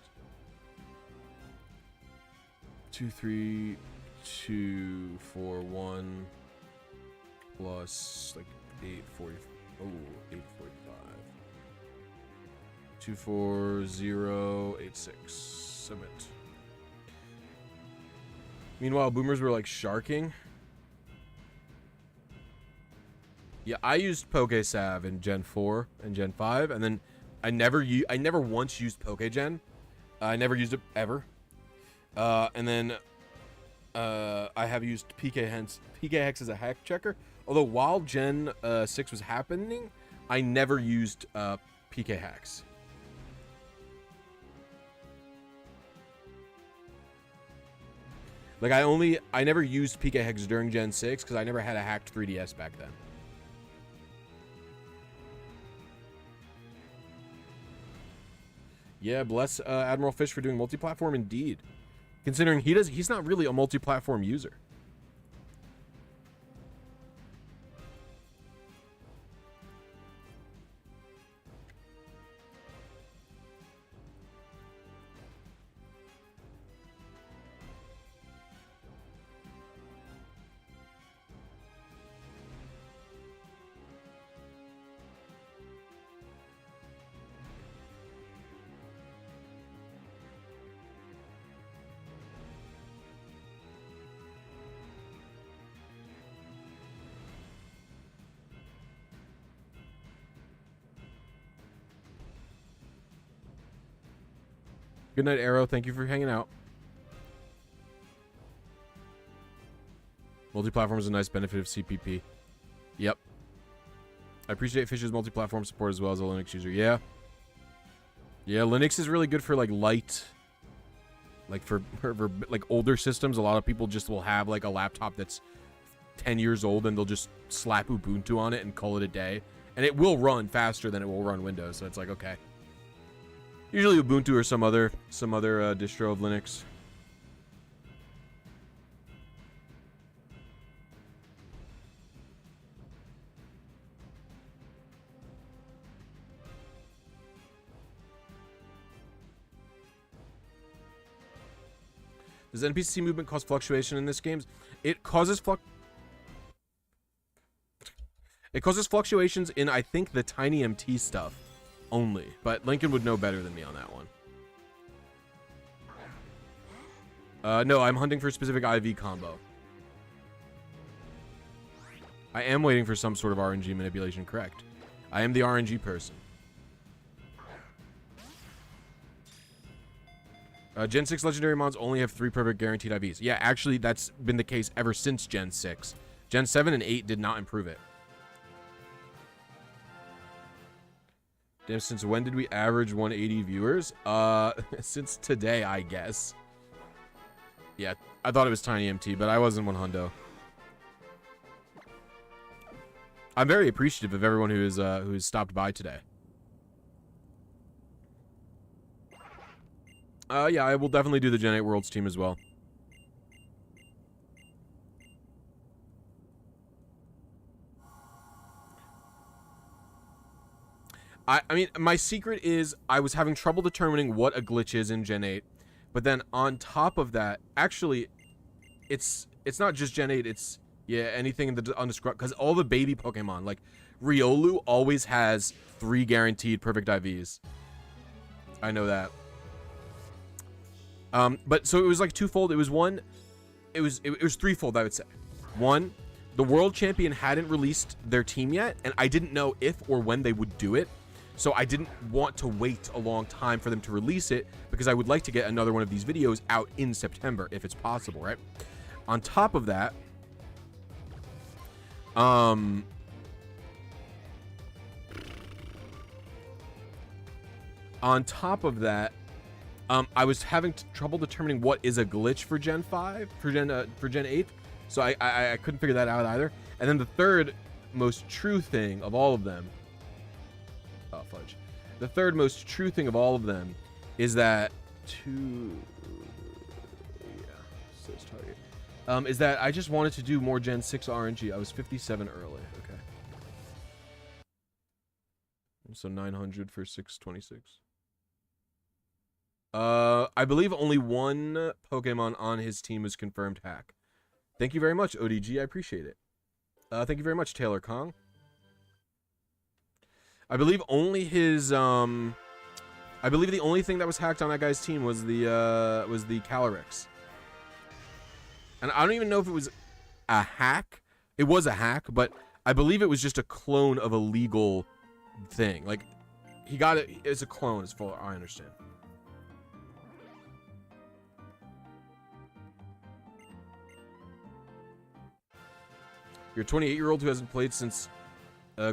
2, 3, 2, 4, 1 plus like 840. Oh, 845. 24086. Submit. Meanwhile, boomers were like sharking. Yeah, I used PokeSav in Gen 4 and Gen 5, and then I never once used PokeGen. I never used it ever. And then I have used PK Hex as a hack checker. Although while Gen 6 was happening, I never used PK Hex. Like I never used PK Hex during Gen 6 because I never had a hacked 3DS back then. Yeah, bless Admiral Fish for doing multi-platform indeed. Considering he's not really a multi-platform user. Good night, Arrow. Thank you for hanging out. Multi-platform is a nice benefit of CPP. Yep. I appreciate Fish's multi-platform support as well as a Linux user. Yeah. Yeah, Linux is really good for like light, like for like older systems. A lot of people just will have like a laptop that's 10 years old and they'll just slap Ubuntu on it and call it a day. And it will run faster than it will run Windows. So it's like, okay. Usually Ubuntu or some other distro of Linux. Does NPC movement cause fluctuation in this game? It causes fluctuations in, I think, the Tiny MT stuff only, but Lincoln would know better than me on that one. No, I'm hunting for a specific IV combo. I am waiting for some sort of RNG manipulation, correct. I am the RNG person. Gen 6 legendary mons only have 3 perfect guaranteed IVs. Yeah, actually, that's been the case ever since Gen 6. Gen 7 and 8 did not improve it. Damn, since when did we average 180 viewers? Since today, I guess. Yeah, I thought it was Tiny MT, but I wasn't 100. I'm very appreciative of everyone who's stopped by today. Yeah, I will definitely do the Gen 8 Worlds team as well. I mean, my secret is I was having trouble determining what a glitch is in Gen 8. But then on top of that, actually, it's not just Gen 8. It's, yeah, anything in the undescribed. Because all the baby Pokemon, like Riolu always has 3 guaranteed perfect IVs. I know that. But so it was like twofold. It was one, it was threefold, I would say. One, the world champion hadn't released their team yet, and I didn't know if or when they would do it. So I didn't want to wait a long time for them to release it because I would like to get another one of these videos out in September if it's possible, right? On top of that, I was having trouble determining what is a glitch for Gen 5, for Gen 8. So I couldn't figure that out either. And then the third most true thing of all of them, oh fudge, the third most true thing of all of them is that is that I just wanted to do more Gen 6 RNG. I was 57 early. Okay. So 900 for 626. I believe only one Pokemon on his team is confirmed hack. Thank you very much, ODG. I appreciate it. Thank you very much, Taylor Kong. I believe only his, I believe the only thing that was hacked on that guy's team was the Calyrex. And I don't even know if it was a hack. It was a hack, but I believe it was just a clone of a legal thing. Like, he got it as a clone, as far as I understand. You're a 28-year-old who hasn't played since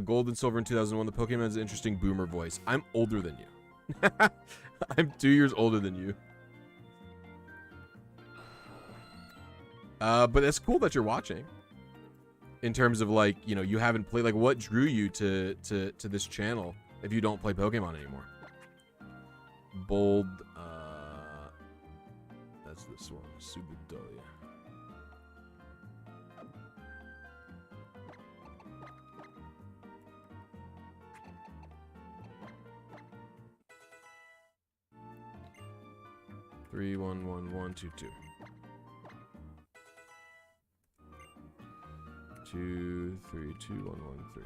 Gold and Silver in 2001. The Pokemon has an interesting boomer voice. I'm older than you. I'm 2 years older than you. But it's cool that you're watching. In terms of, like, you know, you haven't played. Like, what drew you to this channel if you don't play Pokemon anymore? Bold. That's this one. Subudoya. Three, 1, 1, 1, 2, 2. 2, 3, 2, 1, 1, 3.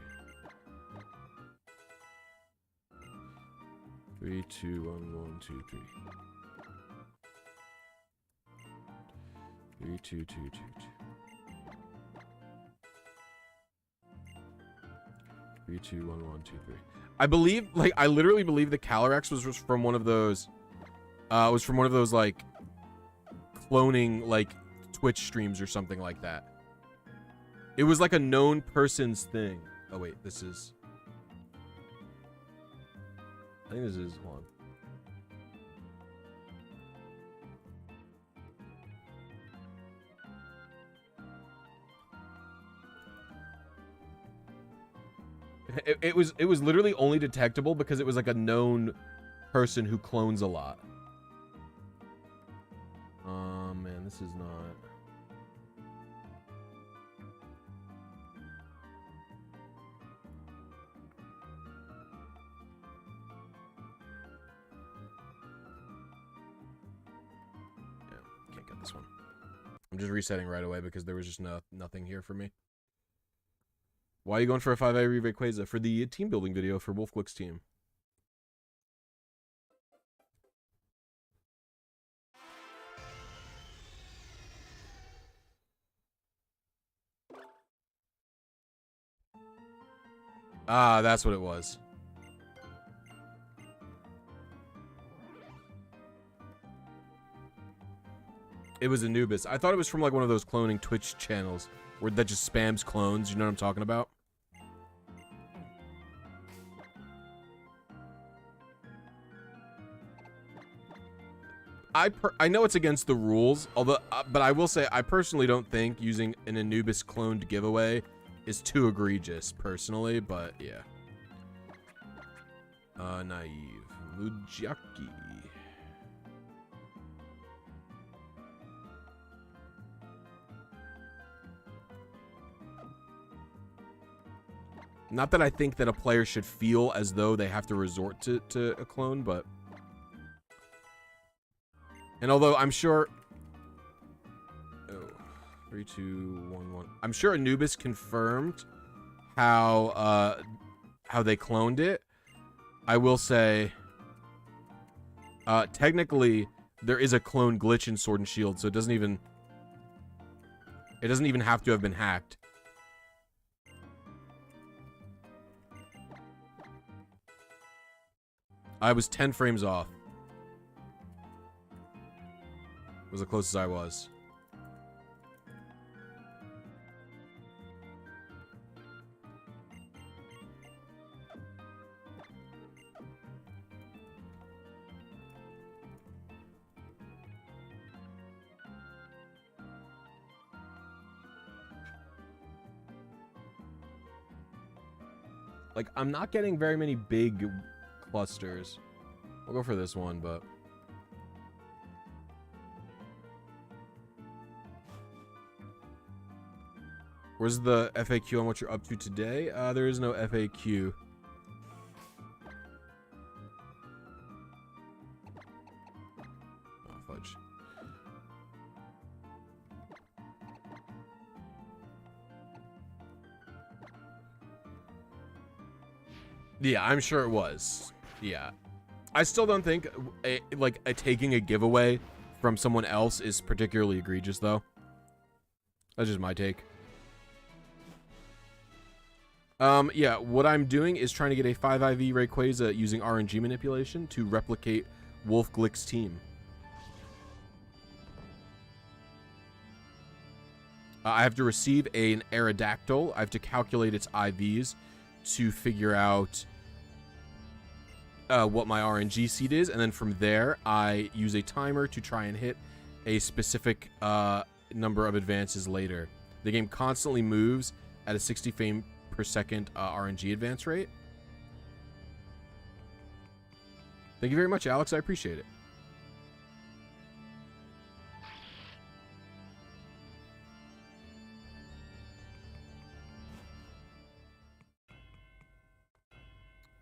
3, 2, 1, 1, 2, 3. 3, 2, 2, 2, 2. 3, 2, 1, 1, 2, 3. I believe, like, I literally believe the Calyrex was from one of those. Was from one of those, like, cloning, like, Twitch streams or something like that. It was like a known person's thing. Oh, wait, this is... I think this is one. It was literally only detectable because it was like a known person who clones a lot. Oh, man, this is not... Yeah, can't get this one. I'm just resetting right away because there was just nothing here for me. Why are you going for a 5A Rayquaza? For the team building video for Wolfglick's team. Ah, that's what it was. It was Anubis. I thought it was from like one of those cloning Twitch channels where that just spams clones. You know what I'm talking about? I know it's against the rules, although, but I will say I personally don't think using an Anubis cloned giveaway is too egregious, personally. But yeah. Naive Mujaki. Not that I think that a player should feel as though they have to resort to a clone, but... And although I'm sure... Oh, 3, 2, 1, 1. I'm sure Anubis confirmed how they cloned it. I will say... technically, there is a clone glitch in Sword and Shield, so it doesn't even... It doesn't even have to have been hacked. I was 10 frames off. It was the closest I was. Like, I'm not getting very many big clusters. I'll go for this one, but... Where's the FAQ on what you're up to today? There is no FAQ. Oh, fudge. Yeah, I'm sure it was. Yeah. I still don't think taking a giveaway from someone else is particularly egregious, though. That's just my take. Yeah, what I'm doing is trying to get a 5IV Rayquaza using RNG manipulation to replicate Wolf Glick's team. I have to receive an Aerodactyl. I have to calculate its IVs to figure out what my RNG seed is, and then from there I use a timer to try and hit a specific number of advances later. The game constantly moves at a 60 frame per second RNG advance rate. Thank you very much, Alex. I appreciate it.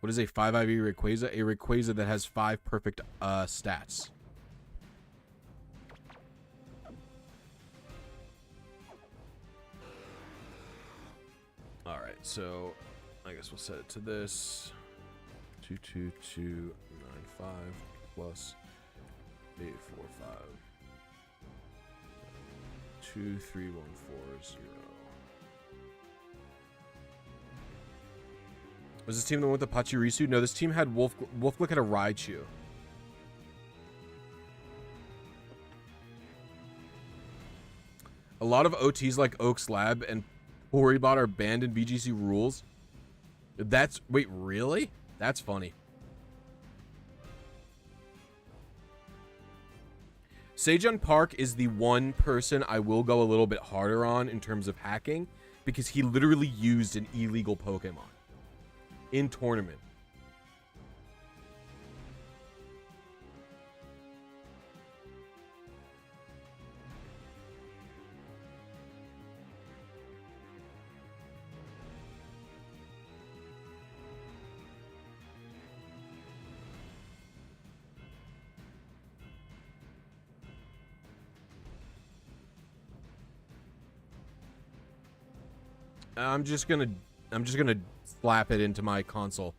What is a 5IV Rayquaza? A Rayquaza that has 5 perfect stats. Alright, so I guess we'll set it to this. 22295 plus 845. 23140. Was this team the one with the Pachirisu? No, this team had Wolfglick had a Raichu. A lot of OTs like Oaks Lab and Horibot are banned in BGC rules. That's... Wait, really? That's funny. Sejun Park is the one person I will go a little bit harder on in terms of hacking, because he literally used an illegal Pokemon in tournament. I'm just gonna slap it into my console.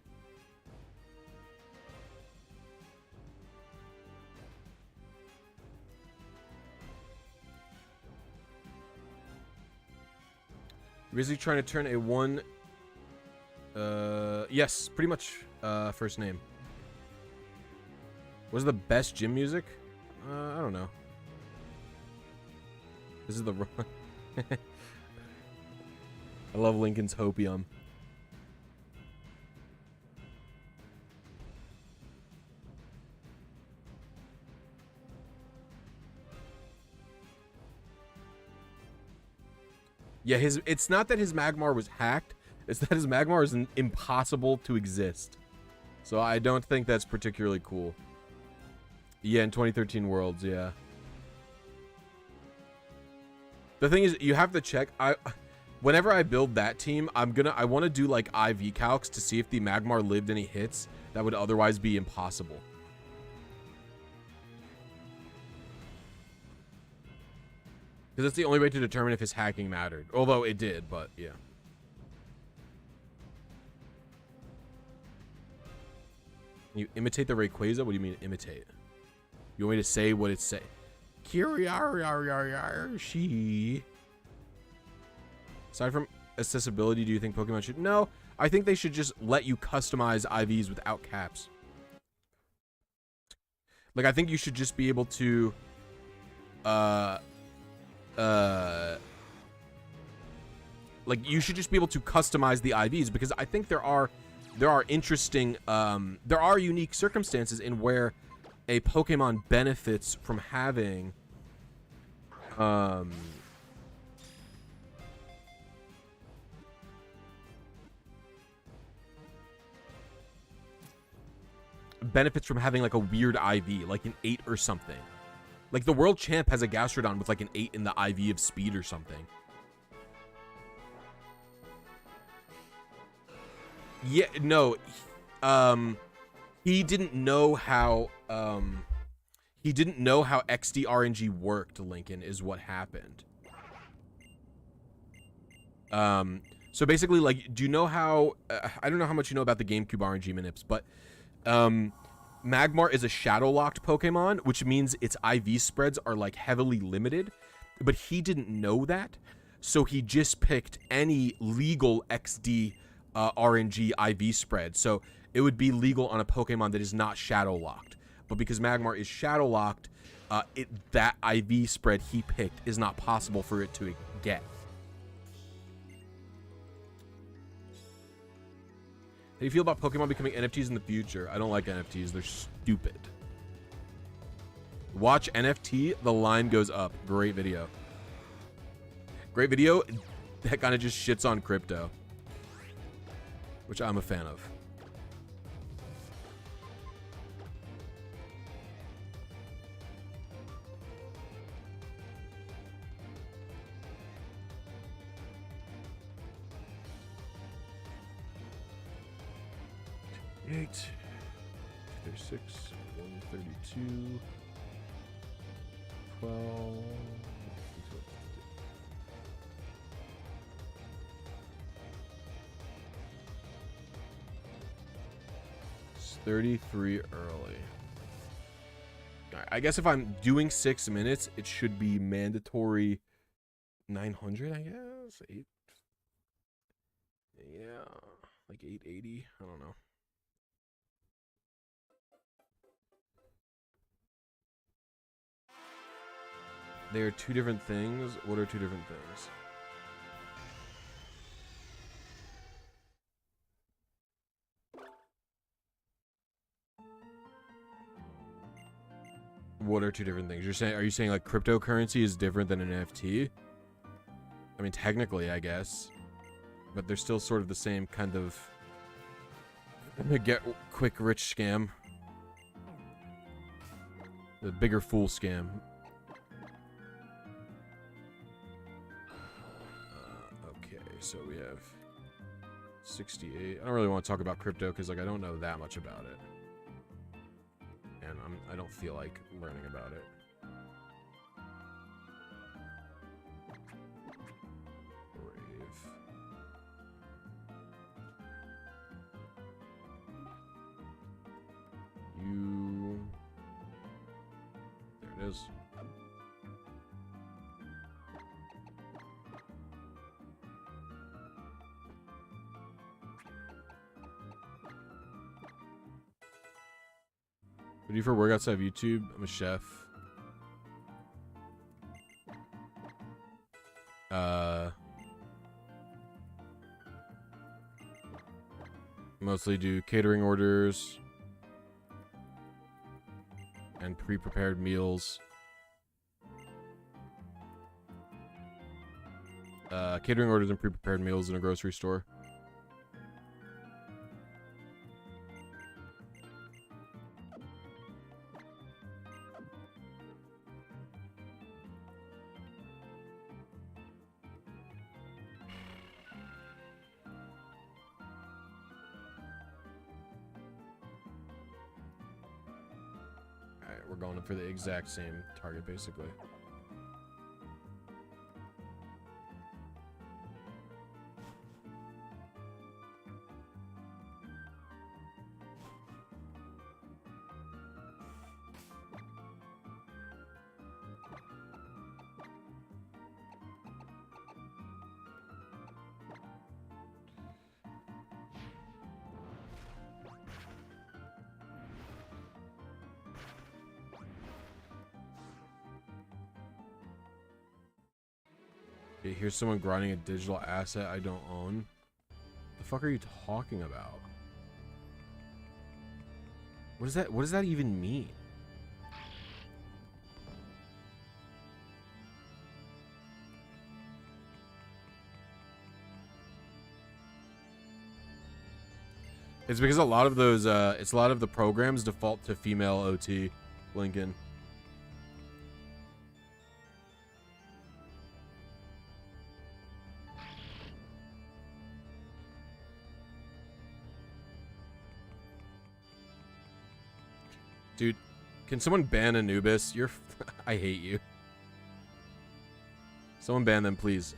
Basically trying to turn a one... yes, pretty much first name. What's the best gym music? I don't know. This is the... I love Lincoln's Hopium. Yeah, it's not that his Magmar was hacked, it's that his Magmar is impossible to exist. So I don't think that's particularly cool. Yeah, in 2013 Worlds, yeah. The thing is, you have to check. Whenever I build that team, I want to do like IV calcs to see if the Magmar lived any hits that would otherwise be impossible. Because that's the only way to determine if his hacking mattered. Although it did, but yeah. Can you imitate the Rayquaza? What do you mean imitate? You want me to say what it say? She. Aside from accessibility, do you think Pokemon should? No, I think they should just let you customize IVs without caps. Like, I think you should just be able to, like, you should just be able to customize the IVs, because I think there are interesting, there are unique circumstances in where a Pokemon benefits from having, like a weird IV, like an 8 or something. Like the world champ has a Gastrodon with like an 8 in the IV of speed or something. Yeah, no. He didn't know how XD RNG worked, Lincoln, is what happened. So basically, like, do you know how I don't know how much you know about the GameCube RNG manips, but Magmar is a shadow locked Pokemon, which means its IV spreads are like heavily limited, but he didn't know that, so he just picked any legal XD RNG IV spread. So it would be legal on a Pokemon that is not shadow locked, but because Magmar is shadow locked, that IV spread he picked is not possible for it to get. How do you feel about Pokemon becoming NFTs in the future? I don't like NFTs. They're stupid. Watch NFT, the line goes up. Great video. Great video that kind of just shits on crypto, which I'm a fan of. Eight, 36, 132, 12. It's 33 early. All right, I guess if I'm doing 6 minutes, it should be mandatory 900, I guess. 8. Yeah, like 880. I don't know. They are two different things. What are two different things? What are two different things? You're saying, are you saying like cryptocurrency is different than an NFT? I mean, technically, I guess, but they're still sort of the same kind of get quick rich scam. The bigger fool scam. So we have 68. I don't really want to talk about crypto because like I don't know that much about it, and I don't feel like learning about it. Brave. You. There it is. What do you for work outside of YouTube? I'm a chef. Mostly do catering orders and pre-prepared meals. Catering orders and pre-prepared meals in a grocery store. them for the exact same target, basically. Okay, here's someone grinding a digital asset I don't own. The fuck are you talking about? What does that even mean? It's because a lot of those it's a lot of the programs default to female OT, Lincoln. Dude, can someone ban Anubis? You're... I hate you. Someone ban them, please.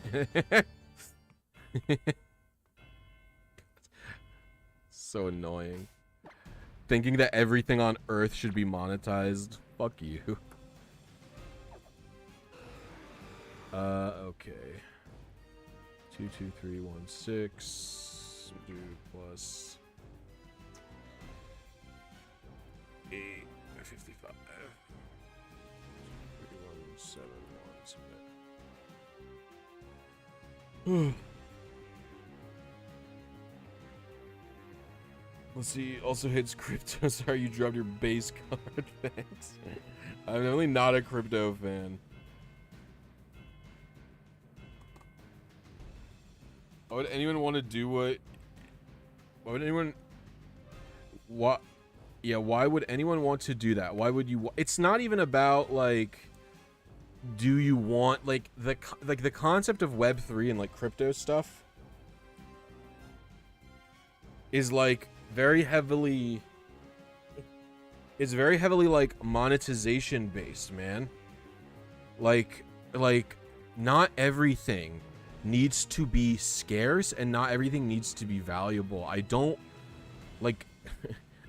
So annoying. Thinking that everything on Earth should be monetized. Fuck you. Okay. 22316 do plus 855 3171 submit. Let's see, also hits crypto. Sorry you dropped your base card. Thanks. I'm definitely not a crypto fan. Why would anyone want to do what? Why would anyone? What? Yeah, why would anyone want to do that? Why would you? It's not even about like. Do you want like the concept of Web3 and like crypto stuff? Is like very heavily. It's very heavily like monetization based, man. Like not everything needs to be scarce and not everything needs to be valuable. I don't like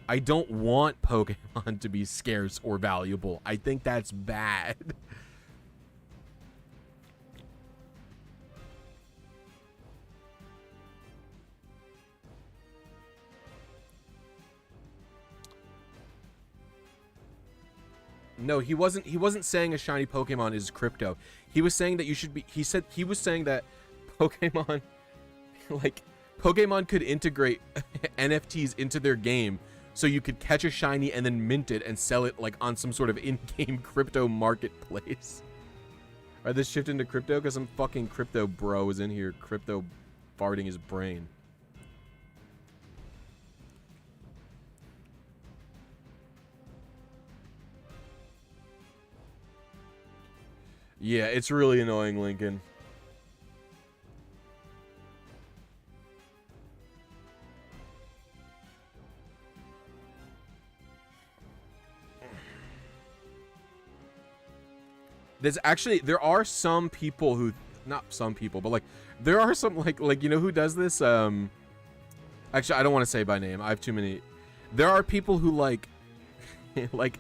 I don't want Pokemon to be scarce or valuable. I think that's bad. No, he wasn't saying a shiny Pokemon is crypto. He was saying that you should be he was saying that Pokemon like Pokemon could integrate NFTs into their game so you could catch a shiny and then mint it and sell it like on some sort of in-game crypto marketplace. Are this shift into crypto? Because some fucking crypto bro is in here crypto farting his brain. Yeah, it's really annoying, Lincoln. There are some people who, not some people, but like, there are some like you know who does this? Actually, I don't want to say by name. I have too many. There are people who like, like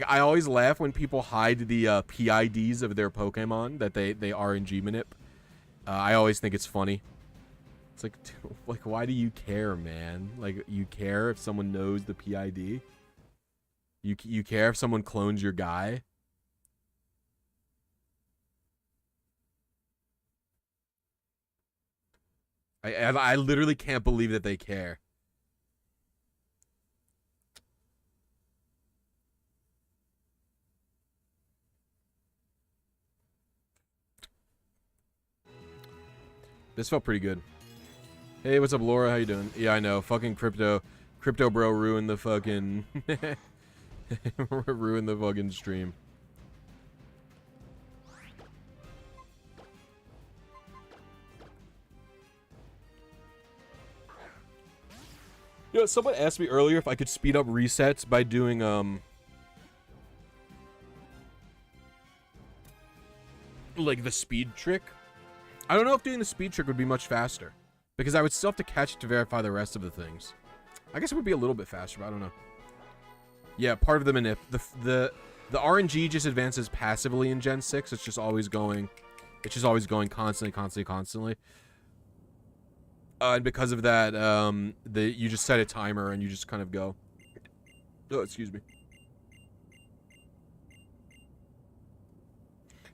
I always laugh when people hide the PIDs of their Pokemon that they RNG manip. I always think it's funny. It's like why do you care, man? Like you care if someone knows the PID? You care if someone clones your guy? I literally can't believe that they care. This felt pretty good. Hey, what's up, Laura? How you doing? Yeah, I know. Fucking crypto bro ruined the fucking ruined the fucking stream. You know, someone asked me earlier if I could speed up resets by doing like the speed trick. I don't know if doing the speed trick would be much faster, because I would still have to catch it to verify the rest of the things. I guess it would be a little bit faster, but I don't know. Yeah, part of the manip. The RNG just advances passively in Gen 6. It's just always going. It's just always going constantly. And because of that, you just set a timer and you just kind of go. Oh, excuse me.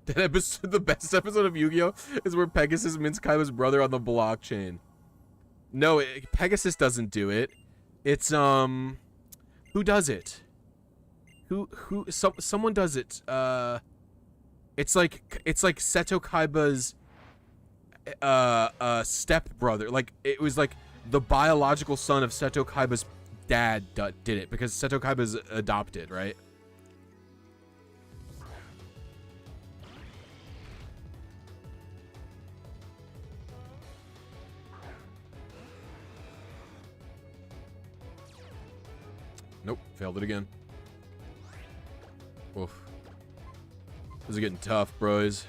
That episode, the best episode of Yu-Gi-Oh! Is where Pegasus mints Kaiba's brother on the blockchain. No, Pegasus doesn't do it. It's, who does it? Someone does it. It's like Seto Kaiba's, step brother. Like, it was like the biological son of Seto Kaiba's dad did it, because Seto Kaiba's adopted, right? Nope, failed it again. Oof. This is getting tough, bros.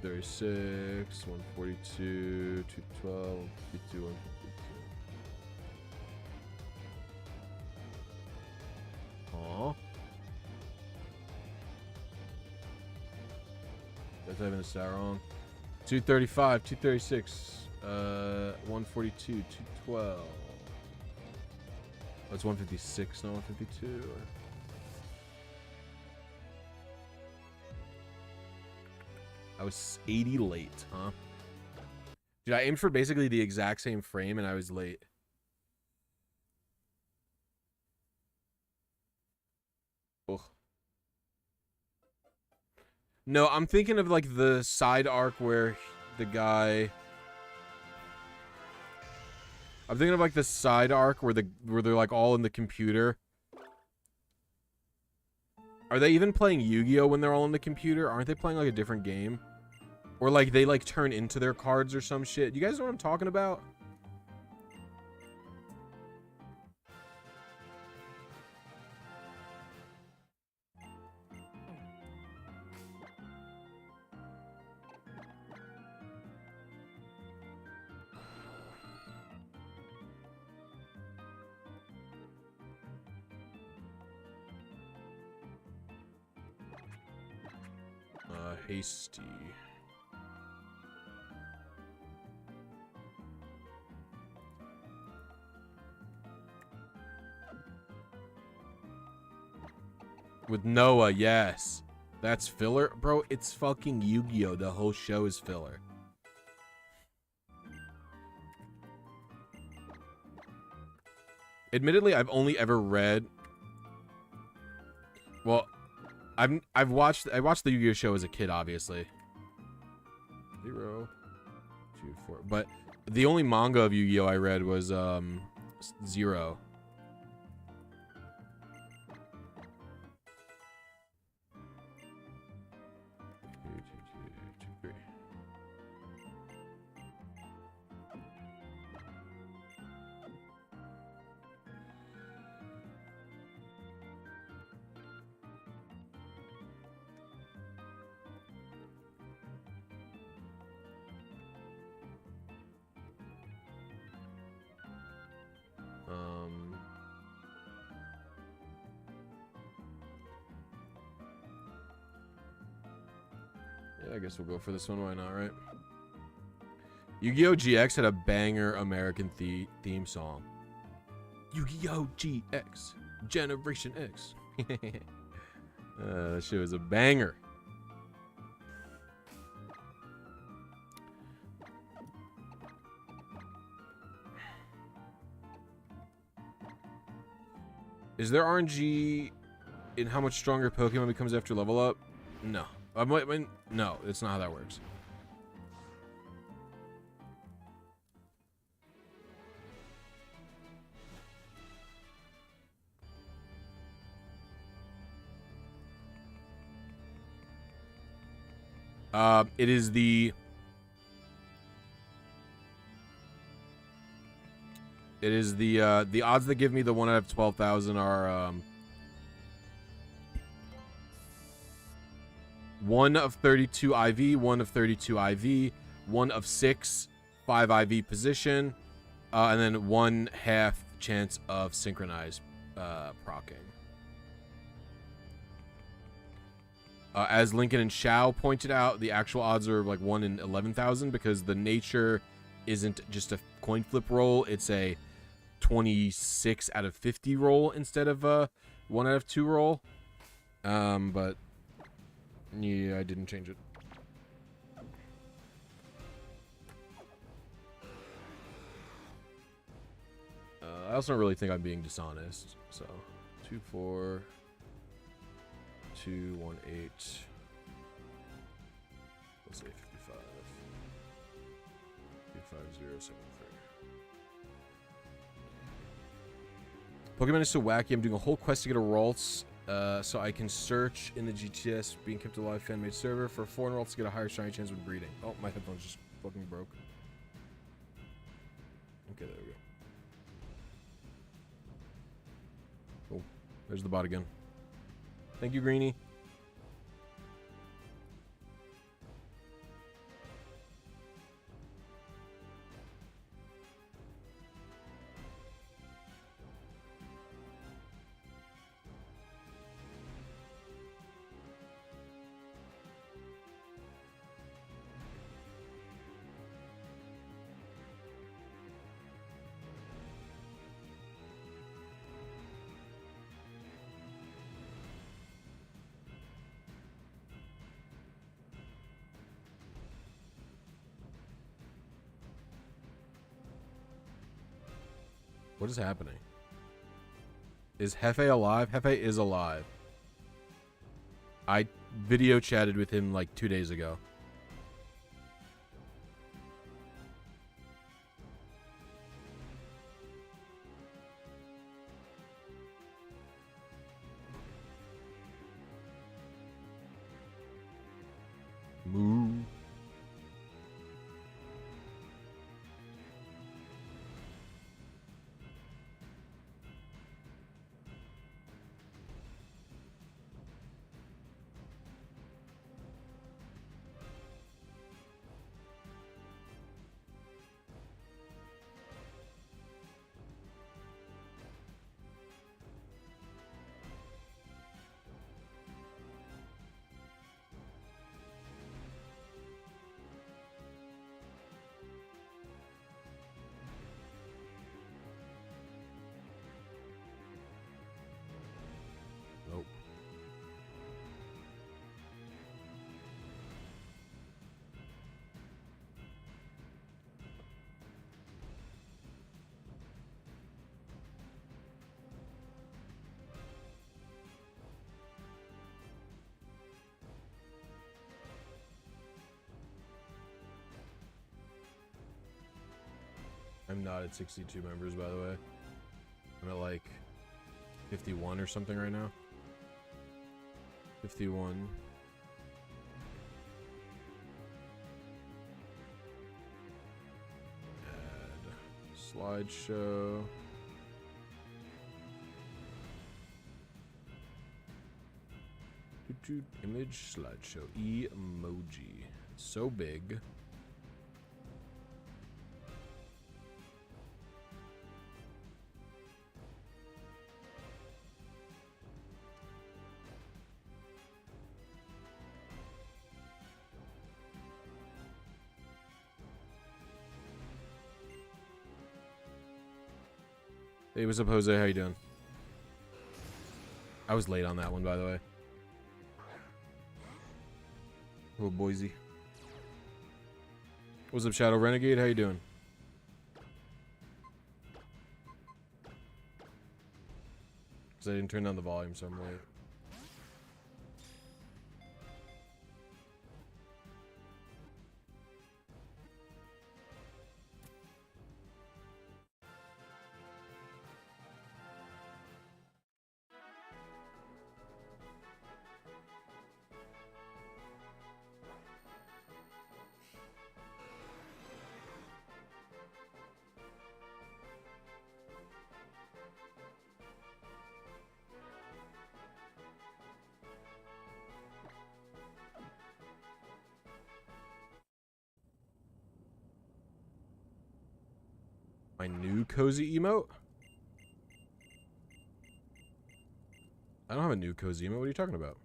236, 142, 212, 52, 152. Aw. That's having a stat wrong. 235, 236, 142, 212. That's 156, not 152. I was 80 late, huh? Dude, I aimed for basically the exact same frame and I was late. Ugh. No, I'm thinking of like the side arc where the guy... I'm thinking of like the side arc where they're like all in the computer. Are they even playing Yu-Gi-Oh when they're all in the computer? Aren't they playing like a different game? Or like they like turn into their cards or some shit? You guys know what I'm talking about? Hasty. With Noah, yes. That's filler? Bro, it's fucking Yu-Gi-Oh! The whole show is filler. Admittedly, I've only ever read... Well... I watched the Yu-Gi-Oh show as a kid, obviously. 0, 2, 4. But the only manga of Yu-Gi-Oh I read was 0. Yeah, I guess we'll go for this one. Why not, right? Yu-Gi-Oh! GX had a banger American theme song. Yu-Gi-Oh! GX Generation X. That shit was a banger. Is there RNG in how much stronger Pokemon becomes after level up? No. No, it's not how that works. It is the odds that give me the 1 out of 12,000 are 1 of 32 IV, 1 of 32 IV, 1 of 6, 5 IV position, and then 1/2 chance of synchronized proccing. As Lincoln and Shao pointed out, the actual odds are like 1 in 11,000 because the nature isn't just a coin flip roll. It's a 26 out of 50 roll instead of a 1 out of 2 roll. But yeah, I didn't change it. I also don't really think I'm being dishonest. So 2 4 2 1 8. Let's say 55. 25073. Pokemon is so wacky. I'm doing a whole quest to get a Ralts, so I can search in the GTS being kept alive fan-made server for foreign Ralts to get a higher shiny chance when breeding. Oh, my headphones just fucking broke. Okay, there we go. Oh, there's the bot again. Thank you, Greenie. What is happening? Is Hefe alive? Hefe is alive. I video chatted with him like 2 days ago. Moo. Nope. I'm not at 62 members, by the way. I'm at like 51 or something right now. 51. Add slideshow. Image slideshow. Emoji. So big. Hey, what's up, Jose? How you doing? I was late on that one, by the way. Oh, Boise. What's up, Shadow Renegade? How you doing? Because I didn't turn down the volume, so I'm late. My new cozy emote? I don't have a new cozy emote. What are you talking about?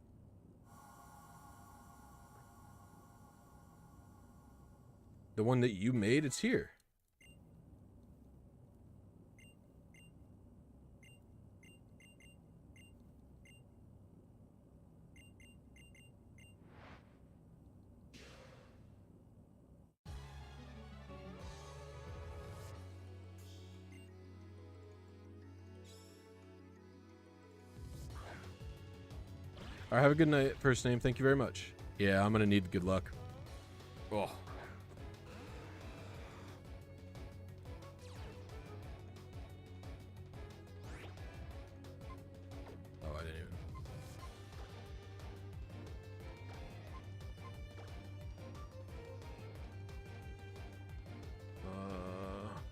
The one that you made, it's here. All right, have a good night, first name. Thank you very much. Yeah, I'm gonna need good luck. Oh. Oh, I didn't even.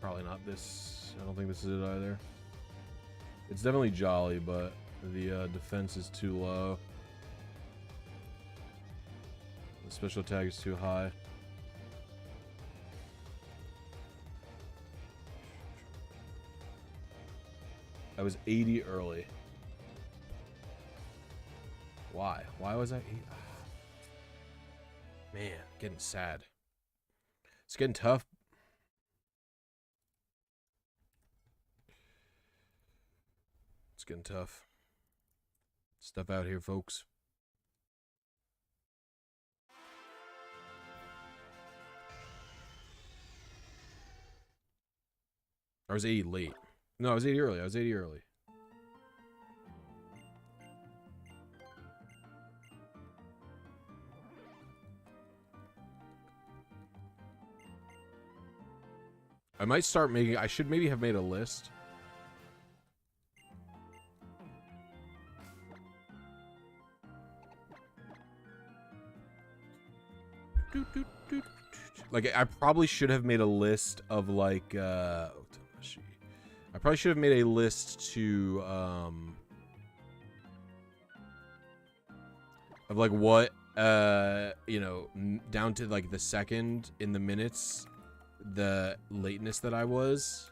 Probably not this. I don't think this is it either. It's definitely Jolly, but the defense is too low. The special tag is too high. I was 80 early. Why? Why was I 80? Man, getting sad. It's getting tough. It's getting tough. Stuff out here, folks. I was 80 late. No, I was 80 early. I was 80 early. I might start making... I should maybe have made a list. Like, I probably should have made a list of, like, I probably should have made a list to, of, like, what, you know, down to, like, the second in the minutes, the lateness that I was.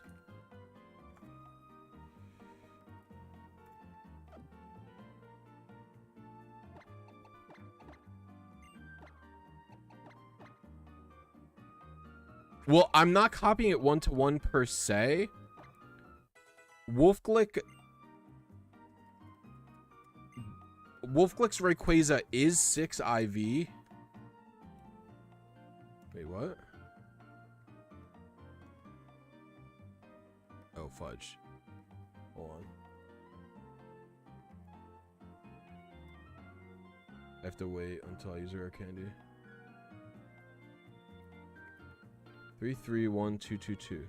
Well, I'm not copying it one-to-one per se. Wolfglick's Rayquaza is 6 IV. Wait, what? Oh, fudge. Hold on. I have to wait until I use rare candy. 331222.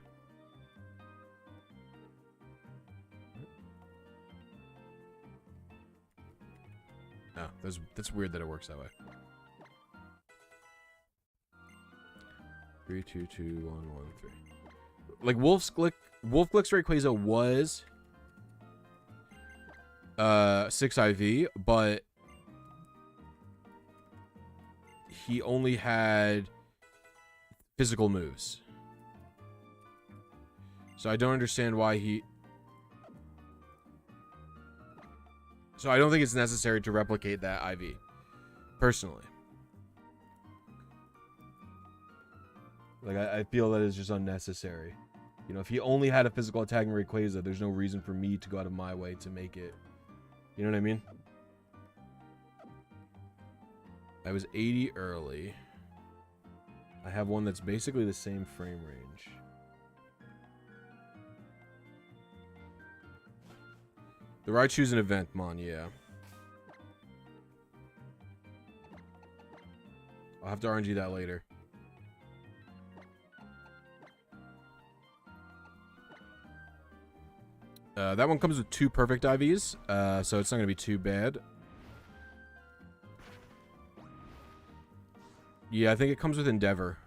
Oh, that's weird that it works that way. 322113. Like Wolfglick's Rayquaza was 6 IV, but he only had physical moves. So I don't understand why he... So I don't think it's necessary to replicate that IV. Personally. Like, I feel that it's just unnecessary. You know, if he only had a physical attacking Rayquaza, there's no reason for me to go out of my way to make it. You know what I mean? I was 80 early. I have one that's basically the same frame range. The Raichu's an event, Mon, yeah. I'll have to RNG that later. That one comes with 2 perfect IVs, so it's not going to be too bad. Yeah, I think it comes with Endeavor.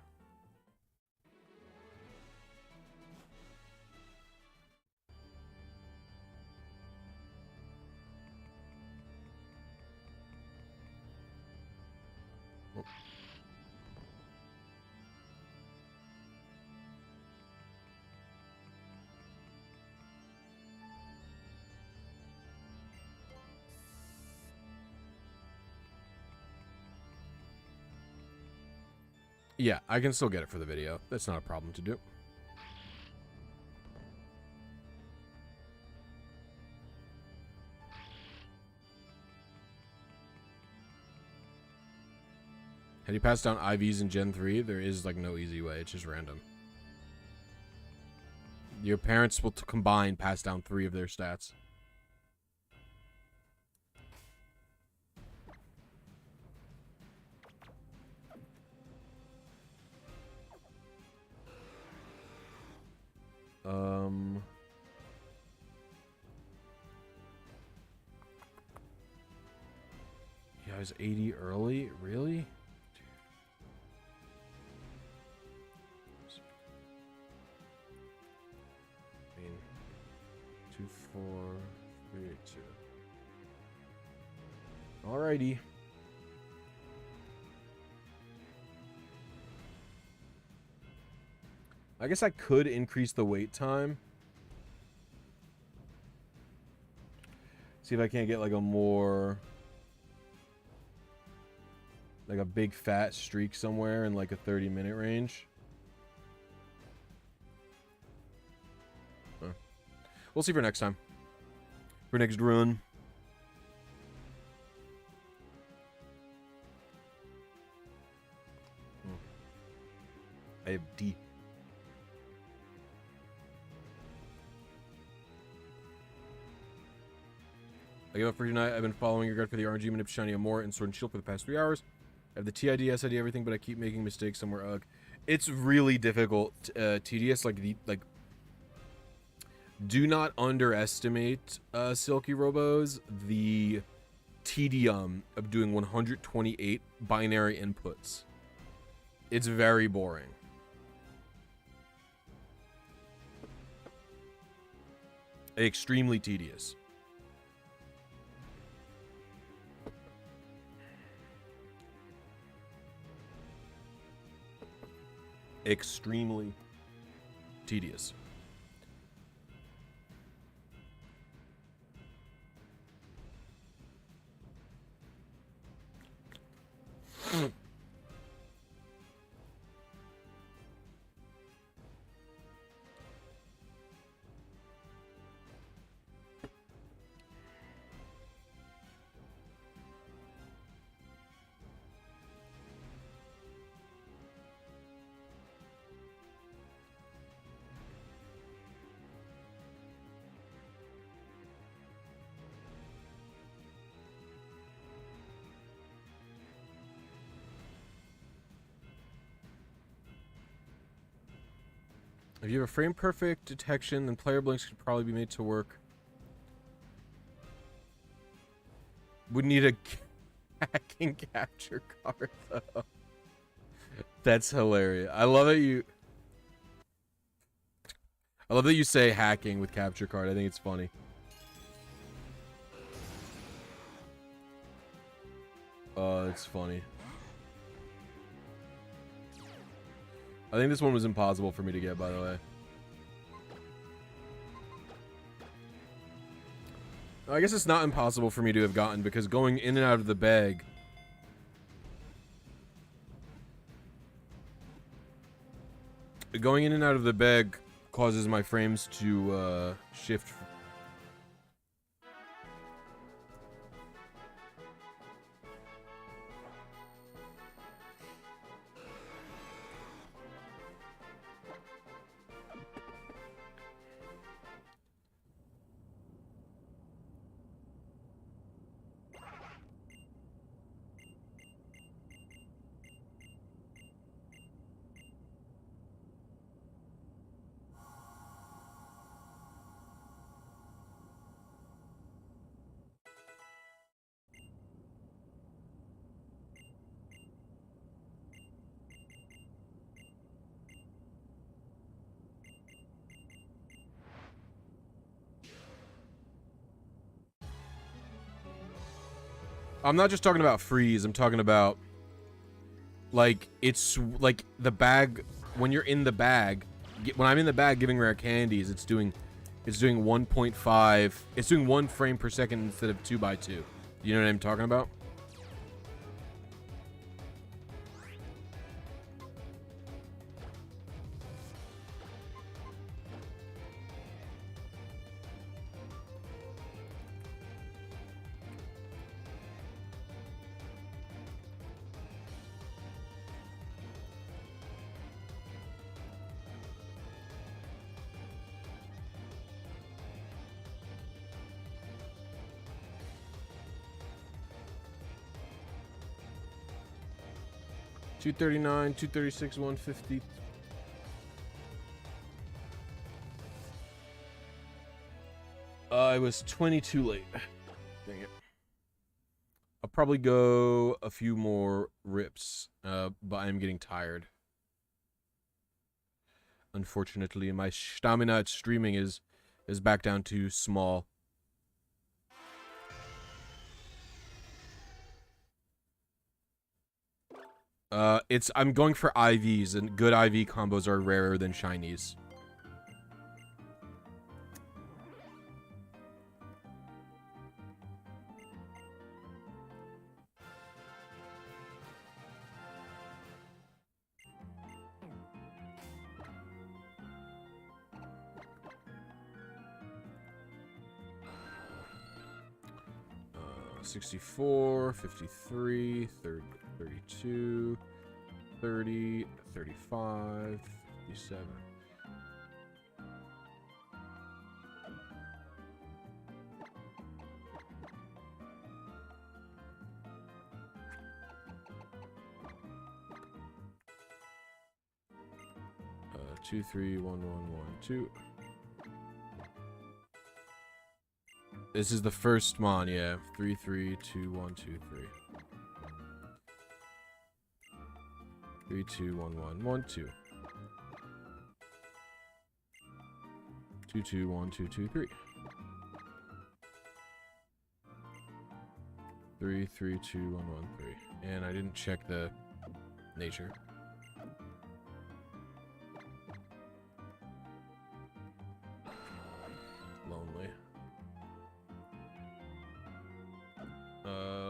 Oh. Yeah, I can still get it for the video. That's not a problem to do. Had you passed down IVs in Gen 3, there is like no easy way. It's just random. Your parents will combine pass down 3 of their stats. Yeah, I was 80 early? Really? I mean, 2, 4, 3, 2. Alrighty. I guess I could increase the wait time. See if I can't get like a more... like a big fat streak somewhere in like a 30-minute range. We'll see for next time. For next run. I have D. I give up for tonight. I've been following your guide for the RNG Manip Shiny Amore and Sword and Shield for the past 3 hours. I have the TID, SID, everything, but I keep making mistakes somewhere. Ugh. It's really difficult, tedious. Like, do not underestimate Silky Robos. The tedium of doing 128 binary inputs. It's very boring. Extremely tedious. Extremely tedious. If you have a frame perfect detection, then player blinks could probably be made to work. Would need a hacking capture card though. That's hilarious. I love that you say hacking with capture card. I think it's funny. It's funny. I think this one was impossible for me to get, by the way. I guess it's not impossible for me to have gotten, because going in and out of the bag... going in and out of the bag causes my frames to, shift... I'm not just talking about freeze, I'm talking about, like, it's, like, the bag, when you're in the bag, when I'm in the bag giving rare candies, it's doing 1.5, it's doing 1 frame per second instead of 2x2. You know what I'm talking about? 239, 236, 150. I was 22 late. Dang it. I'll probably go a few more rips, but I'm getting tired. Unfortunately, my stamina at streaming is back down to small. I'm going for IVs, and good IV combos are rarer than shinies. Uh, 64, 53, 30, 32, 30, 35, 57. Two, three, 1, 1, 1, 2. This is the first mon, yeah. 3, 3, 2, 1, 2, 3. 3, 2, 1, 1, 1, 2. 2, 2, 1, 2, 2, 3. 3, 3, 2, 1, 1, 3. And I didn't check the nature. Lonely.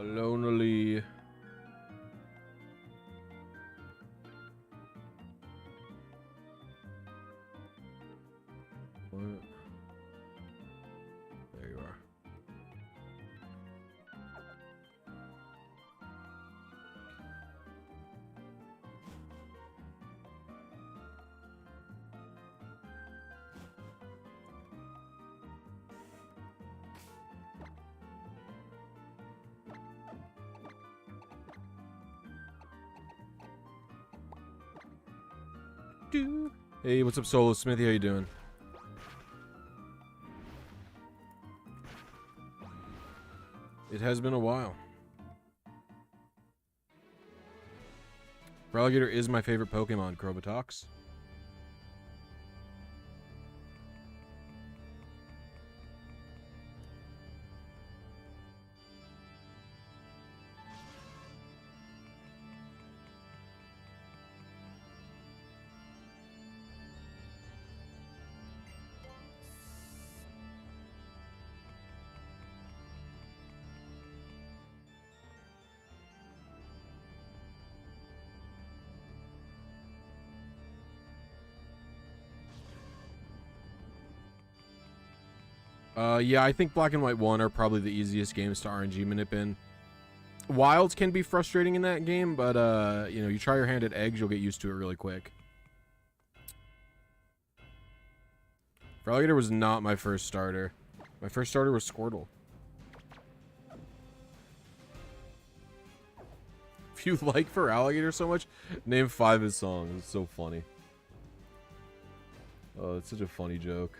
Lonely. What? There you are. Hey, what's up, Solo Smithy? How you doing? It has been a while. Alligator is my favorite Pokemon, Crobatox. Yeah, I think Black and White 1 are probably the easiest games to RNG manip in. Wilds can be frustrating in that game, but, you know, you try your hand at eggs, you'll get used to it really quick. Alligator was not my first starter. My first starter was Squirtle. If you like Alligator so much, name 5 of his songs. It's so funny. Oh, it's such a funny joke.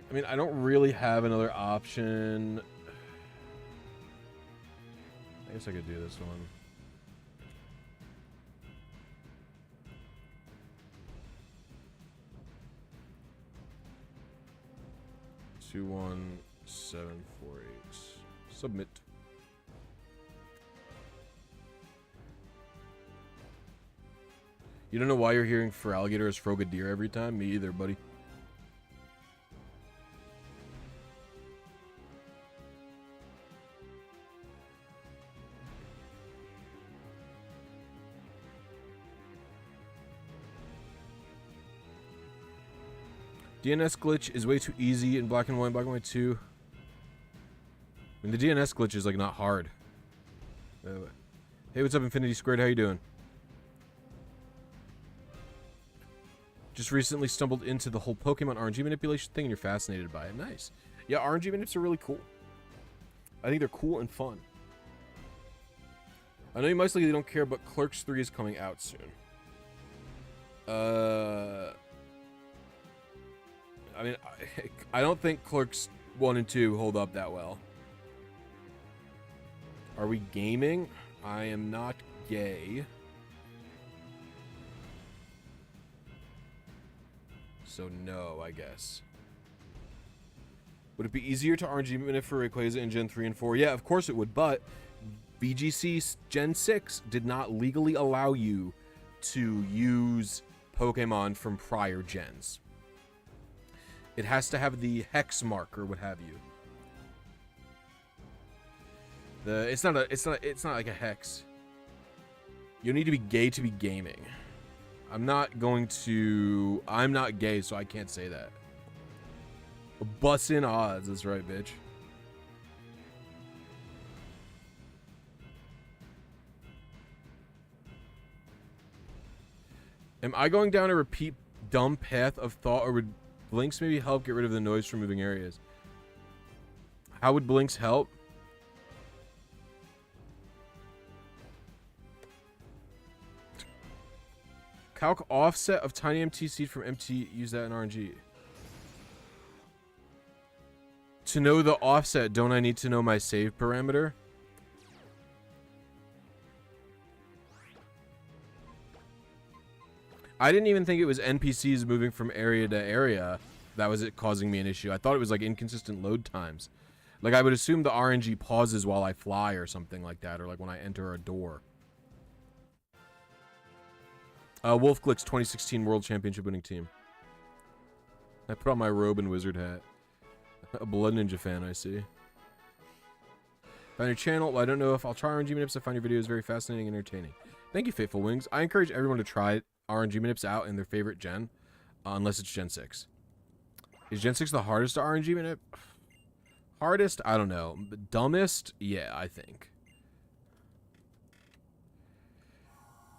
I mean, I don't really have another option. I guess I could do this one. Two, 1, 7, 4, 8. Submit. You don't know why you're hearing Alligator as Frogadier every time? Me either, buddy. DNS glitch is way too easy in Black and White. Black and White 2. I mean, the DNS glitch is like not hard. Hey, what's up, Infinity Squared? How you doing? Just recently stumbled into the whole Pokemon RNG manipulation thing, and you're fascinated by it. Nice. Yeah, RNG manips are really cool. I think they're cool and fun. I know you most likely don't care, but Clerks 3 is coming out soon. I mean, I don't think Clerks 1 and 2 hold up that well. Are we gaming? I am not gay. So no, I guess. Would it be easier to RNG manip for Rayquaza in Gen 3 and 4? Yeah, of course it would, but VGC Gen 6 did not legally allow you to use Pokemon from prior gens. It has to have the hex mark or what have you. It's not like a hex. You need to be gay to be gaming. I'm not gay, so I can't say that. Bussin' odds, that's right, bitch. Am I going down a repeat dumb path of thought, or would Blinks maybe help get rid of the noise from moving areas? How would Blinks help? Calc offset of tiny MT seed from MT, use that in RNG. To know the offset, don't I need to know my save parameter? I didn't even think it was NPCs moving from area to area that was it causing me an issue. I thought it was like inconsistent load times. Like I would assume the RNG pauses while I fly or something like that, or like when I enter a door. Wolfglick's 2016 World Championship winning team. I put on my robe and wizard hat. A Blood Ninja fan, I see. Found your channel. Well, I don't know if I'll try RNG manips. I find your videos very fascinating and entertaining. Thank you, Fateful Wings. I encourage everyone to try RNG manips out in their favorite gen, unless it's Gen 6. Is Gen 6 the hardest to RNG manip? Hardest? I don't know. Dumbest? Yeah, I think.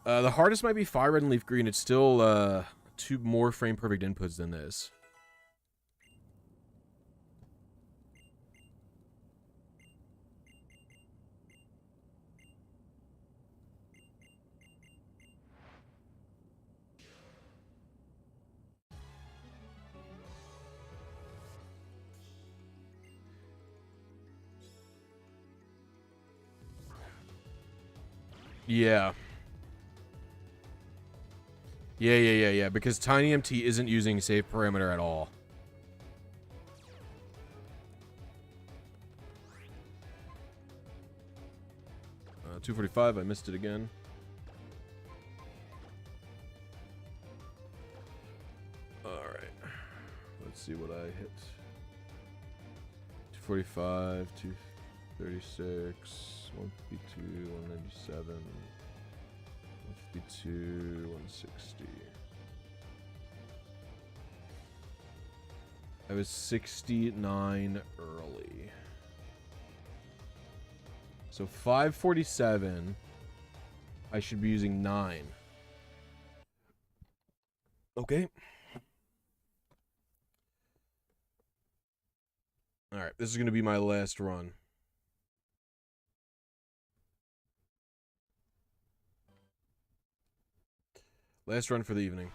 The hardest might be Fire Red and Leaf Green. It's still 2 more frame perfect inputs than this. Yeah. Yeah, because TinyMT isn't using save parameter at all. Uh, 245, I missed it again. Alright. Let's see what I hit. 245, 236, 152, 197. 152, 160. I was 69 early. So 547. I should be using 9. Okay. Alright, this is going to be my last run. Last run for the evening.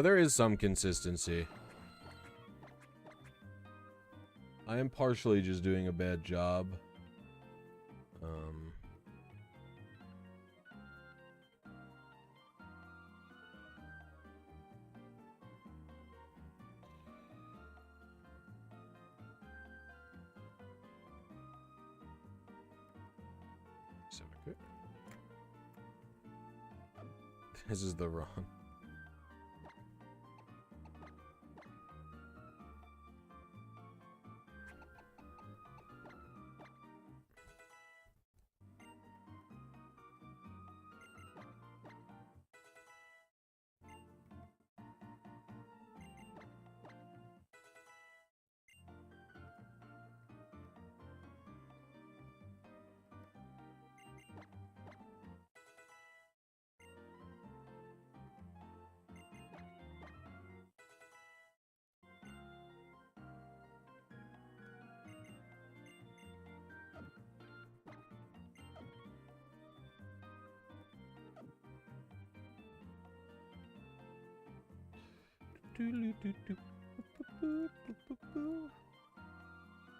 There is some consistency. I am partially just doing a bad job. This is the run.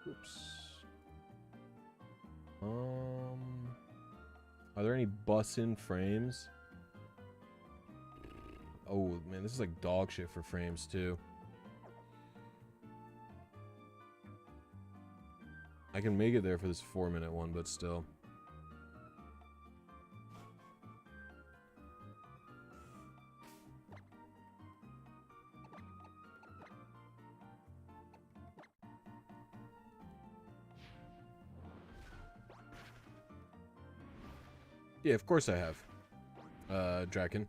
Oops. Are there any bus-in frames? Oh man, this is like dog shit for frames too. I can make it there for this 4-minute one, but still. Yeah, of course I have. Draken.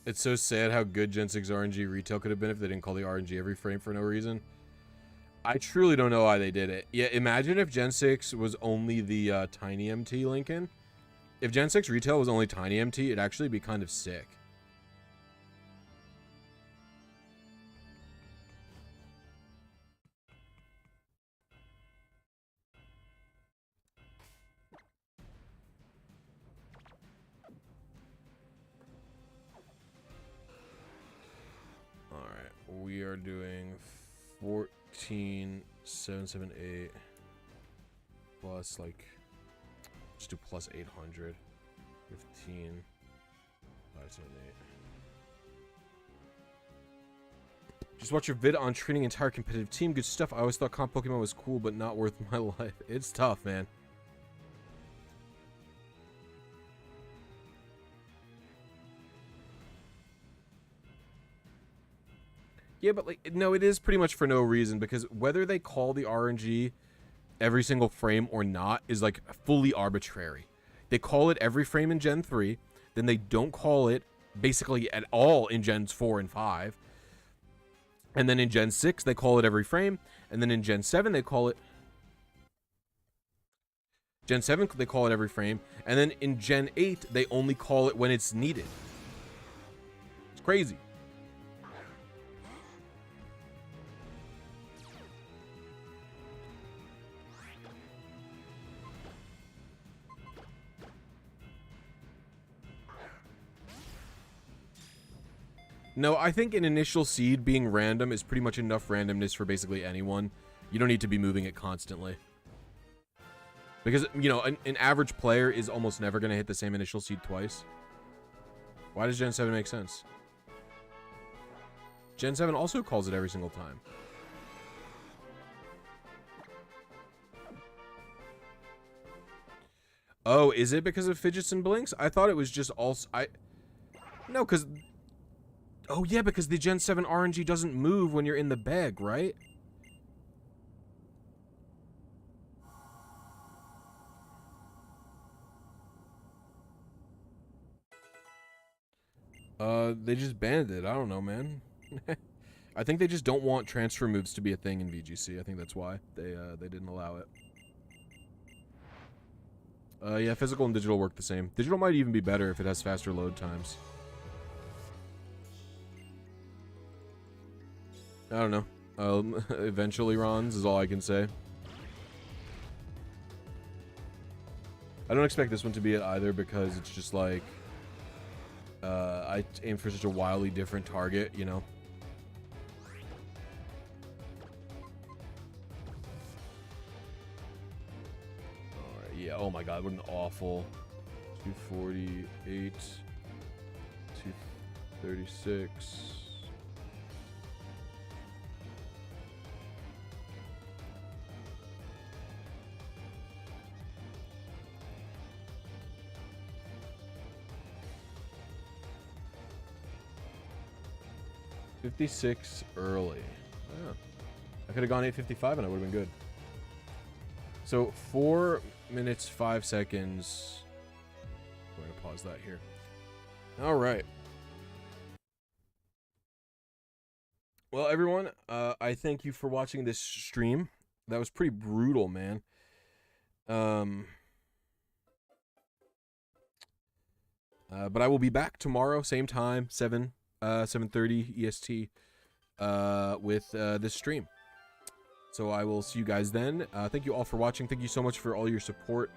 It's so sad how good Gen 6 RNG retail could have been if they didn't call the RNG every frame for no reason. I truly don't know why they did it. Yeah, imagine if Gen 6 was only the Tiny MT, Lincoln. If Gen 6 retail was only Tiny MT, it'd actually be kind of sick. We are doing 14,778 plus like, let's do plus 800. 15, 578. Just watch your vid on training entire competitive team. Good stuff. I always thought comp Pokemon was cool, but not worth my life. It's tough, man. Yeah, but like, no, it is pretty much for no reason, because whether they call the RNG every single frame or not is like fully arbitrary. They call it every frame in Gen 3, then they don't call it basically at all in Gens 4 and 5. And then in Gen 6, they call it every frame, and then in Gen 7, they call it... Gen 7, they call it every frame, and then in Gen 8, they only call it when it's needed. It's crazy. No, I think an initial seed being random is pretty much enough randomness for basically anyone. You don't need to be moving it constantly. Because, you know, an average player is almost never going to hit the same initial seed twice. Why does Gen 7 make sense? Gen 7 also calls it every single time. Oh, is it because of fidgets and blinks? I thought it was just also... No, because... Oh, yeah, because the Gen 7 RNG doesn't move when you're in the bag, right? They just banned it. I don't know, man. I think they just don't want transfer moves to be a thing in VGC. I think that's why they didn't allow it. Yeah, physical and digital work the same. Digital might even be better if it has faster load times. I don't know. Eventually, Rons is all I can say. I don't expect this one to be it either, because it's just like... I aim for such a wildly different target, you know? Alright, yeah, oh my god, what an awful... 248... 236... 56 early. Yeah. I could have gone 8:55 and I would have been good. So 4 minutes 5 seconds. We're gonna pause that here. All right. Well, everyone, I thank you for watching this stream. That was pretty brutal, man. But I will be back tomorrow, same time, 7:30 EST, with this stream. So I will see you guys then. Thank you all for watching. Thank you so much for all your support.